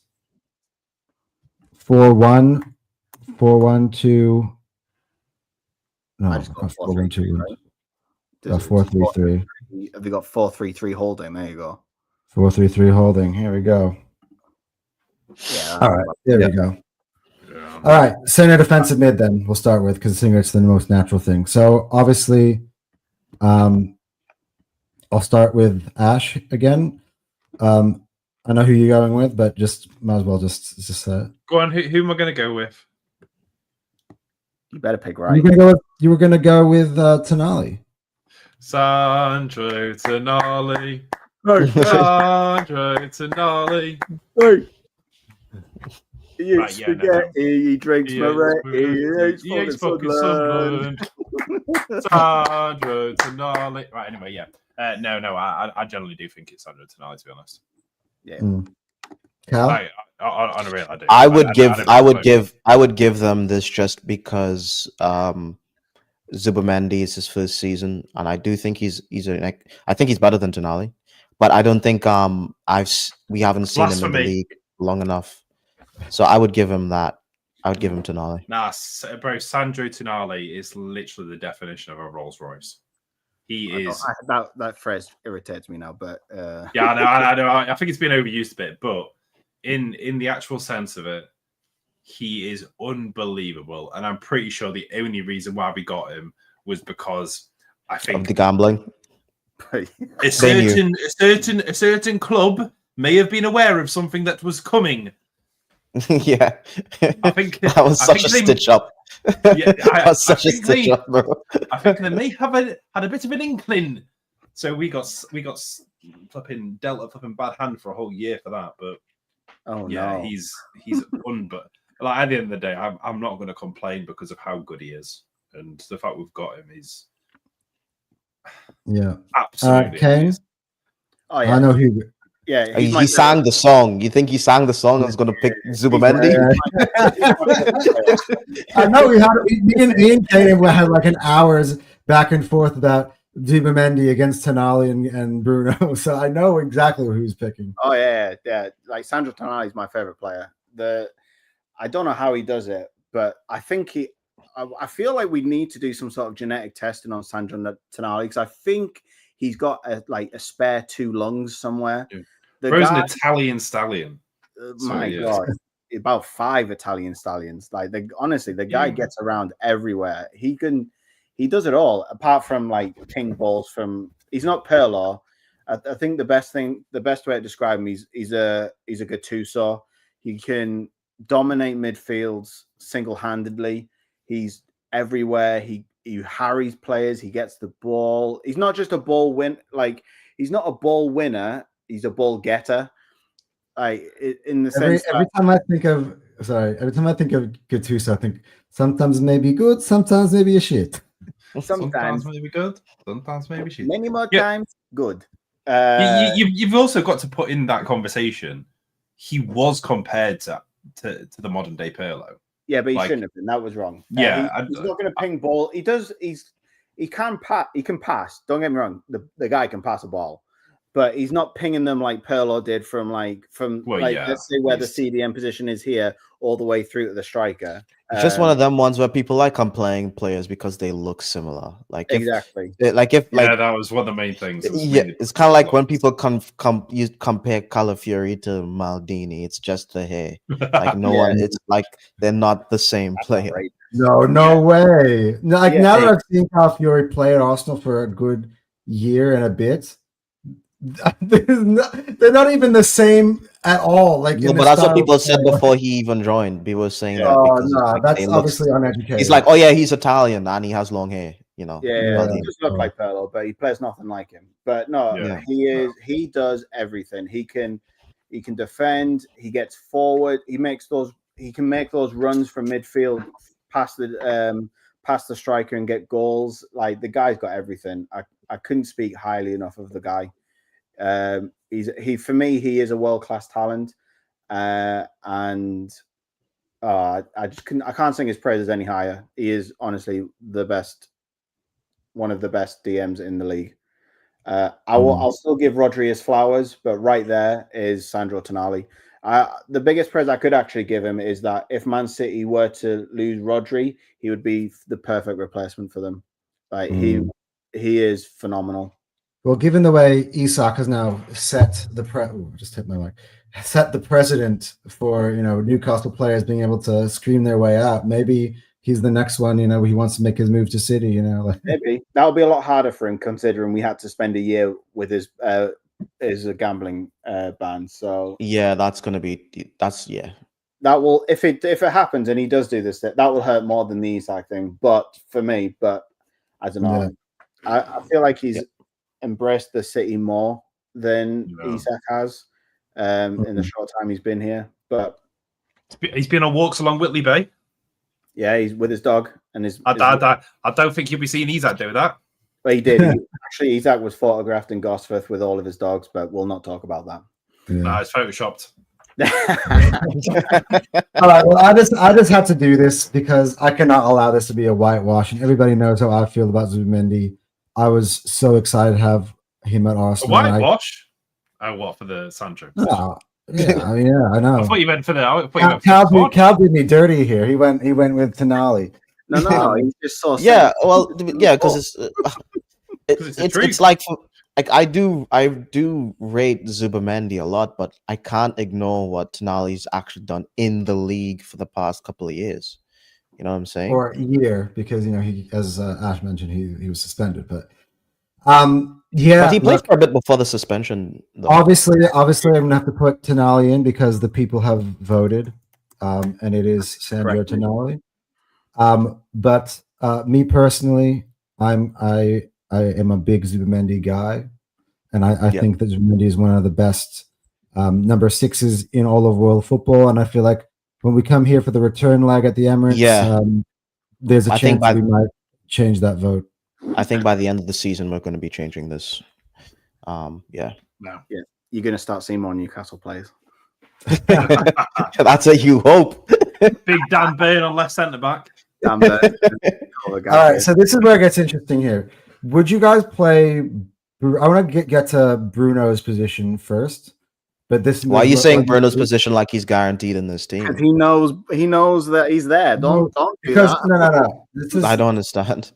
4-1, 4-1-2. No, 4-1-2. 4-3-3. Have you got 4-3-3 holding? There you go. 4-3-3 holding. Here we go. Yeah. All right. There we go. All right, center defensive mid. Then we'll start with, because it's the most natural thing. So obviously, I'll start with Ash again. I know who you're going with, but might as well just go on. Who am I going to go with? You better pick right. You were going to go with Tonali. Sandro Tonali. Sandro Tonali. Hey. He eats spaghetti, he drinks Moretti, he eats fucking Sunderland. Sandro Tonali. Right, anyway, yeah. No, I generally do think it's Sandro Tonali, to be honest. Yeah. Cal? On a real, I do. I would give them this just because Zubimendi is his first season, and I do think I think he's better than Tonali, but I don't think we haven't seen him in the league long enough. So I would give him that. I would give him Tonali. Nah, bro, Sandro Tonali is literally the definition of a Rolls Royce. He is. That phrase irritates me now, but yeah, I know. I think it's been overused a bit, but in the actual sense of it, he is unbelievable, and I'm pretty sure the only reason why we got him was because I think of the gambling. a certain club may have been aware of something that was coming. Yeah, I think that was such a stitch up. Yeah, that was such a stitch up, bro. I think they may have had a bit of an inkling. So we got flipping dealt a flipping bad hand for a whole year for that. But no. he's but like at the end of the day, I'm not going to complain because of how good he is, and the fact we've got him is absolutely. Kane? Oh yeah, I know who. Yeah, he sang the song. You think he sang the song and was going to pick Zubimendi? I know me and Kane had like an hours back and forth about Zubimendi against Tonali and Bruno, so I know exactly who's picking. Oh yeah. Like Sandro Tonali is my favorite player. I don't know how he does it, but I think I feel like we need to do some sort of genetic testing on Sandro Tonali, because I think he's got a spare 2 lungs somewhere. Yeah. Bro's an Italian stallion. God, about 5 Italian stallions. Like honestly, the guy gets around everywhere. He does it all. Apart from like ping balls from. He's not Pirlo. I think the best way to describe him, he's a Gattuso. He can dominate midfields single-handedly. He's everywhere. he harries players. He gets the ball. He's not just a ball win. Like he's not a ball winner. He's a ball getter. In the sense every time I think of Gattuso, I think sometimes maybe good, sometimes maybe a shit. sometimes maybe good, sometimes maybe shit. many more times good. You've also got to put in that conversation. He was compared to the modern day Pirlo. Yeah, but he shouldn't have been. That was wrong. Yeah, he's not going to ping ball. He does. He can pass. He can pass. Don't get me wrong. The guy can pass a ball, but he's not pinging them like Pirlo did from let's say where the CDM position is here all the way through to the striker. It's just one of them ones where people like playing players because they look similar. Exactly. That was one of the main things. It's kind of like when people you compare Calafiori to Maldini. It's just the hair. Like one. It's like they're not the same player. Right. No way. Now that I've seen Calafiori play at Arsenal for a good year and a bit, they're not even the same at all. Like, no, but that's what people said before he even joined. People were saying that. Oh no, that's obviously uneducated. He's like, oh yeah, he's Italian and he has long hair. You know. Yeah. He does look like Pirlo, but he plays nothing like him. But no, he is. He does everything. He can defend. He gets forward. He can make those runs from midfield past the striker and get goals. Like the guy's got everything. I couldn't speak highly enough of the guy. For me, he is a world-class talent, and I can't sing his praises any higher. He is honestly one of the best DMs in the league. I'll still give Rodri his flowers, but right there is Sandro Tonali. The biggest praise I could actually give him is that if Man City were to lose Rodri, he would be the perfect replacement for them. Like he is phenomenal. Well, given the way Isak has now set the set the precedent for Newcastle players being able to scream their way out, maybe he's the next one. He wants to make his move to City. Maybe that would be a lot harder for him, considering we had to spend a year with his gambling ban. So that's that will if it happens and he does do this, that will hurt more than the Isak thing. But for me, I don't know. I feel like he's embraced the City more than Isak has in the short time he's been here. But he's been on walks along Whitley Bay. Yeah, he's with his dog and his. I don't think you'll be seeing Isak do that. But he did. Actually, Isak was photographed in Gosforth with all of his dogs, but we'll not talk about that. Yeah. No, it's photoshopped. All right. Well, I just had to do this because I cannot allow this to be a whitewash, and everybody knows how I feel about Zubimendi. I was so excited to have him at Arsenal. A whitewash? What for the Sancho? No. Yeah, I know. I thought you meant for the. Cal did me dirty here. He went with Tonali. No, he just saw. Because it's like I do rate Zubimendi a lot, but I can't ignore what Tonali's actually done in the league for the past couple of years. You know what I'm saying? Or a year, because he, as Ash mentioned, he was suspended. But but he played for a bit before the suspension. Though. Obviously, I'm gonna have to put Tonali in because the people have voted, and it is Sandro Tonali. But me personally, I am a big Zubimendi guy, and I think that Zubimendi is one of the best number sixes in all of world football, and I feel like when we come here for the return leg at the Emirates, there's a chance we might change that vote. I think by the end of the season, we're going to be changing this. No. Yeah, you're going to start seeing more Newcastle players. That's what you hope. Big Dan Burn on left centre back. All right, so this is where it gets interesting here. Would you guys play? I want to get to Bruno's position first. But why are you saying Bruno's position like he's guaranteed in this team? Because he knows that he's there. Don't do that. No. I don't understand.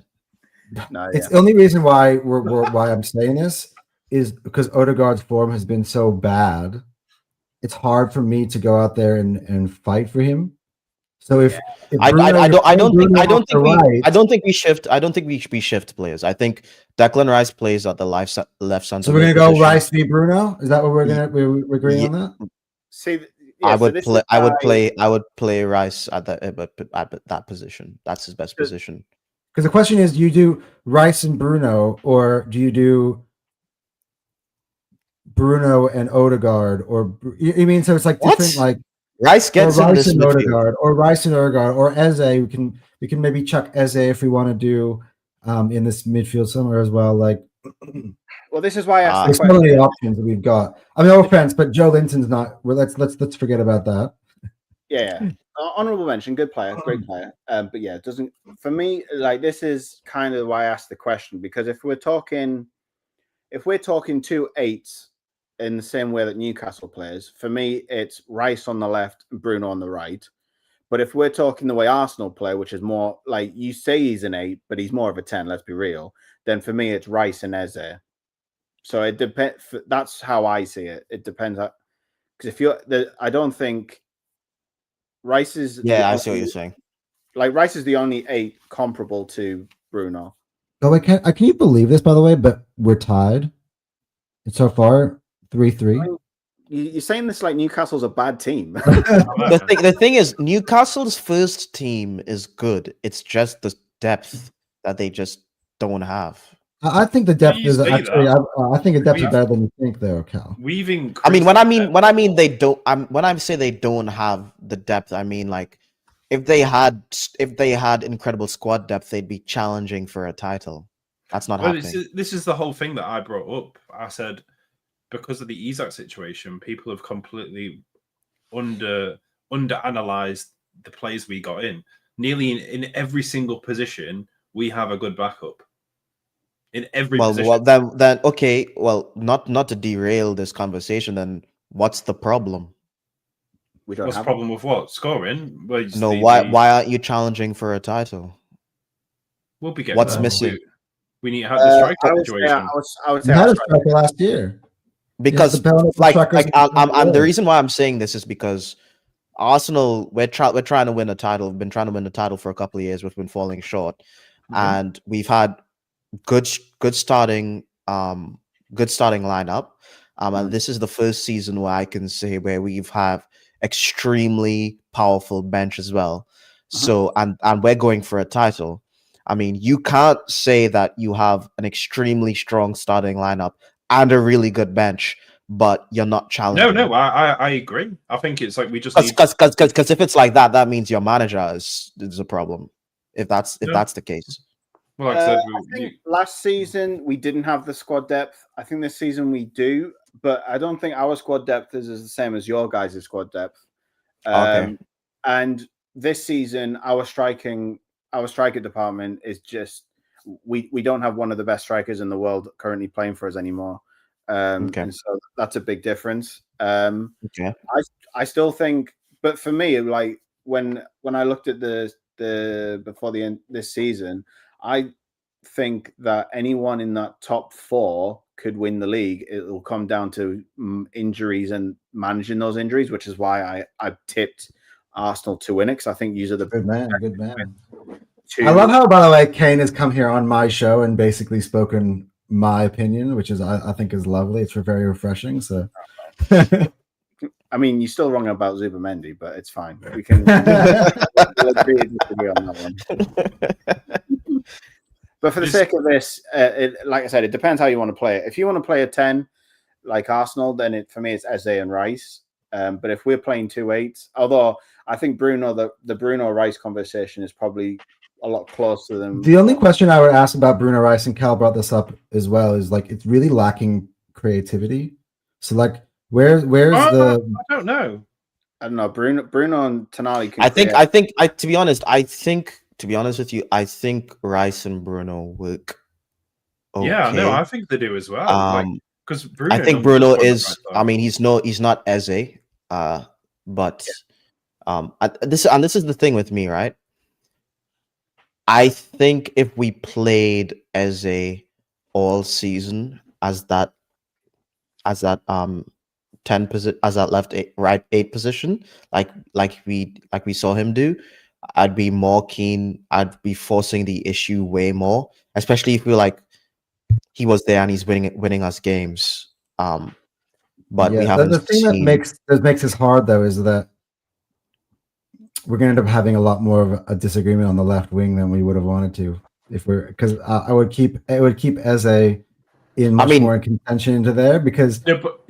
It's the only reason why why I'm saying this is because Odegaard's form has been so bad. It's hard for me to go out there and fight for him. So I don't think we shift players. I think Declan Rice plays at the left center. So we're gonna go Rice v Bruno. Is that what we're agreeing on that? See, I would play Rice at that position. That's his best position. Because the question is, do you do Rice and Bruno, or do you do Bruno and Odegaard, or you mean so it's like different, What? like Rice or gets in Rice this and midfield. Odegaard, or Rice and Odegaard, or Eze. We can maybe chuck Eze if we want to do in this midfield somewhere as well. Like, Well, this is why I asked the there's so question. many options that we've got. I mean, no offense, but Joe Linton's not. Well, let's forget about that. Yeah. Honorable mention, good player, great player. But yeah, it doesn't for me. Like this is kind of why I asked the question, because if we're talking 2-8s in the same way that Newcastle plays, for me it's Rice on the left and Bruno on the right. But if we're talking the way Arsenal play, which is more like you say he's an 8, but he's more of a 10. Let's be real. Then for me it's Rice and Eze. So it depends. That's how I see it. It depends. Because if you're, I don't think Rice is. Yeah, I see what you're saying. Like Rice is the only 8 comparable to Bruno. Oh, can you believe this, by the way? But we're tied. And so far, 3-3. You're saying this like Newcastle's a bad team. The thing is, Newcastle's first team is good. It's just the depth that they just don't have. I think the depth You is say actually. that. I think the depth is better than you think, though, Cal. Weaving. I mean, when I mean they don't. When I say they don't have the depth, I mean like if they had incredible squad depth, they'd be challenging for a title. That's not happening. This is the whole thing that I brought up. I said because of the Isak situation, people have completely under-analyzed the players we got in. Nearly in every single position, we have a good backup. In every position. Well, then okay. Well, not to derail this conversation. Then what's the problem? What's the problem with what? Scoring? Well, no, why aren't you challenging for a title? We'll be getting What's there. missing? We need to have the striker situation. I would say We had a striker last year. Because I'm the reason why I'm saying this is because Arsenal, we're trying to win a title. We've been trying to win a title for a couple of years. We've been falling short, and we've had good starting lineup. And this is the first season where I can say where we've have extremely powerful bench as well. So and we're going for a title. I mean, you can't say that you have an extremely strong starting lineup and a really good bench, but you're not challenging. No, I agree. I think it's like we just because if it's like that, that means your manager is a problem. If that's the case. Well, like I said, I think last season we didn't have the squad depth. I think this season we do, but I don't think our squad depth is the same as your guys' squad depth. Okay. And this season, our striker department is just we don't have one of the best strikers in the world currently playing for us anymore. And so that's a big difference. Okay. I still think, but for me, like when I looked at the before the end this season, I think that anyone in that top 4 could win the league. It will come down to injuries and managing those injuries, which is why I tipped Arsenal to win it, because I think these are the good man. I love how, by the way, Kane has come here on my show and basically spoken my opinion, which is I think is lovely. It's very refreshing. So, I mean, you're still wrong about Zubimendi, but it's fine. We can disagree on that one. But for the sake of this, like I said, it depends how you want to play it. If you want to play a 10 like Arsenal, then for me it's Eze and Rice. But if we're playing 2-8s, although I think Bruno, the Bruno Rice conversation is probably a lot closer than the only question I would ask about Bruno Rice, and Cal brought this up as well, is like it's really lacking creativity. So like where's the I don't know. I don't know. Bruno and Tonali can to be honest with you, I think Rice and Bruno work. Okay. Yeah, no, I think they do as well. Because I think Bruno is. I mean, he's not Eze, but this is the thing with me, right? I think if we played Eze all season as that 10 position, as that right 8 position, like we saw him do, I'd be more keen. I'd be forcing the issue way more, especially if he was there and he's winning us games. But we haven't. The thing that makes this hard though is that we're going to end up having a lot more of a disagreement on the left wing than we would have wanted to. If we're because I would keep Eze in much more in contention into there because but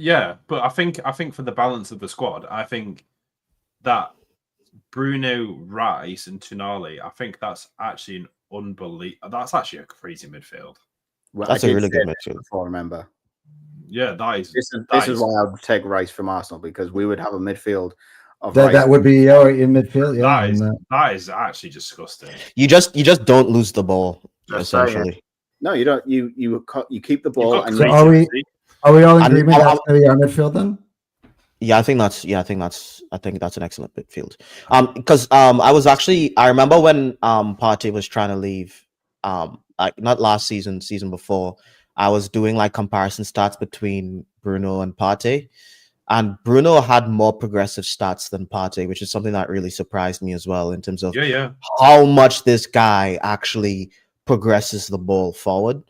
I think for the balance of the squad, I think that Bruno, Rice, and Tonali, I think that's actually an that's actually a crazy midfield. Well, that's a really good midfield. Before, remember? Yeah, that is. This is why I would take Rice from Arsenal, because we would have a midfield of that would be in midfield. Yeah, that is actually disgusting. You just don't lose the ball essentially. No, you don't. You keep the ball. And so are we all in agreement that's going to be our midfield then? Yeah, I think that's an excellent midfield. Because I remember when Partey was trying to leave, like not last season before, I was doing like comparison stats between Bruno and Partey, and Bruno had more progressive stats than Partey, which is something that really surprised me as well in terms of how much this guy actually progresses the ball forward.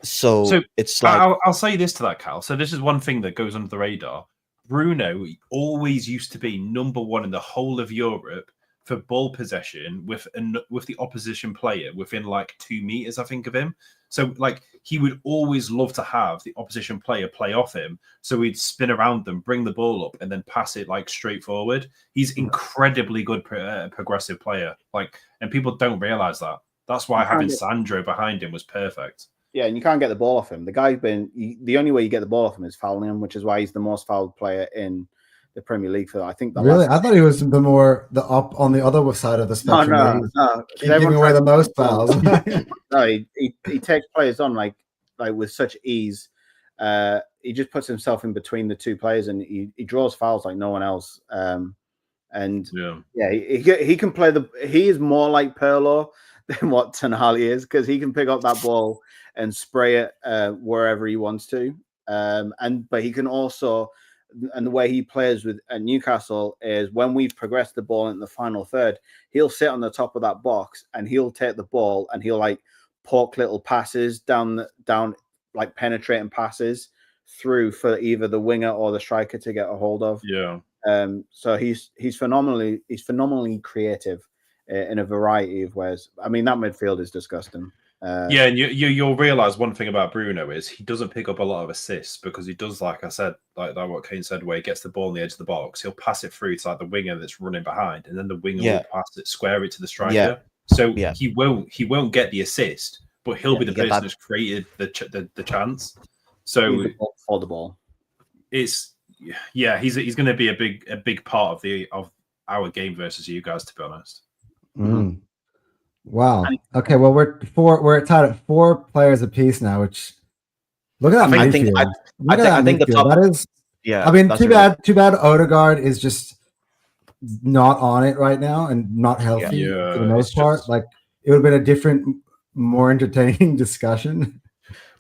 So it's like I'll say this to that, Cal. So this is one thing that goes under the radar. Bruno always used to be number one in the whole of Europe for ball possession with the opposition player within like 2 meters, I think, of him. So like he would always love to have the opposition player play off him, so he'd spin around them, bring the ball up, and then pass it like straight forward. He's incredibly good progressive player. Like, and people don't realize that. That's why having Sandro behind him was perfect. Yeah, and you can't get the ball off him. The guy's the only way you get the ball off him is fouling him, which is why he's the most fouled player in the Premier League. For I think I thought he was the up on the other side of the spectrum. No, giving away the most fouls. No, he takes players on like with such ease. He just puts himself in between the two players, and he draws fouls like no one else. He can play he is more like Pirlo than what Tonali is, because he can pick up that ball and spray it wherever he wants to. But he can also, and the way he plays at Newcastle is when we've progressed the ball in the final third, he'll sit on the top of that box and he'll take the ball and he'll like poke little passes down like penetrating passes through for either the winger or the striker to get a hold of. Yeah. So he's phenomenally creative in a variety of ways. I mean, that midfield is disgusting. And you'll realize one thing about Bruno is he doesn't pick up a lot of assists, because he does, like I said, like what Kane said, where he gets the ball on the edge of the box, he'll pass it through to like the winger that's running behind, and then the winger will pass it, square it to the striker. So he won't get the assist, but he'll be the person who's created the chance. So for the ball, it's he's going to be a big part of our game versus you guys, to be honest. Mm. Wow. Okay. Well, we're tied at 4 players apiece now. Which look at that midfield. I think the top that is. Yeah. I mean, too bad. Odegaard is just not on it right now and not healthy for the most part. Like it would have been a different, more entertaining discussion.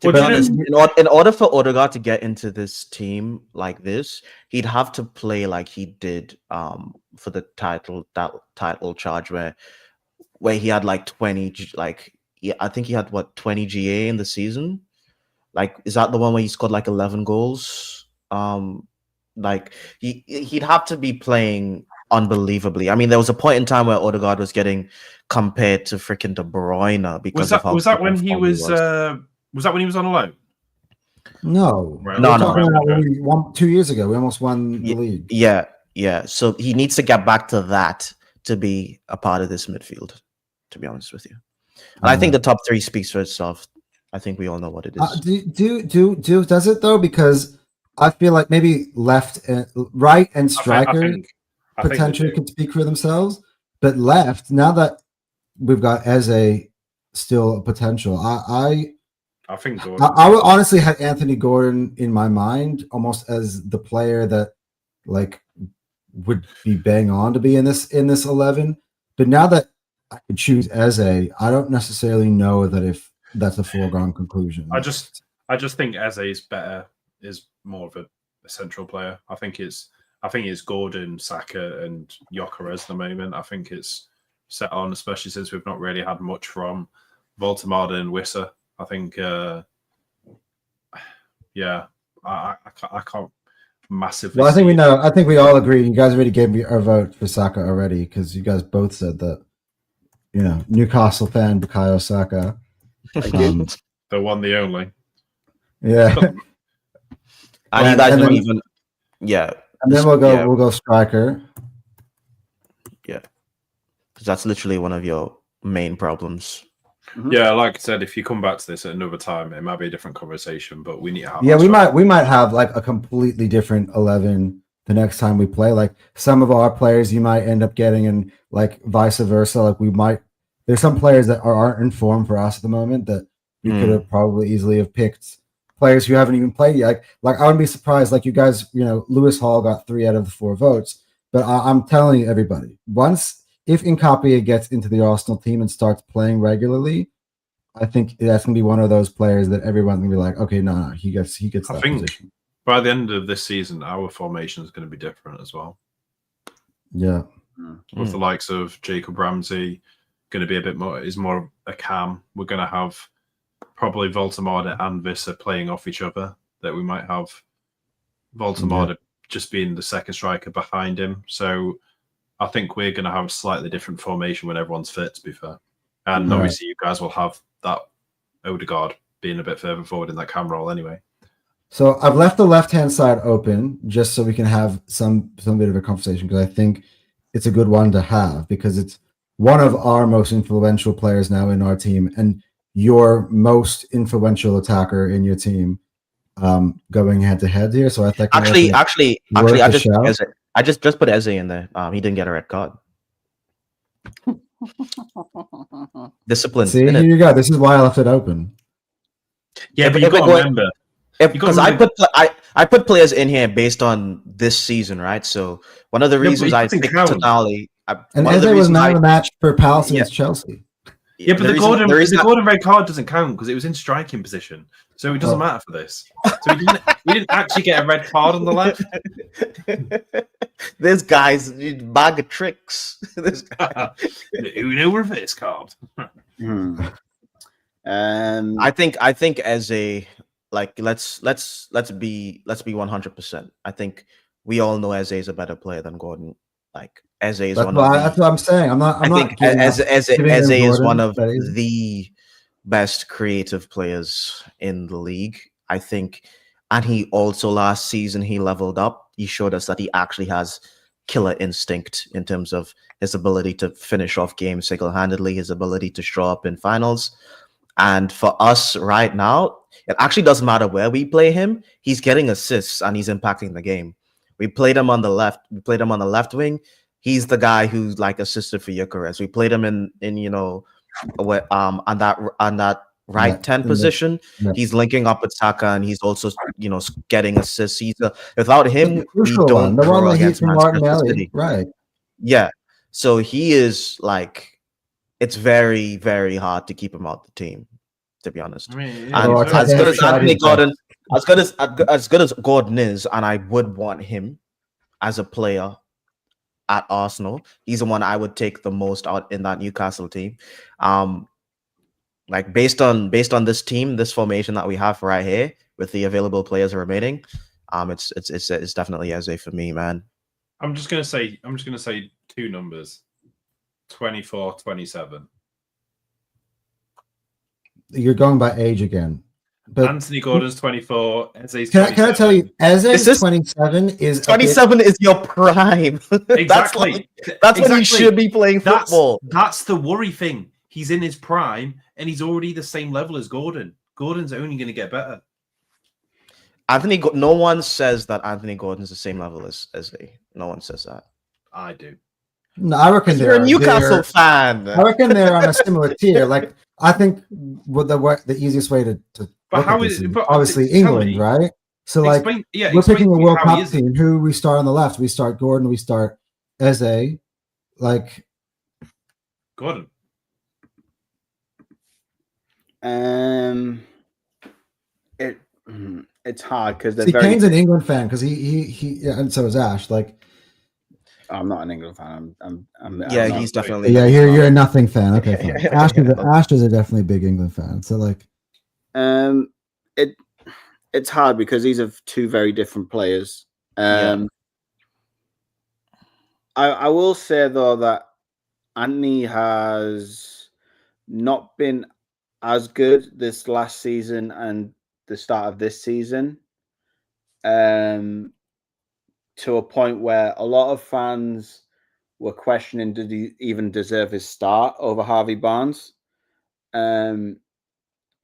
To be honest, in order for Odegaard to get into this team like this, he'd have to play like he did for the title charge where he had like 20, I think he had 20 GA in the season. Like, is that the one where he scored like 11 goals? Like he'd have to be playing unbelievably. I mean, there was a point in time where Odegaard was getting compared to freaking De Bruyne because was that when he was that when he was on loan? No, right. No. 2 years ago, we almost won the league. Yeah. So he needs to get back to that to be a part of this midfield, to be honest with you. And I think the top 3 speaks for itself. I think we all know what it is. Does it though? Because I feel like maybe right and striker potentially could speak for themselves, but left, now that we've got Eze still a potential, I think I would honestly had Anthony Gordon in my mind almost as the player that like would be bang on to be in this 11. But now that I could choose Eze, I don't necessarily know that if that's a foregone conclusion. I just think Eze is more of a central player. I think it's Gordon, Saka, and Gyökeres at the moment. I think it's set on, especially since we've not really had much from Voltemade and Wissa. I think, I can't massively. Well, I think we know. I think we all agree. You guys already gave me our vote for Saka already because you guys both said that Newcastle fan Bukayo Saka. The one, the only. Yeah. And you guys don't even, yeah. And then we'll go striker. Yeah, because that's literally one of your main problems. Yeah, like I said, if you come back to this at another time, it might be a different conversation. But we need to have. Yeah, we might have like a completely different 11 the next time we play. Like some of our players you might end up getting, and like vice versa. Like there's some players that aren't in form for us at the moment that we could have probably easily have picked players who haven't even played yet. Like I wouldn't be surprised. Like you guys, Lewis Hall got 3 out of the 4 votes. But I'm telling everybody, if Nkapia gets into the Arsenal team and starts playing regularly, I think that's gonna be one of those players that everyone's gonna be like, okay, no, he gets that position. By the end of this season, our formation is going to be different as well. Yeah, with the likes of Jacob Ramsey, going to be a bit more a cam. We're going to have probably Voltemade and Vissa playing off each other. That we might have Voltemade just being the second striker behind him. So I think we're going to have a slightly different formation when everyone's fit, to be fair. And obviously you guys will have that Odegaard being a bit further forward in that cam role anyway. So I've left the left-hand side open just so we can have some bit of a conversation, because I think it's a good one to have, because it's one of our most influential players now in our team and your most influential attacker in your team going head-to-head here. So I think actually, I just put Eze in there. He didn't get a red card. Discipline. See, here you go. This is why I left it open. Yeah, but you've got to remember. Because I put players in here based on this season, right? So one of the reasons I picked Tonali, and Eze was not a match for Palace against Chelsea. Yeah, but the Gordon red card doesn't count because it was in striking position, so it doesn't matter for this. So we didn't actually get a red card on the left. This guy's a bag of tricks. This guy, the Uno reverse card. I think as a let's be 100%. I think we all know Eze is a better player than Gordon. Like Eze is that's what I'm saying. I think Eze is one of the best creative players in the league. I think, and he also last season he leveled up. He showed us that he actually has killer instinct in terms of his ability to finish off games single-handedly, his ability to show up in finals. And for us right now, it actually doesn't matter where we play him. He's getting assists and he's impacting the game. We played him on the left. We played him on the left wing. He's the guy who's like assisted for Gyökeres. We played him in on that right 10 position. He's linking up with Saka and he's also getting assists. Without him, we don't draw against Manchester City. Right? Yeah. So he is like. It's very, very hard to keep him out the team, to be honest. As good as Anthony Gordon, as good as Gordon is, and I would want him as a player at Arsenal. He's the one I would take the most out in that Newcastle team. Like based on this team, this formation that we have right here with the available players remaining, it's definitely Eze for me, man. I'm just gonna say 2 numbers. 24, 27. You're going by age again. But Anthony Gordon's 24. Eze's 27. Can I tell you, Eze's 27 is 27 is your prime. Exactly. That's when you should be playing football. That's the worry thing. He's in his prime and he's already the same level as Gordon. Gordon's only going to get better. No one says that Anthony Gordon's the same level as Eze. No one says that. I do. No, I reckon you're a Newcastle fan. I reckon they're on a similar tier. Like I think the easiest way to but how is it? Obviously England, right? So we're picking a World Cup team. Who we start on the left? We start Gordon. We start Eze. Like Gordon. It's hard because Kane's an England fan because he and so is Ash. Like. I'm not an England fan. He's definitely. Yeah, you're a nothing fan. Okay, fine. Ash is a definitely big England fan. So like, it's hard because these are 2 very different players. I will say though that Anthony has not been as good this last season and the start of this season, to a point where a lot of fans were questioning did he even deserve his start over Harvey Barnes, and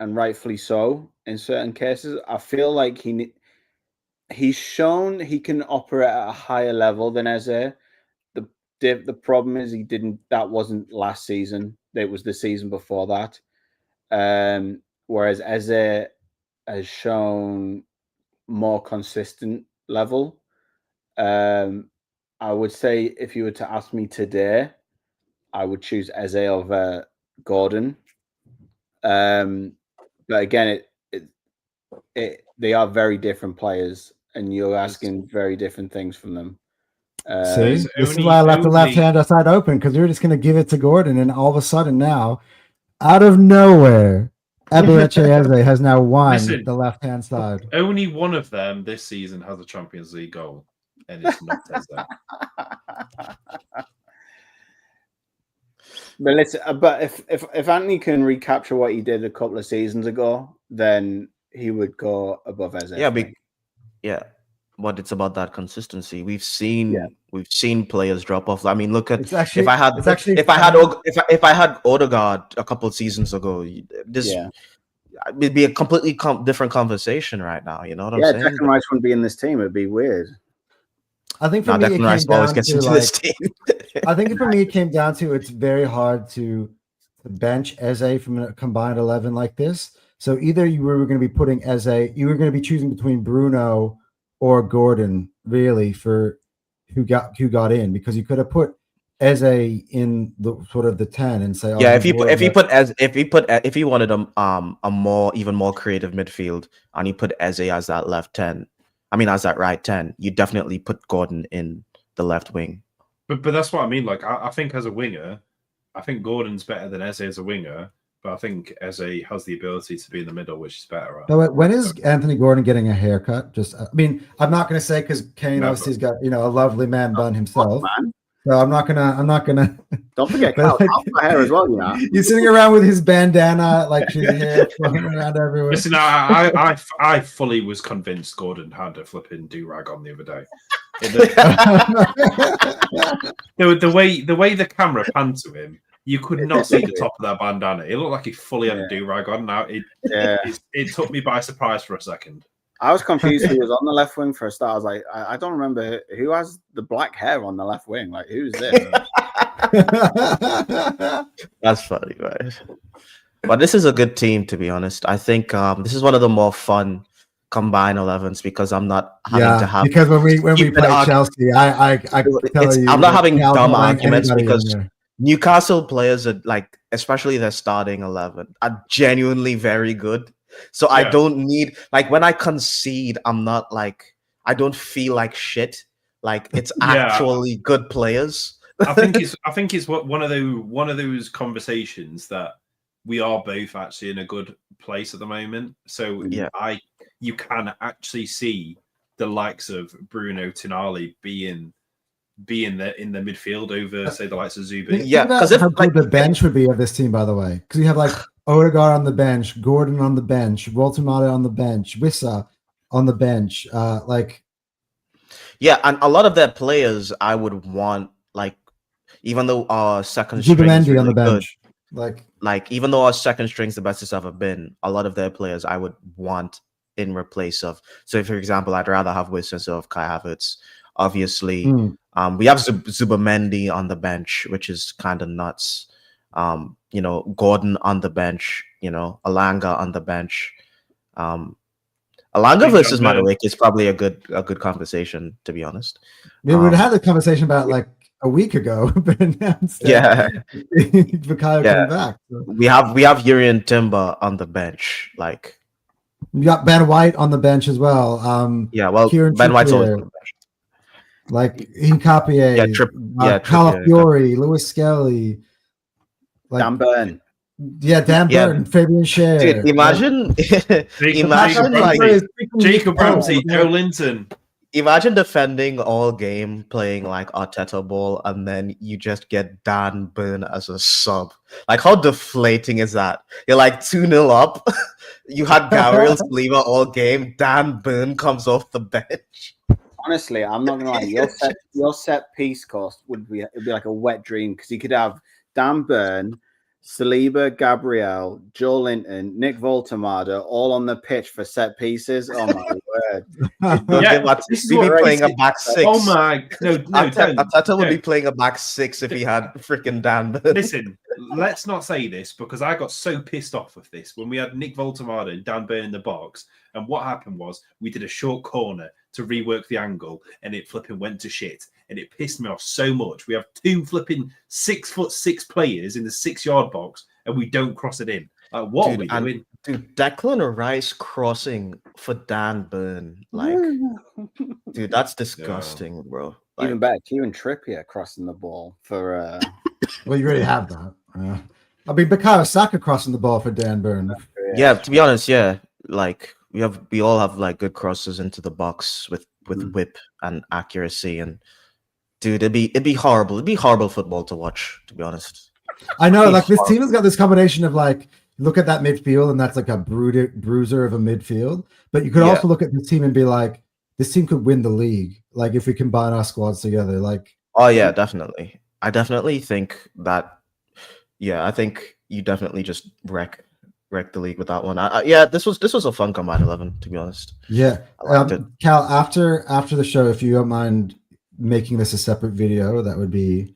rightfully so in certain cases. I feel like he's shown he can operate at a higher level than Eze. The problem is that wasn't last season. It was the season before that. Whereas Eze has shown more consistent level. I would say if you were to ask me today, I would choose Eze over Gordon. But again, they are very different players, and you're asking very different things from them. See, this is why I left the left-hand side open, because you're just going to give it to Gordon, and all of a sudden now, out of nowhere, Eberechi Eze has now won the left-hand side. Only one of them this season has a Champions League goal, and it's not Eze. But listen, but if Anthony can recapture what he did a couple of seasons ago, then he would go above Eze. Yeah, but it's about that consistency. We've seen players drop off. I mean, look at if I had Odegaard a couple of seasons ago, it'd be a completely different conversation right now. You know what I'm saying? Declan Rice wouldn't be in this team. It'd be weird. I think for me, Declan Rice always gets into this team. I think for me, it came down to it's very hard to bench Eze from a combined 11 like this. So either you were going to be putting Eze, you were going to be choosing between Bruno or Gordon, really, for who got in, because you could have put Eze in the sort of the 10 and say, if he wanted a even more creative midfield and you put Eze as that left 10, I mean as that right 10, you definitely put Gordon in the left wing. But that's what I mean. Like I think as a winger, I think Gordon's better than Eze as a winger. But I think Eze has the ability to be in the middle, which is better. So when is Anthony Gordon getting a haircut? Just, I mean, I'm not going to say because Kane obviously has got a lovely man bun himself. So I'm not gonna. Don't forget Cal. My hair as well. He's sitting around with his bandana, like his hair flowing around everywhere. Listen, I fully was convinced Gordon had a flipping do-rag on the other day. The way the camera panned to him, you could not see the top of that bandana. It looked like he fully had a do-rag on. Now it took me by surprise for a second. I was confused who was on the left wing for a start. I was like, I don't remember who has the black hair on the left wing. Like, who's this? That's funny, right? But this is a good team, to be honest. I think this is one of the more fun combined 11s because I'm not having to have. Because when we play Chelsea, I tell you, I'm not having dumb arguments because Newcastle players are like, especially their starting 11, are genuinely very good. So I don't need, like, when I concede, I'm not like, I don't feel like shit. Like, it's actually good players. I think it's one of those conversations that we are both actually in a good place at the moment. So you can actually see the likes of Bruno Tonali being in the midfield over, say, the likes of Zubi. Yeah, because how good the bench would be of this team, by the way, because you have like Odegaard on the bench, Gordon on the bench, Walter Mata on the bench, Wissa on the bench, and a lot of their players I would want, like, even though our second string is really on the bench, good, like even though our second string's the best it's ever been, a lot of their players I would want in replace of. So, for example, I'd rather have Wissa instead of Kai Havertz. Obviously, we have Zubamendi on the bench, which is kind of nuts. Gordon on the bench, Alanga on the bench. Alanga versus Madueke is probably a good conversation, to be honest. We would have had a conversation about like a week ago, but announced Bukayo coming back. So. We have Urian Timber on the bench, like. We got Ben White on the bench as well. Ben White's always on the bench. Like Hincapié, Calafiori, Lewis Skelly, like Dan Burn. Yeah, Dan Burn, Fabian Schär. Dude, imagine Jacob Ramsey, Joe Linton. Imagine defending all game, playing like Arteta ball, and then you just get Dan Burn as a sub. Like, how deflating is that? You're like 2-0 up. You had Gabriel Saliba all game. Dan Burn comes off the bench. Honestly, I'm not gonna lie. Your set piece cost would be like a wet dream because you could have Dan Burn, Saliba, Gabriel, Joe Linton, Nick Voltamada all on the pitch for set pieces. Oh my word! We'd be playing a back six. Oh my! No, Arteta would be playing a back six if he had freaking Dan Burn. Listen, let's not say this because I got so pissed off with this when we had Nick Voltamada and Dan Burn in the box, and what happened was we did a short corner to rework the angle, and it flipping went to shit, and it pissed me off so much. We have two flipping 6'6" players in the 6-yard box, and we don't cross it in. Like, what are we doing? Dude, Declan Rice crossing for Dan Burn, like, dude, that's disgusting, bro. Like, Even better, Kieran Trippier crossing the ball for. Well, you already have that. I mean, Bukayo Saka crossing the ball for Dan Burn. yeah, to be honest, yeah, like we all have like good crosses into the box with whip and accuracy, and dude, it'd be horrible. It'd be horrible football to watch, to be honest. I know, like this team has got this combination of like, look at that midfield, and that's like a bruiser of a midfield. But you could also look at this team and be like, this team could win the league, like if we combine our squads together. Like, oh yeah, definitely. I definitely think that. Yeah, I think you definitely just wreck the league with that one. Yeah, this was a fun Combine 11, to be honest. Yeah, Cal, after the show, if you don't mind making this a separate video, that would be.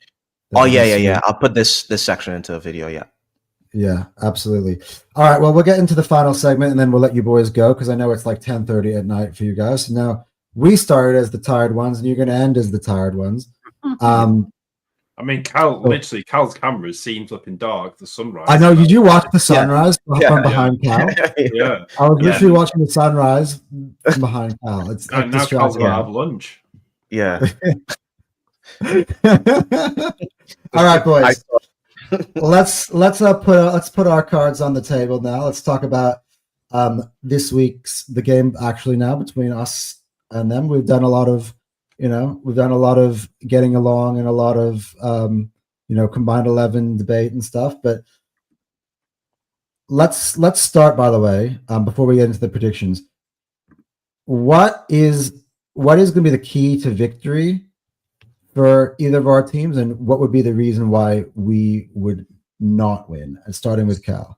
Yeah. I'll put this section into a video. Yeah. Yeah, absolutely. All right, well, we'll get into the final segment, and then we'll let you boys go because I know it's like 10:30 at night for you guys. So now we started as the tired ones, and you're going to end as the tired ones. I mean, Cal's camera is seen flipping dark. The sunrise. I know. Did you watch the sunrise from behind Cal? Yeah. I was literally watching the sunrise from behind Cal. It's and now Cal's going to have lunch. Yeah. All right, boys. Let's put our cards on the table now. Let's talk about this week's the game actually now between us and them. We've done a lot of getting along and a lot of combined 11 debate and stuff. But let's start, by the way, before we get into the predictions. What is going to be the key to victory for either of our teams, and what would be the reason why we would not win? And starting with Cal.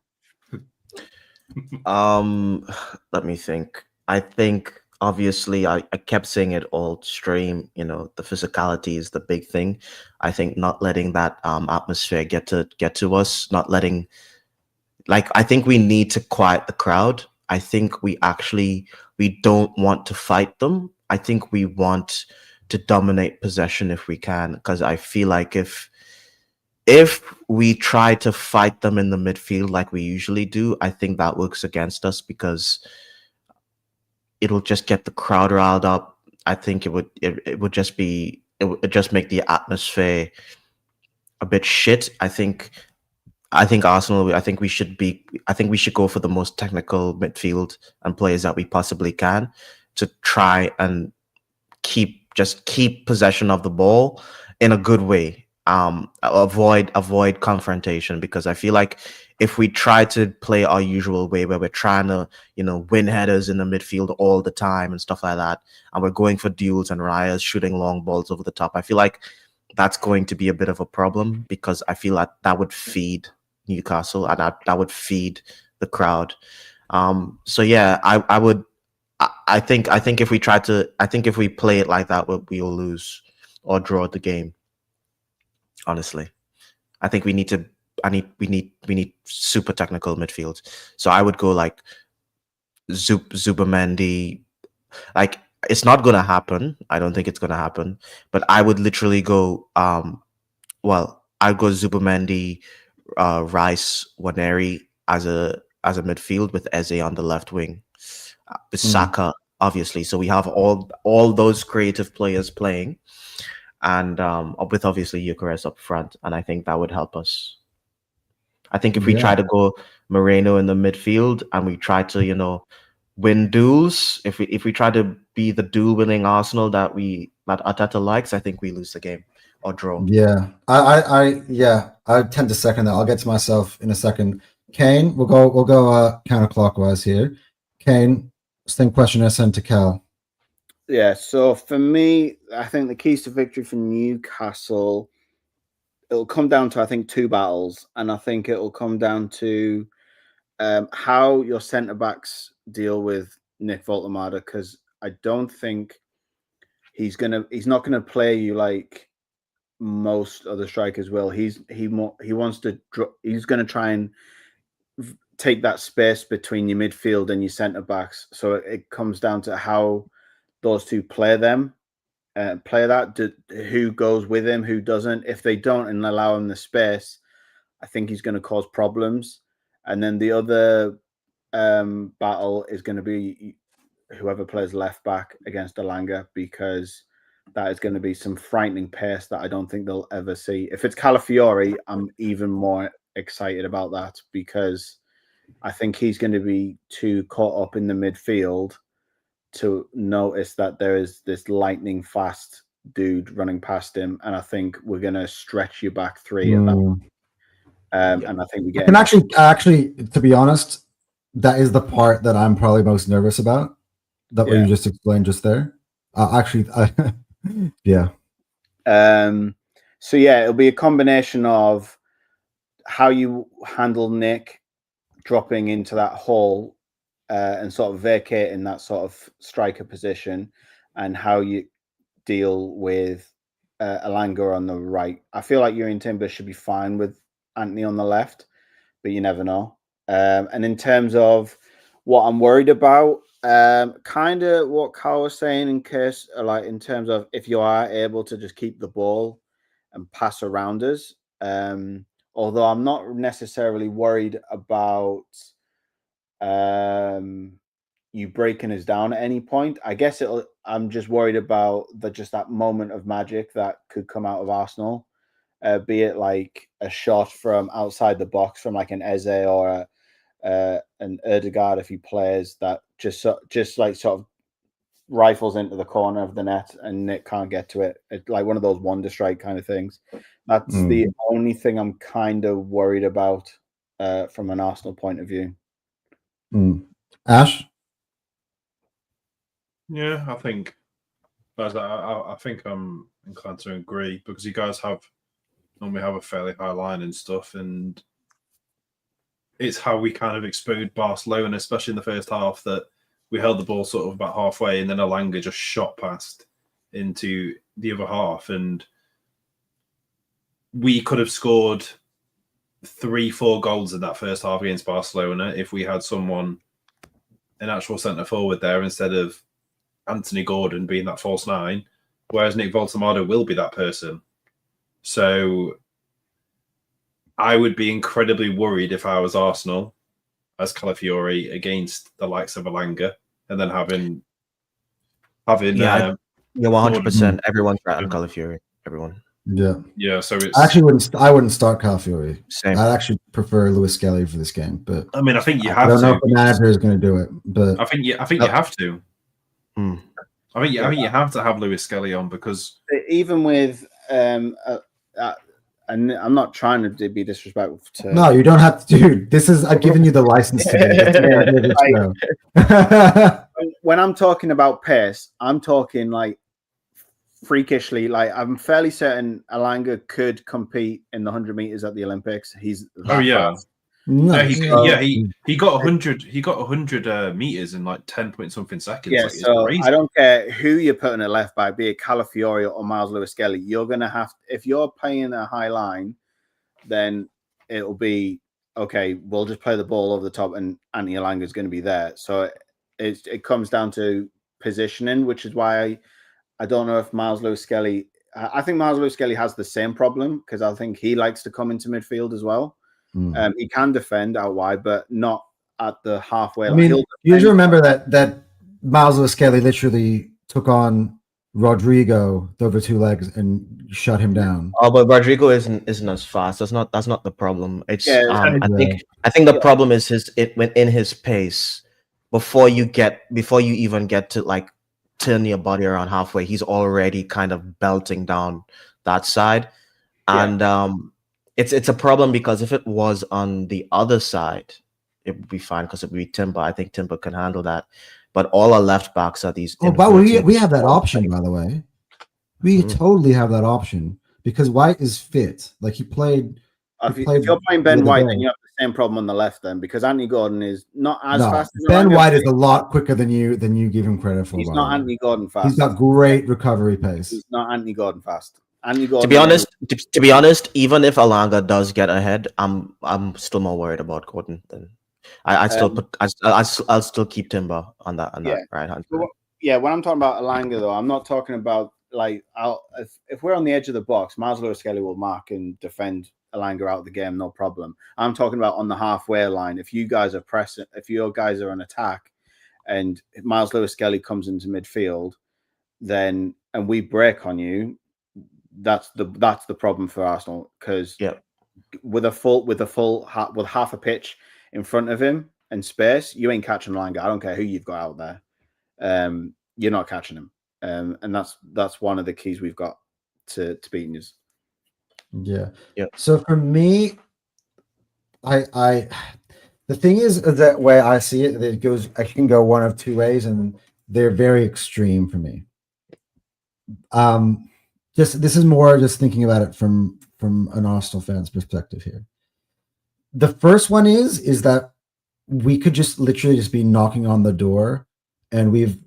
Let me think. I think obviously I kept saying it all stream, the physicality is the big thing. I think not letting that atmosphere get to us, not letting, like, I think we need to quiet the crowd. I think we don't want to fight them. I think we want to dominate possession if we can, because I feel like if we try to fight them in the midfield like we usually do, I think that works against us because it'll just get the crowd riled up. I think it would just make the atmosphere a bit shit. I think Arsenal, I think we should go for the most technical midfield and players that we possibly can to try and keep possession of the ball in a good way. Avoid confrontation, because I feel like if we try to play our usual way where we're trying to, win headers in the midfield all the time and stuff like that, and we're going for duels and Raya's shooting long balls over the top, I feel like that's going to be a bit of a problem, because I feel like that would feed Newcastle and that would feed the crowd. So yeah, I think if we play it like that, we'll lose or draw the game. Honestly, I think we need super technical midfield. So I would go like Zubamendi. Like, it's not gonna happen. I don't think it's gonna happen. But I would literally go. I'd go Zubamendi, Rice, Waneri as a midfield with Eze on the left wing, with Saka obviously. So we have all those creative players playing, and with obviously Eucharist up front, and I think that would help us. I think if we try to go Moreno in the midfield and we try to, win duels, if we try to be the duel-winning Arsenal that Arteta likes, I think we lose the game or draw. Yeah, I tend to second that. I'll get to myself in a second. Kane, we'll go counterclockwise here. Kane, same question I sent to Cal. Yeah, so for me, I think the keys to victory for Newcastle, it'll come down to, I think, 2 battles, and I think it'll come down to how your centre backs deal with Nick Voltemade, because I don't think he's not gonna play you like most other strikers will. He's gonna try and take that space between your midfield and your centre backs. So it comes down to how those two play that. Who goes with him, who doesn't. If they don't and allow him the space, I think he's going to cause problems. And then the other battle is going to be whoever plays left back against Elanga, because that is going to be some frightening pace that I don't think they'll ever see. If it's Calafiori, I'm even more excited about that, because I think he's going to be too caught up in the midfield to notice that there is this lightning fast dude running past him, and I think we're going to stretch you back 3 at that point. And I think we get. And actually, to be honest, that is the part that I'm probably most nervous about. That what you just explained just there. Yeah. So yeah, it'll be a combination of how you handle Nick dropping into that hole and sort of vacating that sort of striker position, and how you deal with Elanga on the right. I feel like Jurrien Timber should be fine with Anthony on the left, but you never know. And in terms of what I'm worried about, kind of what Carl was saying, in terms of if you are able to just keep the ball and pass around us. Although I'm not necessarily worried about you breaking us down at any point. I guess I'm just worried about that moment of magic that could come out of Arsenal, be it like a shot from outside the box from like an Eze or an Erdegaard if he plays, that just like sort of rifles into the corner of the net and Nick can't get to it. It's like one of those wonder strike kind of things. That's the only thing I'm kind of worried about from an Arsenal point of view. Ash? Yeah, I think I'm inclined to agree, because you guys normally have a fairly high line and stuff, and it's how we kind of exposed Barcelona, especially in the first half, that we held the ball sort of about halfway, and then Elanga just shot past into the other half, and we could have scored 3-4 goals in that first half against Barcelona if we had an actual centre forward there instead of Anthony Gordon being that false 9, whereas Nick Voltemade will be that person. So I would be incredibly worried if I was Arsenal as Calafiori against the likes of Elanga, and then having 100%. Everyone's right on Calafiori. Everyone. Yeah. So it's I wouldn't start Calafiori. Same. I'd actually prefer Lewis Skelly for this game, but I mean, I think you have to. I don't know if the manager is going to do it, but I think you have to. I think you have to have Lewis Skelly on, because even with and I'm not trying to be disrespectful to. No, you don't have to. Dude, I've given you the license to do it. When I'm talking about pace, I'm talking like freakishly. Like, I'm fairly certain Elanga could compete in the 100 meters at the Olympics. He's fast. He got 100. He got 100 meters in like 10 point something seconds. Yeah, like, so I don't care who you're putting at left back, be it Calafiori or Miles Lewis Skelly. You're gonna have, if you're playing a high line, then it'll be okay. We'll just play the ball over the top, and Anthony Elanga is going to be there. So it comes down to positioning, which is why I don't know if Miles Lewis Skelly. I think Miles Lewis Skelly has the same problem, because I think he likes to come into midfield as well. He can defend out wide, but not at the halfway line. I mean, you just remember that Miles Lewis Skelly literally took on Rodrigo over 2 legs and shut him down. Oh, but Rodrigo isn't as fast. That's not the problem. It's I think the problem is in his pace. Before you even get to like turn your body around halfway, he's already kind of belting down that side. And it's a problem because if it was on the other side, it would be fine because it would be Timber. I think Timber can handle that. But all our left backs are these. Oh, but we have that option, by the way. We totally have that option because White is fit. Like he played. If you're playing Ben White, then you have the same problem on the left then, because Anthony Gordon is not as fast as Ben White is a lot quicker than you give him credit for. He's not Anthony Gordon fast. He's got great recovery pace. He's not Anthony Gordon fast. Anthony Gordon, to be honest, even if Alanga does get ahead, I'm still more worried about Gordon than I'll still keep Timber on that right hand. Yeah, when I'm talking about Alanga though, I'm not talking about like if we're on the edge of the box, Miles Lewis-Skelly will mark and defend Alanga out of the game, no problem. I'm talking about on the halfway line. If you guys are pressing, if your guys are on attack, and Miles Lewis-Skelly comes into midfield, then and we break on you, that's the problem for Arsenal, because with half a pitch in front of him and space, you ain't catching Alanga. I don't care who you've got out there. You're not catching him. And that's one of the keys we've got to beating us. Yeah. So for me, the thing is that way I see it, I can go one of two ways, and they're very extreme for me. This is more just thinking about it from an Arsenal fan's perspective here. The first one is that we could just literally just be knocking on the door, and we've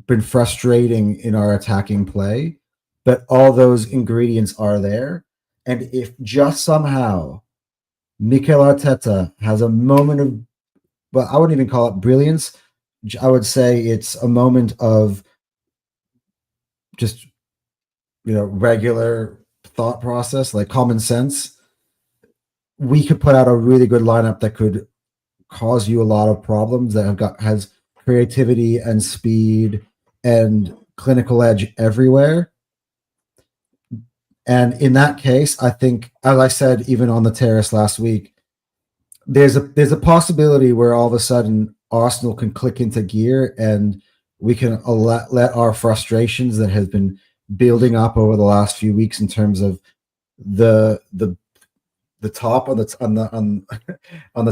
been frustrating in our attacking play, but all those ingredients are there. And if just somehow Mikel Arteta has a moment of, well, I wouldn't even call it brilliance. I would say it's a moment of just, regular thought process, like common sense. We could put out a really good lineup that could cause you a lot of problems, that has creativity and speed and clinical edge everywhere. And in that case, I think, as I said, even on the terrace last week, there's a possibility where all of a sudden Arsenal can click into gear, and we can let our frustrations that has been building up over the last few weeks in terms of the top on the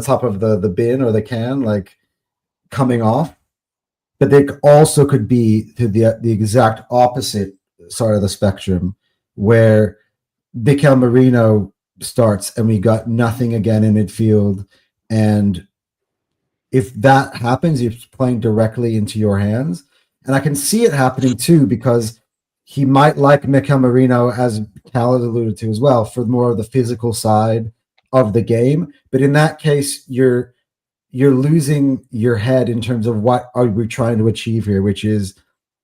top of the bin or the can, like, coming off. But they also could be to the exact opposite side of the spectrum, where Mikel Merino starts and we got nothing again in midfield. And if that happens, you're playing directly into your hands. And I can see it happening too, because he might like Mikel Merino, as Cal has alluded to as well, for more of the physical side of the game. But in that case, you're losing your head in terms of what are we trying to achieve here, which is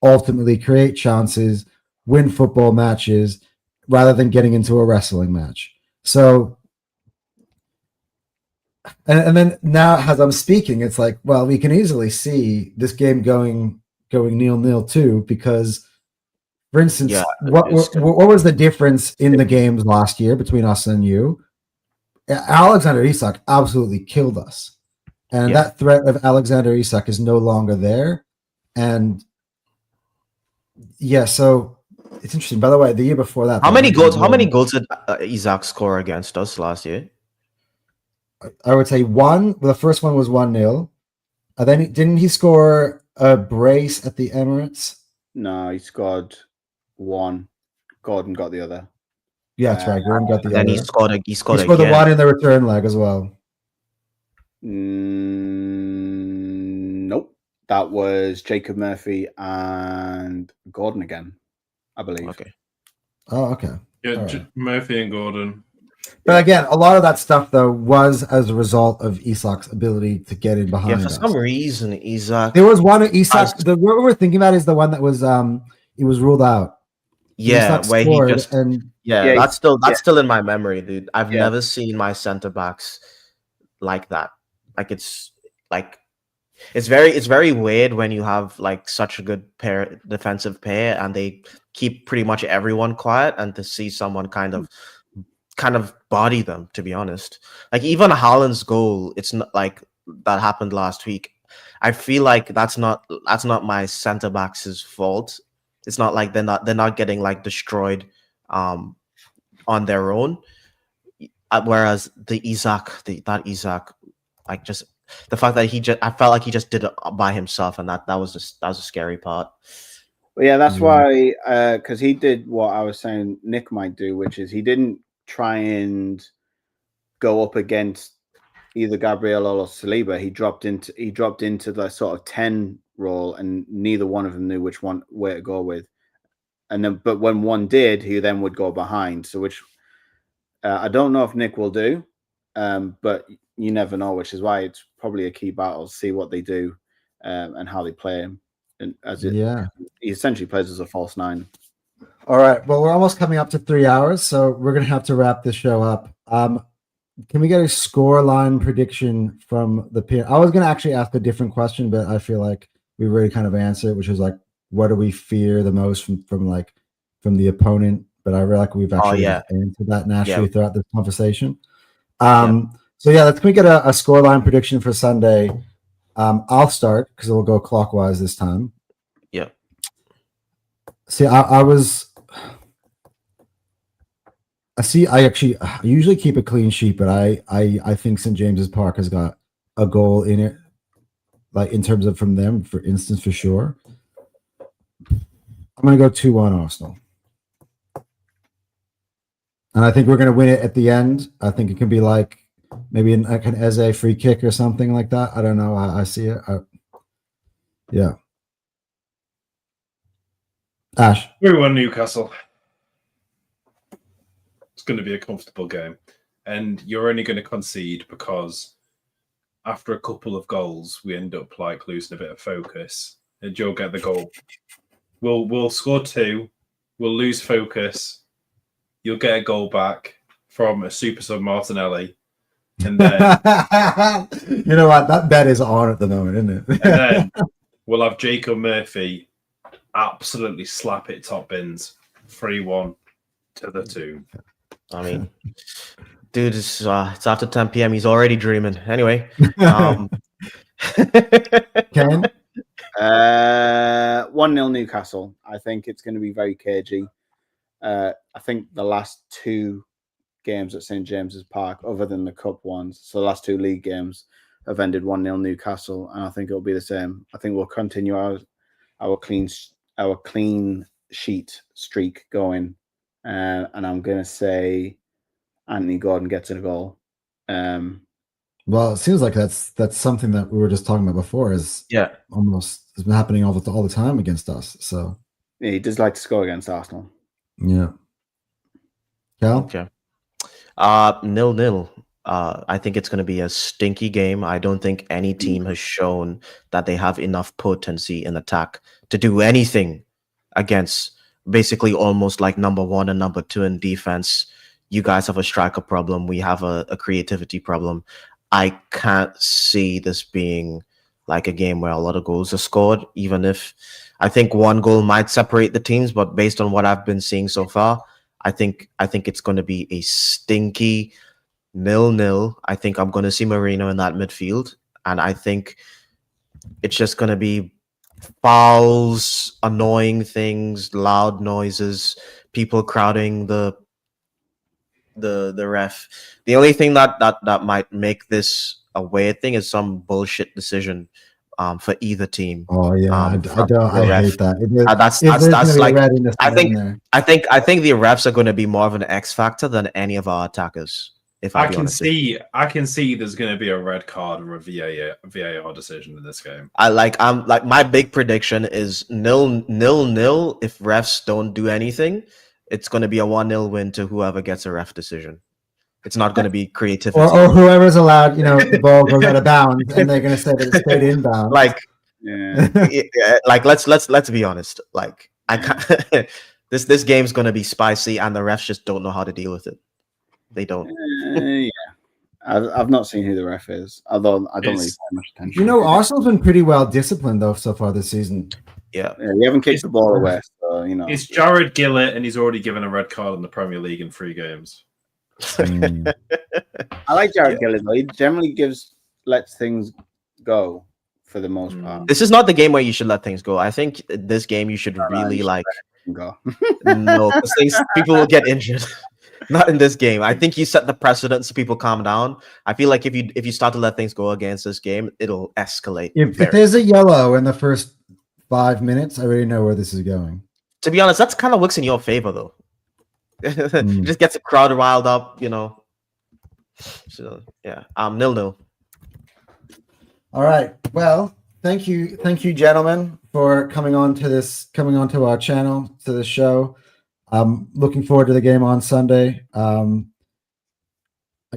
ultimately create chances, win football matches, rather than getting into a wrestling match. So, and then now as I'm speaking, it's like, well, we can easily see this game going 0-0 too, because, for instance, what was the difference in the games last year between us and you? Alexander Isak absolutely killed us. And that threat of Alexander Isak is no longer there. And so it's interesting. By the way, the year before that, how many goals did Isak score against us last year? I would say one. The first one was 1-0. Then didn't he score a brace at the Emirates? No, he scored one. Gordon got the other. Yeah, that's right. Gordon got the other. Then he scored the one in the return leg as well. Nope. That was Jacob Murphy and Gordon again, I believe. Okay. Oh, okay. Yeah, right. Murphy and Gordon. But again, a lot of that stuff, though, was as a result of Isak's ability to get in behind us. For some reason, Isak... There was one of Isak... what we're thinking about is the one that was it was ruled out. Yeah, Isak where he just... And, that's still in my memory, dude. I've never seen my centre-backs like that. Like, it's very weird when you have like such a good defensive pair and they keep pretty much everyone quiet, and to see someone kind of body them, to be honest. Like, even Haaland's goal, it's not like that happened last week. I feel like that's not my centre backs' fault. It's not like they're not getting like destroyed on their own. Whereas that Isaac, like just the fact that I felt like he just did it by himself, and that was a scary part. Well, yeah, that's why, because he did what I was saying Nick might do, which is he didn't try and go up against either Gabriel or Saliba. He dropped into the sort of 10 role, and neither one of them knew where to go with. And then, but when one did, he then would go behind. So, which I don't know if Nick will do, but you never know. Which is why it's probably a key battle. See what they do and how they play him. And he essentially plays as a false 9. All right. Well, we're almost coming up to 3 hours, so we're gonna have to wrap this show up. Can we get a score line prediction from the peer? I was gonna actually ask a different question, but I feel like we already kind of answered, which is like, what do we fear the most from the opponent? But I feel like we've actually answered that naturally throughout this conversation. So can we get a score line prediction for Sunday? I'll start because we'll go clockwise this time. Yeah. See, I usually keep a clean sheet, but I think St. James's Park has got a goal in it, like in terms of from them, for instance, for sure. I'm going to go 2-1 Arsenal. And I think we're going to win it at the end. I think it can be like maybe an Eze free kick or something like that. I don't know how I see it. Yeah. Ash. 3-1 Newcastle. It's going to be a comfortable game. And you're only going to concede because after a couple of goals, we end up like losing a bit of focus. And you'll get the goal. We'll score 2. We'll lose focus. You'll get a goal back from a super sub Martinelli. And then you know what? That bet is on at the moment, isn't it? And then we'll have Jacob Murphy absolutely slap it top bins. 3-1 to the 2. I mean, dude, it's after 10 p.m. He's already dreaming. Anyway, Ken? 1-0 Newcastle. I think it's going to be very cagey. I think the last 2 games at St. James's Park, other than the cup ones, so the last 2 league games have ended 1-0 Newcastle, and I think it'll be the same. I think we'll continue our clean sheet streak going, and I'm going to say Anthony Gordon gets a goal. Well, it seems like that's something that we were just talking about before. Has been happening all the time against us. So yeah, he does like to score against Arsenal. Yeah. Cal? Okay. 0-0. I think it's going to be a stinky game. I don't think any team has shown that they have enough potency in attack to do anything against basically almost like number 1 and number 2 in defense. You guys have a striker problem. We have a creativity problem. I can't see this being like a game where a lot of goals are scored, even if I think 1 goal might separate the teams. But based on what I've been seeing so far, I think it's going to be a stinky 0-0. I think I'm going to see Marino in that midfield, and I think it's just going to be fouls, annoying things, loud noises, people crowding the ref. The only thing that might make this a weird thing is some bullshit decision for either team. Oh yeah, I hate that. That's like I think the refs are going to be more of an X factor than any of our attackers. If I can see there's going to be a red card or a VAR decision in this game. I'm my big prediction is 0-0. If refs don't do anything, it's going to be a 1-0 win to whoever gets a ref decision. It's not going to be creativity. Or whoever's allowed, the ball goes out of bounds, and they're going to say that it's stayed inbound. Let's be honest. Like, I can't. This game's going to be spicy, and the refs just don't know how to deal with it. They don't. Yeah, I've not seen who the ref is, although I don't really pay much attention. Arsenal's been pretty well disciplined though so far this season. Yeah, we haven't kicked the ball away. So, it's Jared Gillett, and he's already given a red card in the Premier League in 3 games. I like Jared Gillett though. He generally lets things go for the most part. This is not the game where you should let things go. I think this game you should really like Go. no, because people will get injured. Not in this game. I think you set the precedent so people calm down. I feel like if you start to let things go against this game, it'll escalate. If there's a yellow in the first 5 minutes, I already know where this is going. To be honest, that's kind of works in your favor though. It just gets the crowd riled up, you know. So yeah, 0-0. All right. Well, thank you, gentlemen, for coming on to our channel, to the show. I'm looking forward to the game on Sunday. I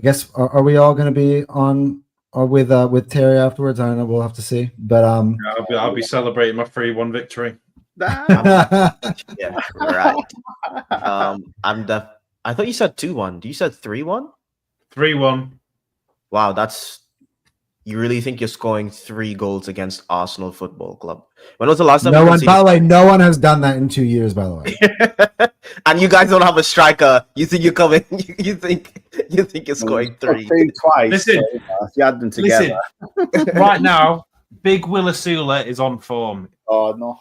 guess are we all going to be on or with Terry afterwards? I don't know. We'll have to see. But I'll be celebrating my 3-1 victory. Yeah, right. I thought you said 2-1. You said 3-1? 3-1. Wow, you really think you're scoring 3 goals against Arsenal Football Club? When was the last time? No one, by the way, no one has done that in 2 years. By the way, and you guys don't have a striker. You think you're coming? You think you're scoring 3 twice? Listen, if you had them together. Listen, right now, Big Willisula is on form. Oh no!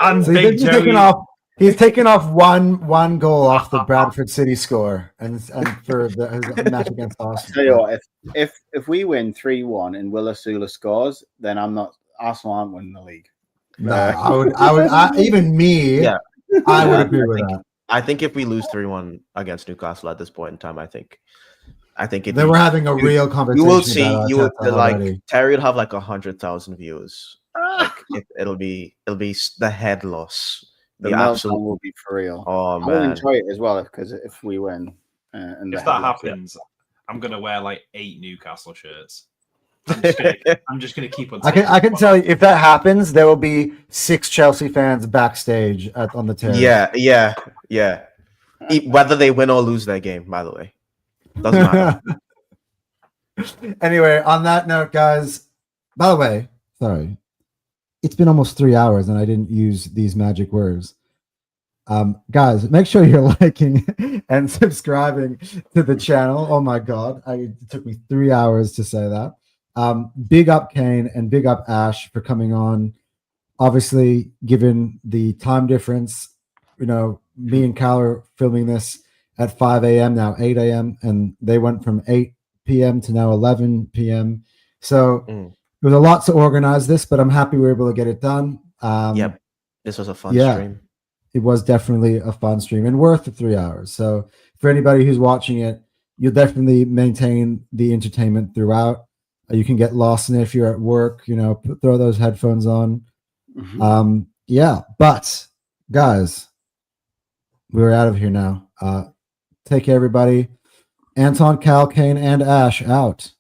And so Big Joey. He's taken off one goal off the Bradford City score, and for his match against Arsenal. Tell you what, if we win 3-1 and Willisula scores, then Arsenal aren't winning the league. No, I would even me. Yeah, I would agree with that. I think if we lose 3-1 against Newcastle at this point in time, I think they were having a real conversation. You will see. You will already. Terry would have like 100,000 views. Like it'll be the head loss. The meltdown will be for real. Oh man, I will enjoy it as well because if we win, and if that happens, I'm gonna wear like 8 Newcastle shirts. I'm just gonna keep on. I can tell you, if that happens, there will be 6 Chelsea fans backstage on the terrace. Yeah. Whether they win or lose their game, by the way, doesn't matter. Anyway, on that note, guys. By the way, sorry. It's been almost 3 hours and I didn't use these magic words. Guys, make sure you're liking and subscribing to the channel. Oh my God. It took me 3 hours to say that. Big up Kane and big up Ash for coming on. Obviously, given the time difference, you know, me and Cal are filming this at 5 a.m. now, 8 a.m. And they went from 8 p.m. to now 11 p.m. So it was a lot to organize this, but I'm happy we were able to get it done. Yep. This was a fun stream. It was definitely a fun stream and worth the 3 hours. So for anybody who's watching it, you'll definitely maintain the entertainment throughout. You can get lost in it if you're at work, you know, throw those headphones on. Yeah, but guys, we're out of here now. Take care, everybody. Anton, Cal, Kane, and Ash out.